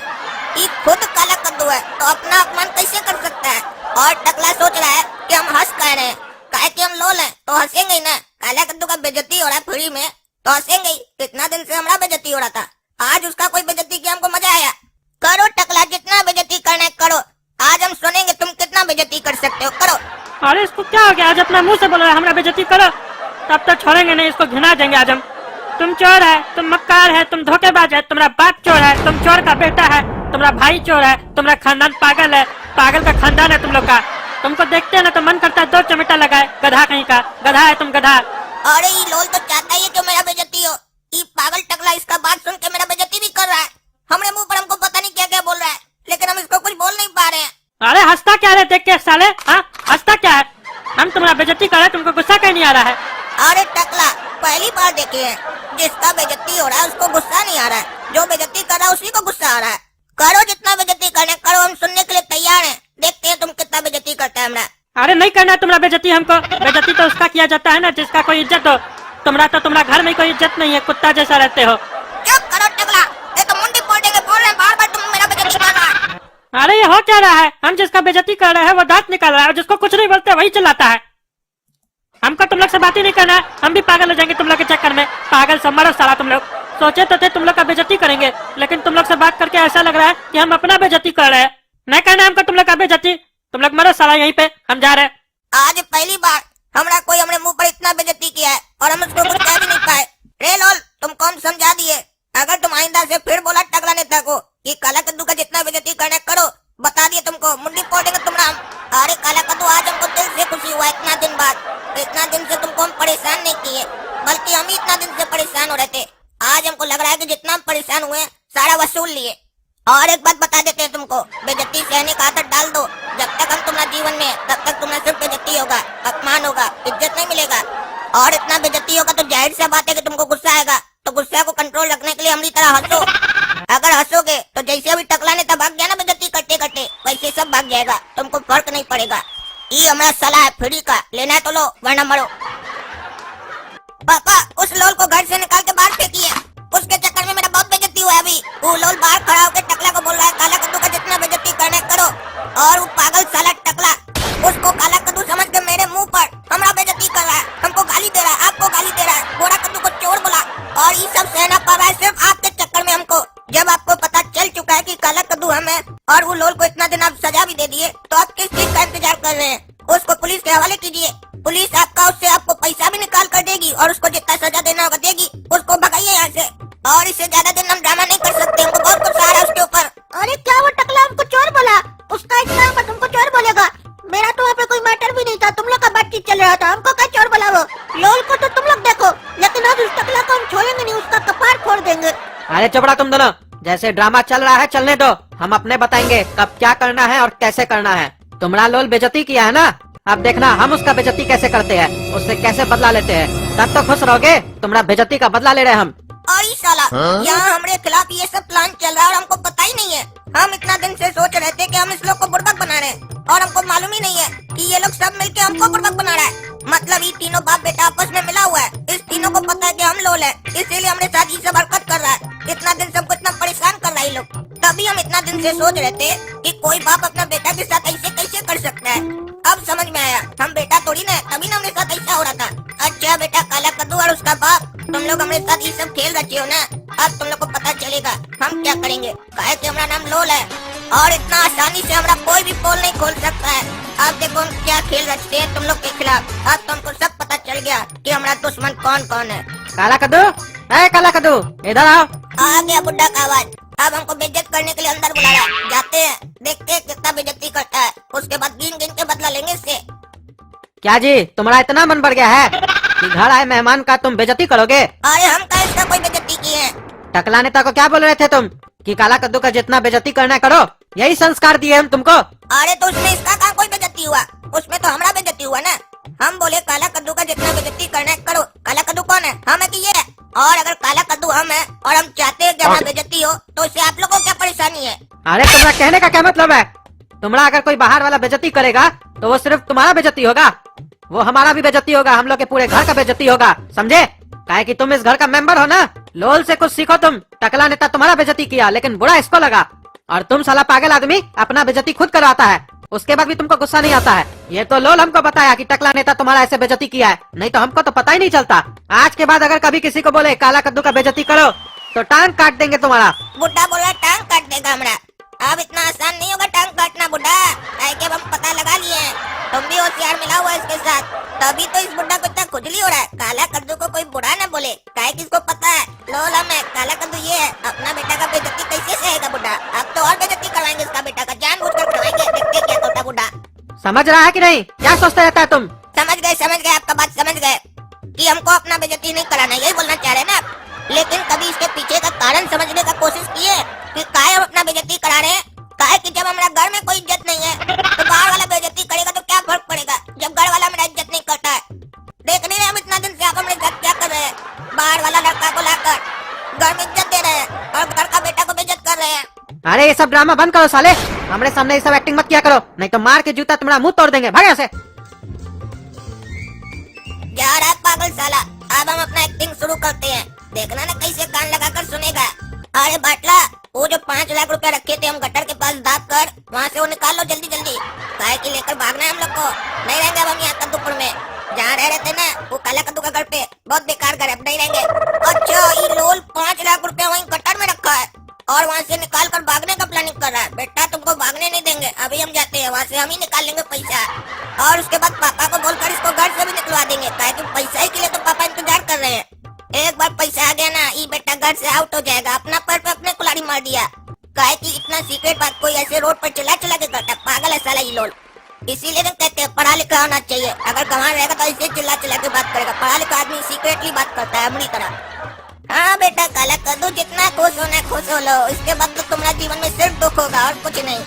कि खुद काला कद्दू है तो अपना अपमान कैसे कर सकता है। और टकला सोच रहा है कि हम हंस कह रहे हैं, काहे कि हम लोल हैं तो हंसेंगे ही ना। काला कद्दू का बेइज्जती हो रहा है फ्री में तो हंसेंगे ही। कितना दिन से हमारा बेइज्जती हो रहा था, आज उसका कोई बेइज्जती किया, हमको मजा आया। करो टकला, जितना बेइज्जती करना है करो। आज हम सुनेंगे तुम कितना बेइज्जती कर सकते हो, करो। अरे इसको क्या हो गया? आज अपना मुंह से बोल रहा है हमरा बेइज्जती करो, तब तो छोड़ेंगे नहीं, इसको घिना देंगे आज हम। तुम चोर है, तुम मक्कार है, तुम धोखेबाज है, तुम्हारा बाप चोर है, तुम चोर का बेटा है, तुम्हारा भाई चोर है, तुम्हारा खानदान पागल है, पागल का खानदान है तुम लोग का। तुमको देखते हैं ना तो मन करता है 2 चमेटा लगाए। गधा कहीं का, गधा है तुम, गधा। अरे ये लोल तो चाहता ही है कि मेरा बेइज्जती हो। ये पागल टकला इसका बात सुन के मेरा बेइज्जती भी कर रहा है। हमरे मुंह पर हमको पता नहीं क्या क्या बोल रहा है, लेकिन हम इसको कुछ बोल नहीं पा रहे हैं। अरे हंसता क्या है देख के साले? हाँ, हंसता क्या है? हम तुम्हारा बेइज्जती कर रहे हैं, तुमको गुस्सा कहीं नहीं आ रहा है? अरे टकला, पहली बार देखे है जिसका बेइज्जती हो रहा है उसको गुस्सा नहीं आ रहा है, जो बेइज्जती कर रहा है उसी को गुस्सा आ रहा है। करो जितना बेइज्जती करना करो, हम सुनने के लिए तैयार हैं। देखते हैं तुम कितना बेइज्जती करता है हमरा। अरे नहीं करना है तुम्हारा बेइज्जती हमको। बेइज्जती तो उसका किया जाता है ना जिसका कोई इज्जत हो। तुम्हारा घर में कोई इज्जत नहीं है, कुत्ता जैसा रहते हो। चुप करो टकला, ये तो मुंडी फोड़ देंगे। बोल रहे हैं बार बार तुम मेरा बेइज्जती कर रहा है। अरे ये हो क्या रहा है? हम जिसका बेइज्जती कर रहे हैं वो दांत निकाल रहा है, और जिसको कुछ नहीं बोलते वही चिल्लाता है। हमको तुम लोग से बात ही नहीं करना है, हम भी पागल हो जाएंगे तुम लोग के चक्कर में। पागल सब मरो साला तुम लोग। सोचे तो थे तुम लोग का बेइज्जती करेंगे, लेकिन तुम लोग से बात करके ऐसा लग रहा है कि हम अपना बेइज्जती कर रहे हैं। नहीं करना है हमको तुम लोग का बेइज्जती। तुम लोग मरो साला यहीं पे, हम जा रहे हैं। आज पहली बार हमरा कोई हमरे मुंह पर इतना बेइज्जती किया है और हम उसको कुछ कह भी नहीं पाए। रे लोल, तुमको हम समझा दिए। अगर तुम आइंदा से फिर बोला टकला नेता को कि काला कद्दू का जितना बेइज्जती करना करो, बता दिए तुमको, मुंडी फोड़ देंगे तुम्हारा। अरे काला कद्दू, आज हमको दिल से खुशी हुआ इतना दिन बाद। इतना दिन से तुमको हम परेशान नहीं किए, बल्कि हम ही इतना दिन से परेशान हो रहे थे। आज हमको लग रहा है कि जितना हम परेशान हुए सारा वसूल लिए। और एक बात बता देते हैं तुमको, बेइज्जती सहने का आदत डाल दो। जब तक हम तुम्हारा जीवन में, तब तक तुम्हारा सिर्फ बेइज्जती होगा, अपमान होगा, इज्जत नहीं मिलेगा। और इतना बेइज्जती होगा तो जाहिर सी बात है कि तुमको गुस्सा आएगा। तो गुस्सा को कंट्रोल रखने के लिए हमारी तरह हंसो। अगर हंसोगे तो जैसे अभी टकला ने तब भाग गया ना बेइज्जती करते करते, वैसे सब भाग जाएगा, तुमको फर्क नहीं पड़ेगा। ये हमारा सलाह है फ्री का, लेना है तो लो वरना मरो। पापा, उस लोल को घर से निकाल के बाहर फेंकिए। उसके चक्कर में मेरा बहुत बेइज्जती हुआ है अभी। वो लोल बाहर खड़ा होकर टकला को बोल रहा है काला कद्दू का जितना बेइज्जती करना करो, और वो पागल साला टकला उसको काला कद्दू समझ के मेरे मुंह पर हमारा बेइज्जती कर रहा है, हमको गाली दे रहा है, आपको गाली दे रहा है, गोरा कद्दू को चोर बोला। और ये सब सहना पड़ रहा है सिर्फ आपके चक्कर में हमको। जब आपको पता चल चुका है कि काला कद्दू हम है और वो लोल को इतना दिन आप सजा भी दे दिए, तो आप किस चीज का इंतजार कर रहे हैं? उसको पुलिस के हवाले कीजिए। पुलिस आपका उससे आपको पैसा भी निकाल कर देगी और उसको जितना सजा देना होगा देगी। उसको भगाइए यहाँ से। और इससे ज्यादा दिन हम ड्रामा नहीं कर सकते, हमको बहुत गुस्सा आ रहा है उसके ऊपर। अरे क्या वो टकला हमको चोर बोला? उसका इतना पर तुमको चोर बोलेगा? मेरा तो वहाँ पे कोई मैटर भी नहीं था, तुम लोग का बातचीत चल रहा था, हमको क्या चोर बोला? वो लोल को तो तुम लोग देखो, लेकिन आज उस टकला को हम छोड़ेंगे नहीं, उसका कपार फोड़ देंगे। अरे चुप रहा तुम दोनों। जैसे ड्रामा चल रहा है चलने दो, हम अपने बताएंगे कब क्या करना है और कैसे करना है। तुम्हारा लोल बेइज्जती किया है ना, अब देखना हम उसका बेइज्जती कैसे करते हैं, उससे कैसे बदला लेते हैं। तब तो खुश रहोगे, तुम्हारा बेइज्जती का बदला ले रहे हैं हम। और ये साला यहाँ हमारे खिलाफ ये सब प्लान चल रहा है और हमको पता ही नहीं है। हम इतना दिन से सोच रहे थे कि हम इस लोग को बुड़बक बना रहे हैं, और हमको मालूम ही नहीं है कि ये लोग सब मिलके हमको बुड़बक बना रहा है। मतलब ये तीनों बाप बेटा आपस में मिला हुआ है। इस तीनों को पता है कि हम लोल है, इसीलिए हमारे साथ ये सब हरकत कर रहा है। इतना दिन सबको इतना परेशान कर रहा है ये लोग। तभी हम इतना दिन से सोच रहे थे कि कोई बाप अपना बेटा के साथ ऐसे कैसे कर सकता है। अब समझ में आया, हम बेटा थोड़ी ना, तभी ना हमारे साथ ऐसा हो रहा था। अच्छा बेटा काला कद्दू और उसका बाप तुम लोग हमारे साथ ये सब खेल रचे हो ना, अब तुम लोग को पता चलेगा हम क्या करेंगे। काहे कि हमारा नाम लोल है और इतना आसानी से हमारा कोई भी पोल नहीं खोल सकता है। अब देखो हम क्या खेल रचते हैं तुम लोग के खिलाफ। अब तुमको सब पता चल गया कि हमारा दुश्मन कौन कौन है। काला कद्दू, ए काला कद्दू, इधर आओ। आ गया बुड्ढा का आवाज। अब हमको बेइज्जत करने के लिए अंदर बुला रहा है। जाते हैं, देखते हैं कितना बेइज्जती करता है, उसके बाद गिन गिन के बदला लेंगे इससे। क्या जी, तुम्हारा इतना मन बढ़ गया है कि घर आए मेहमान का तुम बेइज्जती करोगे? अरे हम का इसका कोई बेइज्जती किए हैं? टकला नेता को क्या बोल रहे थे तुम कि काला कद्दू का जितना बेइज्जती करना है करो? यही संस्कार दिए हम तुमको। अरे तो उसमें इसका कहाँ कोई बेइज्जती हुआ? उसमें तो हमारा बेइज्जती हुआ ना। हम बोले काला कद्दू का जितना बेइज्जती करना है करो। काला कद्दू कौन है? हम है कि ये है? और अगर काला कद्दू हम है और हम चाहते हैं कि हमारा बेइज्जती हो तो इससे आप लोगों को क्या परेशानी है? अरे तुम्हारा कहने का क्या मतलब है? तुम्हारा अगर कोई बाहर वाला बेइज्जती करेगा तो वो सिर्फ तुम्हारा बेइज्जती होगा, वो हमारा भी बेइज्जती होगा, हम लोग के पूरे घर का बेइज्जती होगा, समझे? काहे कि तुम इस घर का मेंबर हो ना। लोल से कुछ सीखो तुम। टकला नेता तुम्हारा बेइज्जती किया लेकिन बुरा इसको लगा, और तुम साला पागल आदमी अपना बेइज्जती खुद करवाता है, उसके बाद भी तुमको गुस्सा नहीं आता है। ये तो लोल हमको बताया कि टकला नेता तुम्हारा ऐसे बेइज्जती किया है, नहीं तो हमको तो पता ही नहीं चलता। आज के बाद अगर कभी किसी को बोले काला कद्दू का बेइज्जती करो तो टांग काट देंगे तुम्हारा। बुड्ढा बोल रहा है टांग काट देगा हमारा। अब इतना आसान नहीं होगा टांग काटना बुड्ढा। काहे कि अब हम पता लगा लिए हैं, तुम भी होशियार मिला हुआ है इसके साथ, तभी तो इस बुड्ढा को इतना खुजली हो रहा है। काला कद्दू को कोई बुरा न बोले, काहे कि इसको पता है लोल हम है, काला कद्दू ये है। अपना बेटा का बेइज्जती कैसे सहेगा बुड्ढा? अब तो और बेइज्जती करवाएंगे इसका बेटा का, जानबूझकर करवाएंगे। देखते क्या करता बुड्ढा। समझ रहा है कि नहीं? क्या सोचता रहता है तुम? समझ गए, आपका बात समझ गए कि हमको अपना बेइज्जती नहीं कराना, यही बोलना चाह रहे हैं ना आप। लेकिन कभी इसके पीछे का कारण समझने का कोशिश किए कि काहे हम अपना बेइज्जती करा रहे हैं? काहे कि जब हमारा घर में कोई इज्जत नहीं है तो बाहर वाला बेइज्जती करेगा तो क्या फर्क पड़ेगा, जब घर वाला मेरा इज्जत नहीं करता है। देख नहीं रहे हम इतना दिन से आप हमारे साथ क्या कर रहे हैं? बाहर वाला लड़का को लाकर घर में इज्जत दे रहे हैं और घर का बेटा को बेइज्जत कर रहे हैं। अरे ये सब ड्रामा बंद करो साले, हमारे सामने ये सब एक्टिंग मत किया करो, नहीं तो मार के जूता तुम्हारा मुंह तोड़ देंगे। भाग यहाँ से। जा रहा है पागल साला। अब हम अपना एक्टिंग शुरू करते हैं, देखना ना कैसे कान लगाकर सुनेगा। अरे बाटला, वो जो 5 लाख रुपया रखे थे हम गटर के पास दाब कर, वहाँ से वो निकाल लो जल्दी जल्दी। काहे कि लेकर भागना है हम लोग को। नहीं रहेंगे अब हम यहाँ कद्दूपुर में, जहाँ रह रहे थे ना वो काला कद्दू का घर पे, बहुत बेकार घर है, अब नहीं रहेंगे। अच्छा ये लोल 5 लाख रुपया वहीं गटर में रखा है और वहाँ से निकाल कर भागने का प्लानिंग कर रहा है। बेटा तुमको भागने नहीं देंगे, अभी हम जाते हैं, वहाँ से हम ही निकाल लेंगे पैसा और उसके बाद पापा को बोलकर इसको घर से भी निकलवा देंगे। काहे कि पैसा ही के लिए तो पापा इंतजार कर रहे हैं। एक बार पैसा आ गया ना, ये बेटा घर से आउट हो जाएगा। अपना पैर पे अपने कुल्हाड़ी मार दिया। काहे कि इतना सीक्रेट बात कोई ऐसे रोड पर चला चला के करता, पागल है साला ये लोल। इसीलिए तो कहते हैं पढ़ा लिखा होना चाहिए, अगर कहाँ रहेगा तो ऐसे चिल्ला चिल्ला के बात करेगा। पढ़ा लिखा आदमी सीक्रेटली बात करता है अपनी तरह। हाँ बेटा काला कद्दू, जितना खुश होना खुश हो लो, इसके बाद तो तुम्हारा जीवन में सिर्फ दुख होगा और कुछ नहीं।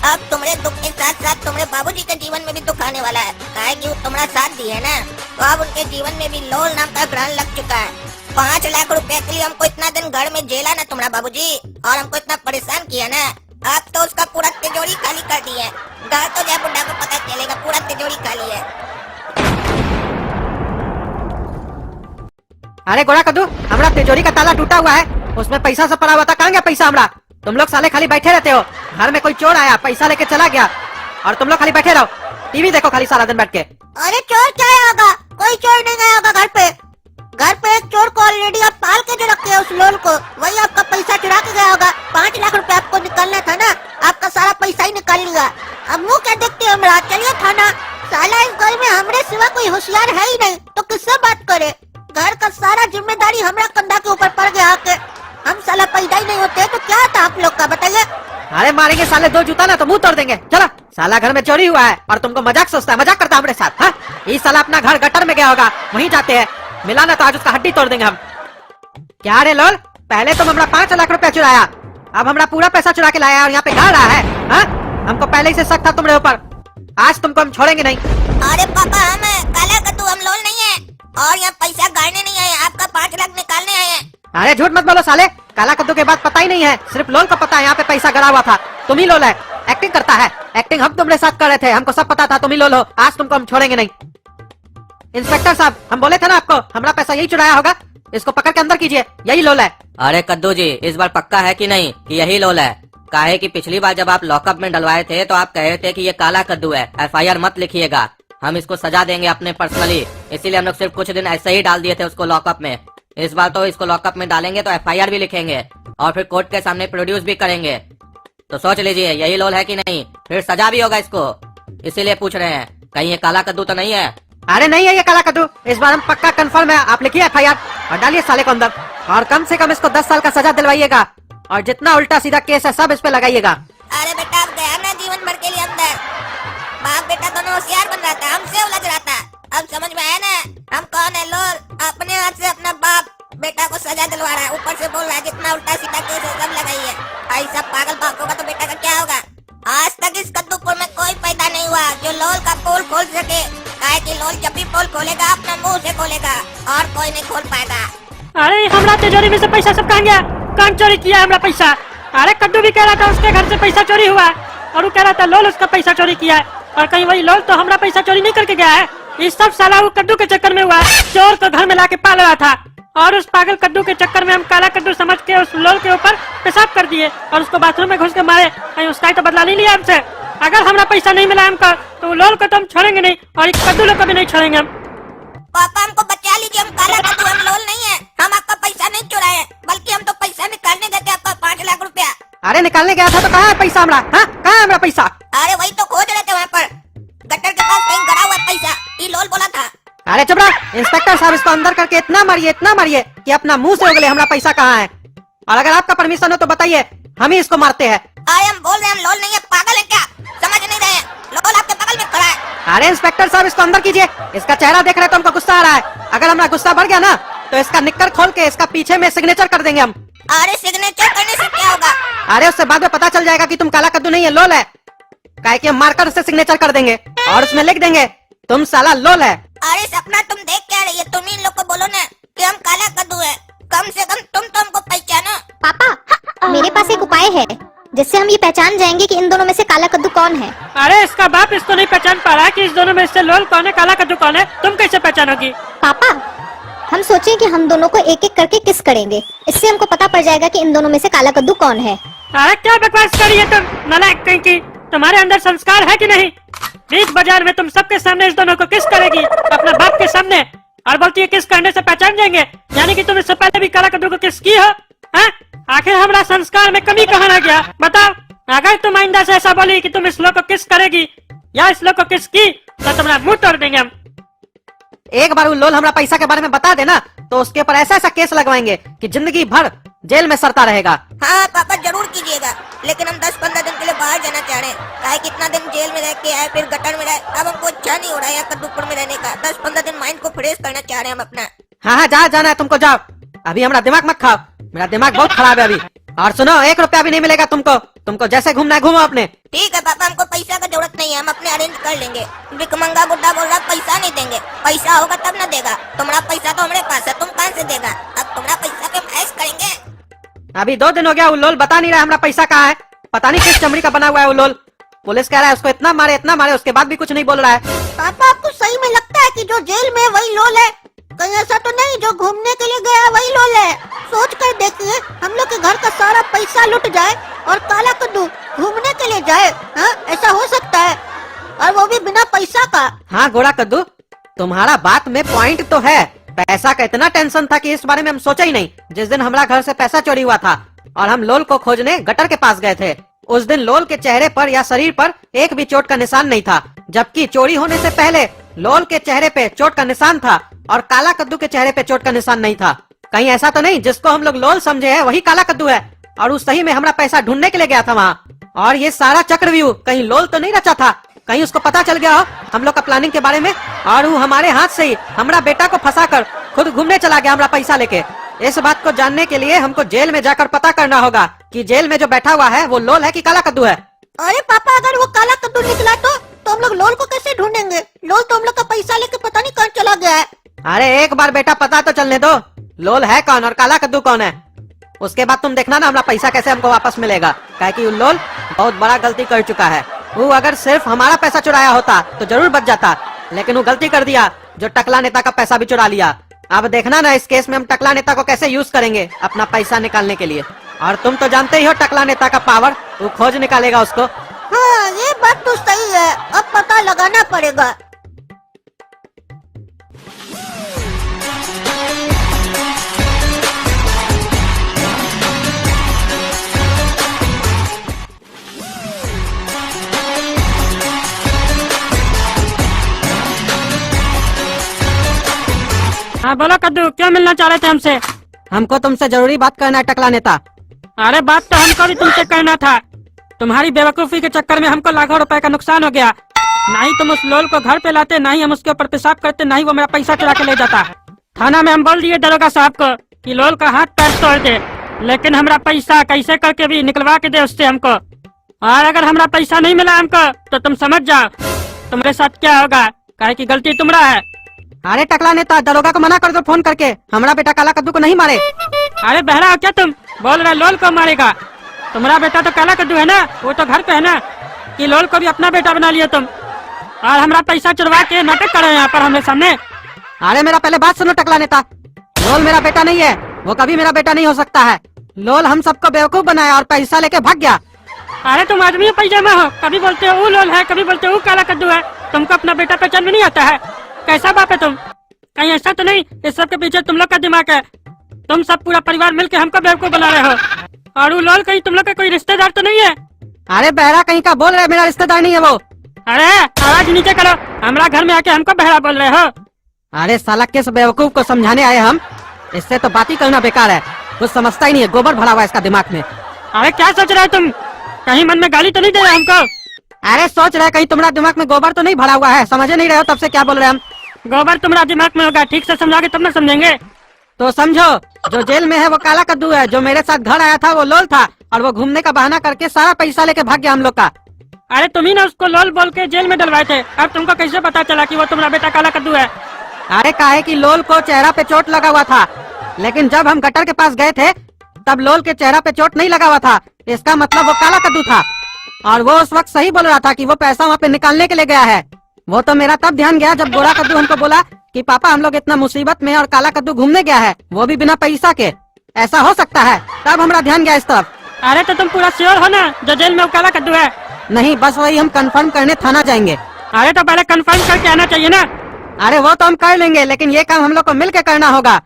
अब तुम्हारे दुख के साथ साथ तुम्हारे बाबूजी के जीवन में भी दुख आने वाला है। काहे कि वो तुम्हारा साथ दिए ना, तो अब उनके जीवन में भी लोल नाम का ग्रहण लग चुका है। 5 लाख रुपए के लिए हमको इतना दिन घर में जेला ना तुम्हारा बाबूजी, और हमको इतना परेशान किया ना, अब तो उसका पूरा तिजोरी खाली कर दिया है। घर तो जय बुड्ढा को पता चलेगा पूरा तिजोरी खाली है। अरे गोरा कद्दू, हमारा तिजोरी का ताला टूटा हुआ है, उसमें पैसा सब पड़ा हुआ था, कहाँ गया पैसा हमारा? तुम लोग साले खाली बैठे रहते हो, घर में कोई चोर आया पैसा लेके चला गया और तुम लोग खाली बैठे रहो, टीवी देखो खाली सारा दिन बैठ के। अरे चोर क्या होगा? कोई चोर नहीं गया होगा घर पे। घर पे एक चोर को ऑलरेडी आप पाल के जो रखे हैं उस लोल को, वही आपका पैसा चुरा के गया होगा। 5 लाख रुपए आपको निकालना था ना, आपका सारा पैसा ही निकाल लिया। अब मुँह क्या देखते हो हमारा? चलिए थाना। साला इस घर में हमरे सिवा कोई होशियार है ही नहीं तो किससे बात करे? घर का सारा जिम्मेदारी हमारा कंधा के ऊपर पड़ गया आके। हम साला पैदा ही नहीं होते तो क्या था आप लोग का, बताइए? अरे मारेंगे साले 2 जूता ना तो मुंह तोड़ देंगे। चलो, साला घर में चोरी हुआ है और तुमको मजाक सोचता है, मजाक करता है हमारे साथ। हाँ, ये साला अपना घर गटर में गया होगा, वहीं जाते हैं, मिला ना तो आज उसका हड्डी तोड़ देंगे हम। क्या रे लोल, पहले तुम हमारा 5 लाख रुपया चुराया, अब हमारा पूरा पैसा चुरा के लाया और यहाँ पे गा रहा है। हाँ, हमको पहले ही से शक था तुम्हारे ऊपर, आज तुमको हम छोड़ेंगे नहीं। अरे पापा हम है काला कद्दू, हम लोल नहीं है और यहाँ पैसा गाड़ने नहीं आए, आपका 5 लाख निकालने आए हैं। अरे झूठ मत बोलो साले, काला कद्दू के बाद पता ही नहीं है, सिर्फ लोल को पता है यहाँ पे पैसा गड़ा हुआ था। तुम ही लोल है, एक्टिंग करता है। एक्टिंग हम तुम्हारे साथ कर रहे थे, हमको सब पता था तुम ही लोल हो, आज तुमको हम छोड़ेंगे नहीं। इंस्पेक्टर साहब, हम बोले थे ना आपको, हमारा पैसा यही चुराया होगा, इसको पकड़ के अंदर कीजिए, यही लोल है। अरे कद्दू जी, इस बार पक्का है कि नहीं कि यही लोल है? काहे कि पिछली बार जब आप लॉकअप में डलवाए थे तो आप कहे थे कि ये काला कद्दू है, FIR मत लिखिएगा, हम इसको सजा देंगे अपने पर्सनली, इसीलिए हम लोग सिर्फ कुछ दिन ऐसे ही डाल दिए थे उसको लॉकअप में। इस बार तो इसको लॉकअप में डालेंगे तो FIR भी लिखेंगे और फिर कोर्ट के सामने प्रोड्यूस भी करेंगे। तो सोच लीजिए यही लोल है कि नहीं, फिर सजा भी होगा इसको। इसीलिए पूछ रहे हैं कहीं ये काला कद्दू तो नहीं है। अरे नहीं है ये काला कद्दू, इस बार हम पक्का कंफर्म है। आप लिखिए FIR और डालिए साले को अंदर, और कम से कम इसको 10 साल का सजा दिलवाइएगा और जितना उल्टा सीधा केस है सब इस पे लगाइएगा। अरे बेटा अब गया ना जीवन भर के लिए अंदर। बाप बेटा दोनों होशियार बन रहा था, हमसे उलझ रहा था। अब समझ में आया ना हम कौन है। लोल अपने हाथ से अपना बाप बेटा को सजा दिलवा रहा है, ऊपर से बोल रहा है जितना उल्टा सीधा केस है सब लगाइए। ऐसा पागल बाप होगा तो बेटा का क्या होगा। आज तक इस कद्दूपुर में कोई पैदा नहीं हुआ जो लोल का पोल खोल सके। काहे कि लोल जब भी पोल खोलेगा अपना मुंह से खोलेगा और कोई नहीं खोल पाएगा। अरे हमरा तिजोरी में से पैसा सब कहाँ गया? कौन चोरी किया हमरा पैसा? अरे कद्दू भी कह रहा था उसके घर से पैसा चोरी हुआ है और वो कह रहा था लोल उसका पैसा चोरी किया है, और कहीं वही लोल तो हमरा पैसा चोरी नहीं करके गया है। ये सब साला वो कद्दू के चक्कर में हुआ है। चोर को घर में लाके पाल रहा था और उस पागल कद्दू के चक्कर में हम काला कद्दू समझ के उस लोल के ऊपर पेशाब कर दिए और उसको बाथरूम में घुस के मारे। कहीं उसका ही तो बदला नहीं लिया हमसे। अगर हमरा पैसा नहीं मिला हमको तो वो लोल को तो हम छोड़ेंगे नहीं और एक कद्दू लोग को भी नहीं छोड़ेंगे हम। पापा हमको बचा लीजिए, हम काला कद्दू, हम लोल नहीं है। हम आपका पैसा नहीं चुराए बल्कि हम तो पैसा निकालने गए थे आपका 5 लाख रुपया। अरे निकालने गया था तो कहाँ है पैसा हमारा? हाँ कहाँ है हमारा पैसा? अरे वही तो खोज रहे थे वहाँ पर गटर के पास कहीं गड़ा हुआ है पैसा। ये लोल बोला था। अरे चुप रहा इंस्पेक्टर साहब, इसको अंदर करके इतना मारिए कि अपना मुंह से उगले हमारा पैसा कहाँ है। और अगर आपका परमिशन हो तो बताइए, हम ही इसको मारते हैं। अरे हम बोल रहे हैं हम लोल नहीं है, पागल है क्या? समझ नहीं रहे हैं? लोल आपके बगल में खड़ा है। अरे इंस्पेक्टर साहब इसको अंदर कीजिए, इसका चेहरा देख रहे तो हमको गुस्सा आ रहा है। अगर हमारा गुस्सा बढ़ गया ना तो इसका निक्कर खोल के इसका पीछे में सिग्नेचर कर देंगे हम। अरे सिग्नेचर करने से क्या होगा? अरे उससे बाद में पता चल जाएगा कि तुम काला कद्दू नहीं है लोल है। काहे कि हम मारकर उससे सिग्नेचर कर देंगे और उसमें लिख देंगे तुम साला लोल है। अरे सपना तुम देख क्या रही है? तुम इन लोग को बोलो ना कि हम काला कद्दू है। कम से कम तुम तो हमको पहचानो। पापा मेरे पास एक उपाय है जिससे हम ये पहचान जाएंगे कि इन दोनों में से काला कद्दू कौन है। अरे इसका बाप इसको नहीं पहचान पा रहा कि इस दोनों में से लोल कौन है काला कद्दू कौन है। तुम कैसे पहचानोगी? पापा हम सोचें कि हम दोनों को एक एक करके किस करेंगे, इससे हमको पता पड़ जाएगा कि इन दोनों में से काला कद्दू कौन है। अरे क्या बकवास करी है तुम नालायक कहीं की? तुम्हारे अंदर संस्कार है कि नहीं? बीच बाजार में तुम सबके सामने इस दोनों को किस करेगी, अपने बाप के सामने, और बोलती है किस करने से पहचान जाएंगे। यानी कि तुम इससे पहले भी काला कद्दू को किस की हो? आखिर हमारा संस्कार में कमी कहाँ रह गया बताओ। अगर तुम आइंदा से ऐसा बोली कि तुम इस लोग को किस करेगी या इस लोग को किस की तो तुम्हारा मुंह तोड़ देंगे हम। एक बार वो लोल हमारा पैसा के बारे में बता देना तो उसके ऊपर ऐसा ऐसा केस लगवाएंगे कि जिंदगी भर जेल में सरता रहेगा। हाँ पापा जरूर कीजिएगा, लेकिन हम 10-15 दिन के लिए बाहर जाना चाह रहे हैं। काहे कितना दिन जेल में रह के आए फिर गटर में रहे, अब हमको अच्छा नहीं हो रहा है यहाँ कद्दूपुर में रहने का। 10-15 दिन माइंड को फ्रेश करना चाह रहे हैं हम अपना। हाँ जहाँ जाना है तुमको जाओ, अभी हमारा दिमाग मत खाओ, मेरा दिमाग बहुत खराब है अभी। और सुनो 1 रुपया भी नहीं मिलेगा तुमको जैसे घूमना है घूमो अपने। ठीक है पापा, हमको पैसा का जरूरत नहीं है, हम अपने अरेंज कर लेंगे। भिखमंगा बुड्ढा बोल रहा पैसा नहीं देंगे, पैसा होगा तब ना देगा। तुम्हारा पैसा तो हमारे पास है, तुम कहाँ से देगा? अब तुम्हारा पैसा पे हम ऐश करेंगे। अभी 2 दिन हो गया वो लोल बता नहीं रहा हमारा पैसा कहाँ है। पता नहीं किस चमड़ी का बना हुआ है वो लोल। पुलिस कह रहा है उसको इतना मारे उसके बाद भी कुछ नहीं बोल रहा है। पापा आपको सही में लगता है कि जो जेल में वही लोल है? कहीं ऐसा तो नहीं जो घूमने के लिए गया वही लोल है? सोच कर देखिए, हम लोग के घर का सारा पैसा लुट जाए और काला कद्दू घूमने के लिए जाए। हाँ ऐसा हो सकता है, और वो भी बिना पैसा का। हाँ गोरा कद्दू तुम्हारा बात में पॉइंट तो है। पैसा का इतना टेंशन था कि इस बारे में हम सोचा ही नहीं। जिस दिन हमारा घर से पैसा चोरी हुआ था और हम लोल को खोजने गटर के पास गए थे, उस दिन लोल के चेहरे पर या शरीर पर एक भी चोट का निशान नहीं था, जबकि चोरी होने से पहले लोल के चेहरे पे चोट का निशान था और काला कद्दू के चेहरे पे चोट का निशान नहीं था। कहीं ऐसा तो नहीं जिसको हम लोग लोल समझे है वही काला कद्दू है और उस सही में हमारा पैसा ढूंढने के लिए गया था वहाँ। और ये सारा चक्रव्यूह कहीं लोल तो नहीं रचा था? कहीं उसको पता चल गया हो हम लोग का प्लानिंग के बारे में और वो हमारे हाथ से ही हमारा बेटा को फंसाकर खुद घूमने चला गया हमारा पैसा लेके। इस बात को जानने के लिए हमको जेल में जाकर पता करना होगा कि जेल में जो बैठा हुआ है वो लोल है कि काला कद्दू है। अरे पापा अगर वो काला कद्दू निकला तो हम लोग लोल को कैसे ढूंढेंगे? लोल तो हम लोग का पैसा लेके पता नहीं कहाँ चला गया है। अरे एक बार बेटा पता तो चलने दो, लोल है कौन और काला कद्दू कौन है। उसके बाद तुम देखना ना हमारा पैसा कैसे हमको वापस मिलेगा। काहे कि लोल बहुत बड़ा गलती कर चुका है। वो अगर सिर्फ हमारा पैसा चुराया होता तो जरूर बच जाता, लेकिन वो गलती कर दिया जो टकला नेता का पैसा भी चुरा लिया। अब देखना ना इस केस में हम टकला नेता को कैसे यूज करेंगे अपना पैसा निकालने के लिए। और तुम तो जानते ही हो टकला नेता का पावर, वो खोज निकालेगा उसको। हाँ ये बात तो सही है, अब पता लगाना पड़ेगा। हाँ बोलो कद्दू, क्यों मिलना चाह रहे थे हमसे? हमको तुमसे जरूरी बात करना है टकला नेता। अरे बात तो हमको भी तुमसे करना था। तुम्हारी बेवकूफी के चक्कर में हमको लाखों रुपए का नुकसान हो गया। ना ही तुम उस लोल को घर पे लाते, ना ही हम उसके ऊपर पेशाब करते, ना ही वो मेरा पैसा चुरा के ले जाता। थाना में हम बोल दिए दरोगा साहब को कि लोल का हाथ पैर तोड़ दे, लेकिन हमारा पैसा कैसे करके भी निकलवा के दे उससे हमको। और अगर हमारा पैसा नहीं मिला हमको तो तुम समझ जाओ तुम्हारे साथ क्या होगा, काहे की गलती तुम्हारा है। अरे टकला नेता, दरोगा को मना कर दो फोन करके, हमारा बेटा काला कद्दू को नहीं मारे। अरे बहरा हो क्या तुम? बोल रहे लोल को मारेगा? तुम्हारा बेटा तो काला कद्दू है ना, वो तो घर पे है ना, कि लोल को भी अपना बेटा बना लिया तुम और हमारा पैसा चुरवा के नाटक कर रहे हैं यहाँ पर हमारे सामने। अरे मेरा पहले बात सुनो टकला नेता, लोल मेरा बेटा नहीं है, वो कभी मेरा बेटा नहीं हो सकता है। लोल हम सबको बेवकूफ बनाया और पैसा लेके भाग गया। अरे तुम आदमी पैजामा हो, कभी बोलते हो वो लोल है, कभी बोलते हो वो काला कद्दू है। तुमको अपना बेटा पहचान में नहीं आता है? कैसा बाप है तुम? कहीं ऐसा तो नहीं इस सब के पीछे तुम लोग का दिमाग है? तुम सब पूरा परिवार मिलके हमको बेवकूफ बना रहे हो। और वो लोल कहीं तुम लोग का कोई रिश्तेदार तो नहीं है? अरे बहरा कहीं का बोल रहे, मेरा रिश्तेदार नहीं है वो। अरे आवाज नीचे करो, हमारा घर में आके हमको बहरा बोल रहे हो। अरे साला किस बेवकूफ को समझाने आए हम, इससे तो बात ही करना बेकार है, कुछ समझता ही नहीं है, गोबर भरा हुआ है इसका दिमाग में। अरे क्या सोच रहे हो तुम? कहीं मन में गाली तो नहीं दे रहे हमको? अरे सोच रहे कहीं तुम्हारा दिमाग में गोबर तो नहीं भरा हुआ है, समझे नहीं रहे हो तब से क्या बोल रहे हम। गोबर तुम्हारा दिमाग में होगा, ठीक से समझाओगे तब ना समझेंगे। तो समझो, जो जेल में है वो काला कद्दू है, जो मेरे साथ घर आया था वो लोल था, और वो घूमने का बहाना करके सारा पैसा लेके भाग गया हम लोग का। अरे तुम ही ना उसको लोल बोल के जेल में डलवाए थे, अब तुमको कैसे पता चला कि वो तुम्हारा बेटा काला कद्दू है? अरे काहे कि लोल को चेहरा पे चोट लगा हुआ था, लेकिन जब हम गटर के पास गए थे तब लोल के चेहरा पे चोट नहीं लगा हुआ था, इसका मतलब वो काला कद्दू था। और वो उस वक्त सही बोल रहा था कि वो पैसा वहाँ पे निकालने के लिए गया है। वो तो मेरा तब ध्यान गया जब गोरा कद्दू हमको बोला कि पापा हम लोग इतना मुसीबत में और काला कद्दू घूमने गया है, वो भी बिना पैसा के, ऐसा हो सकता है? तब हमारा ध्यान गया इस तरफ। अरे तो तुम पूरा श्योर हो ना जो जेल में वो काला कद्दू है? नहीं, बस वही हम कंफर्म करने थाना जाएंगे। अरे तो पहले कंफर्म करके आना चाहिए ना। अरे वो तो हम कर लेंगे, लेकिन ये काम हम लोग को मिल के करना होगा,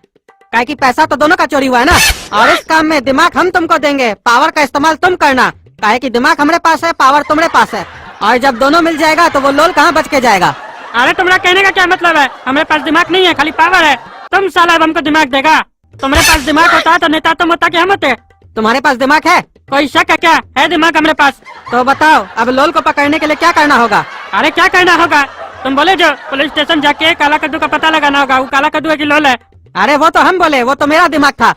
काहे कि पैसा तो दोनों का चोरी हुआ है ना। और इस काम में दिमाग हम तुमको देंगे, पावर का इस्तेमाल तुम करना, काहे कि दिमाग हमारे पास है, पावर तुम्हारे पास है, और जब दोनों मिल जाएगा तो वो लोल कहाँ बच के जाएगा। अरे तुम्हारा कहने का क्या मतलब है? हमारे पास दिमाग नहीं है, खाली पावर है। तुम साला अब हमको दिमाग देगा? तुम्हारे पास दिमाग होता तो नेता तुम होता कि हम होते? तुम्हारे पास दिमाग है? कोई शक है क्या? है दिमाग हमारे पास। तो बताओ अब लोल को पकड़ने के लिए क्या करना होगा? अरे क्या करना होगा? तुम बोले जो पुलिस स्टेशन जाके काला कद्दू का पता लगाना होगा, वो काला कद्दू है कि लोल है। अरे वो तो हम बोले, वो तो मेरा दिमाग था,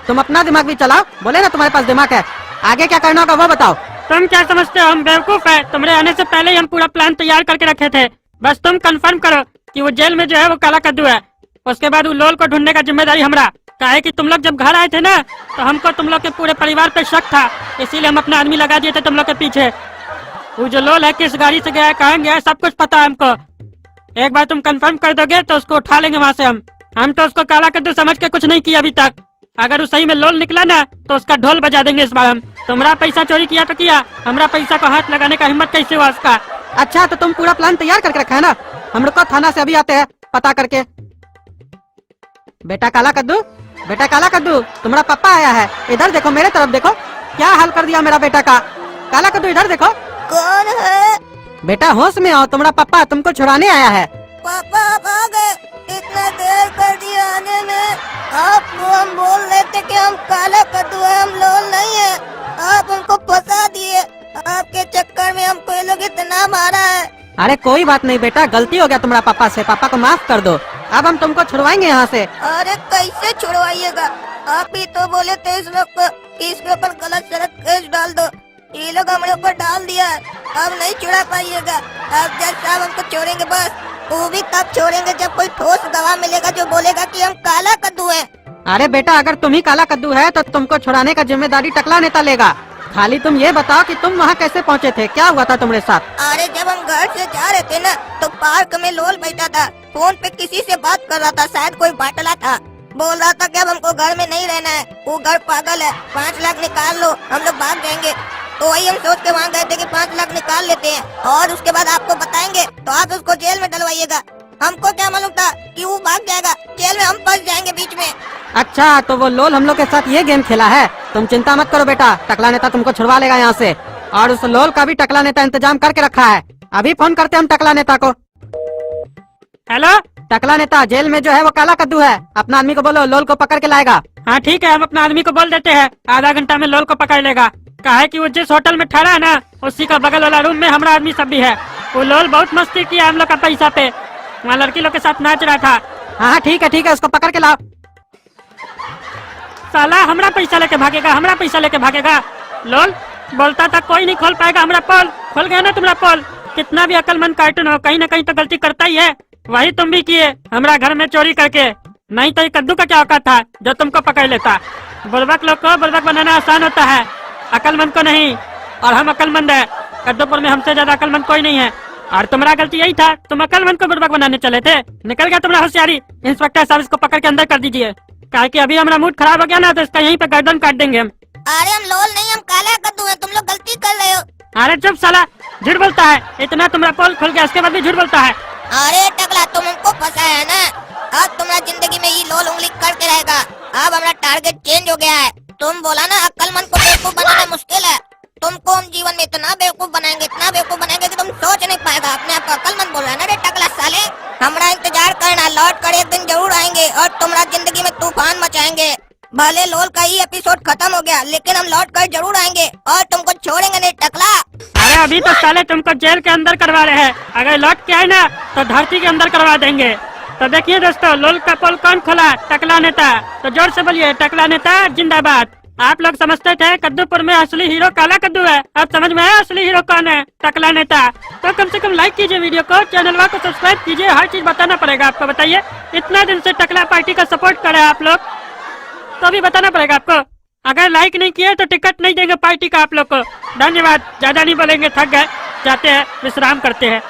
तुम अपना दिमाग भी चलाओ। बोले ना तुम्हारे पास दिमाग है, आगे क्या करना होगा वो बताओ। तुम क्या समझते हो हम बेवकूफ है? तुम्हारे आने से पहले ही हम पूरा प्लान तैयार करके रखे थे, बस तुम कंफर्म करो कि वो जेल में जो है वो काला कद्दू है। उसके बाद वो लोल को ढूंढने का जिम्मेदारी हमारा। काहे कि तुम लोग जब घर आए थे ना तो हमको तुम लोग के पूरे परिवार पे शक था, इसीलिए हम अपना आदमी लगा दिए थे तुम लोग के पीछे। वो जो लोल है किस गाड़ी से गया है, कहाँ गया है, सब कुछ पता है हमको। एक बार तुम कंफर्म कर दोगे तो उसको उठा लेंगे वहाँ से हम तो उसको काला कद्दू समझ के कुछ नहीं किया अभी तक। अगर वो सही में लोल निकला ना तो उसका ढोल बजा देंगे इस बार हम। तुम्हारा पैसा चोरी किया तो किया, हमारा पैसा को हाथ लगाने का हिम्मत कैसे हुआ उसका? अच्छा तो तुम पूरा प्लान तैयार करके रखा है ना, हम लोग को थाना से अभी आते हैं पता करके। बेटा काला कद्दू, बेटा काला कद्दू, तुम्हारा पापा आया है, इधर देखो, मेरे तरफ देखो, क्या हाल कर दिया मेरा बेटा का। काला कद्दू इधर देखो। कौन है? बेटा होश में आओ, तुम्हारा पापा तुमको छुड़ाने आया है। पापा आप आ गए, इतना देर कर दिया आने में। आपको हम बोल रहे थे कि हम काला कद्दू है, हम लोल नहीं है। आप हमको फंसा दिए, आपके चक्कर में हमको ये लोग इतना मारा है। अरे कोई बात नहीं बेटा, गलती हो गया तुम्हारा पापा से, पापा को माफ कर दो। अब हम तुमको छुड़वाएंगे यहाँ से। अरे कैसे छुड़वाइएगा? आप ही तो बोले थे इस लोग को कि इसके ऊपर गलत सलत केस डाल दो, ये लोग हमारे ऊपर डाल दिया है। अब नहीं छुड़ा पाइएगा। अब जज साहब हमको छोड़ेंगे, बस वो भी तब छोड़ेंगे जब कोई ठोस गवाह मिलेगा जो बोलेगा कि हम काला कद्दू हैं। अरे बेटा अगर तुम ही काला कद्दू है तो तुमको छुड़ाने का जिम्मेदारी टकला नेता लेगा। खाली तुम ये बताओ कि तुम वहाँ कैसे पहुँचे थे, क्या हुआ था तुम्हारे साथ? अरे जब हम घर से जा रहे थे ना तो पार्क में लोल बैठा था, फोन पे किसी से बात कर रहा था, शायद कोई बाटला था। बोल रहा था कि अब हमको घर में नहीं रहना है, वो घर पागल है, 5 लाख निकाल लो हम लोग भाग जाएंगे। तो वही हम सोच के वहाँ गए थे कि 5 लाख निकाल लेते हैं और उसके बाद आपको बताएंगे तो आप उसको जेल में डलवाइएगा। हमको क्या मालूम था कि वो भाग जाएगा, जेल में हम फंस जाएंगे बीच में। अच्छा तो वो लोल हम लोग के साथ ये गेम खेला है। तुम चिंता मत करो बेटा, टकला नेता तुमको छुड़वा लेगा यहाँ से, और उस लोल का भी टकला नेता इंतजाम करके रखा है। अभी फोन करते हम टकला नेता को। हेलो टकला नेता जेल में जो है वो काला कद्दू है। अपना आदमी को बोलो लोल को पकड़ के लाएगा। हाँ ठीक है, हम अपना आदमी को बोल देते हैं, आधा घंटा में लोल को पकड़ लेगा। कहा है कि वो जिस होटल में ठहरा है ना, उसी का बगल वाला रूम में हमारा आदमी सब भी है। वो लोल बहुत मस्ती किया हम लोग का पैसा पे, वहाँ लड़की लोग के साथ नाच रहा था। हाँ ठीक है, उसको पकड़ के लाओ। साला हमारा पैसा लेके भागेगा, हमारा पैसा लेके भागेगा। लोल बोलता था कोई नहीं खोल पाएगा हमारा पोल, खोल गया ना तुम्हारा पोल। कितना भी अक्लमंद कार्टून हो, कहीं ना कहीं तो गलती करता ही है। वही तुम भी किए हमारा घर में चोरी करके। नहीं तो ये कद्दू का क्या औकात था जो तुमको पकड़ लेता। बुर्बक लोग को बुर्बक बनाना आसान होता है, अकलमंद को नहीं। और हम अकलमंद है, कद्दूपुर में हमसे ज्यादा अकलमंद कोई नहीं है। और तुम्हारा गलती यही था, तुम अकलमंद को बुर्बक बनाने चले थे। निकल गया तुम्हारा होशियारी। इंस्पेक्टर साहब इसको पकड़ के अंदर कर दीजिए, काहे कि अभी हमारा मूड खराब हो गया ना, तो इसका यहीं पे गर्दन काट देंगे हम। अरे हम लोल नहीं, हम काला कद्दू है, तुम लोग गलती कर रहे हो। अरे चुप साला, झूठ बोलता है। इतना तुम्हारा पोल खुल गया, इसके बाद भी झूठ बोलता है। अरे टकला, तुम हमको फंसाया है ना, अब तुम्हारा जिंदगी में ये लोल उंगली करके रहेगा। अब हमारा टारगेट चेंज हो गया है। तुम बोला ना अक्लमंद को बेवकूफ बनाना मुश्किल है, तुमको हम जीवन में इतना बेवकूफ बनाएंगे, इतना बेवकूफ बनाएंगे कि तुम सोच नहीं पाएगा। अपने आप को अक्लमंद बोल रहा है ना रे टकला साले। हमारा इंतजार करना, लौट कर एक दिन जरूर आएंगे और तुम्हारा जिंदगी में तूफान मचाएंगे। भले लोल का ही एपिसोड खत्म हो गया, लेकिन हम लौट कर जरूर आएंगे और तुमको छोड़ेंगे नहीं टकला। अरे अभी तो साले तुमको जेल के अंदर करवा रहे हैं, अगर लौट के आए ना तो धरती के अंदर करवा देंगे। तो देखिए दोस्तों, लोल का पोल कौन खोला? टकला नेता। तो जोर से बोलिए, टकला नेता जिंदाबाद। आप लोग समझते थे कद्दूपुर में असली हीरो काला कद्दू है, अब समझ में आया असली हीरो कौन है? टकला नेता। तो कम से कम लाइक कीजिए वीडियो को, चैनल को सब्सक्राइब कीजिए, हर चीज बताना पड़ेगा आपको। बताइए, इतना दिन से टकला पार्टी का सपोर्ट कर रहे हैं आप लोग, तो अभी बताना पड़ेगा आपको। अगर लाइक नहीं किए तो टिकट नहीं देंगे पार्टी का आप लोग को। धन्यवाद, ज्यादा नहीं बोलेंगे, थक गए, जाते हैं, विश्राम करते हैं।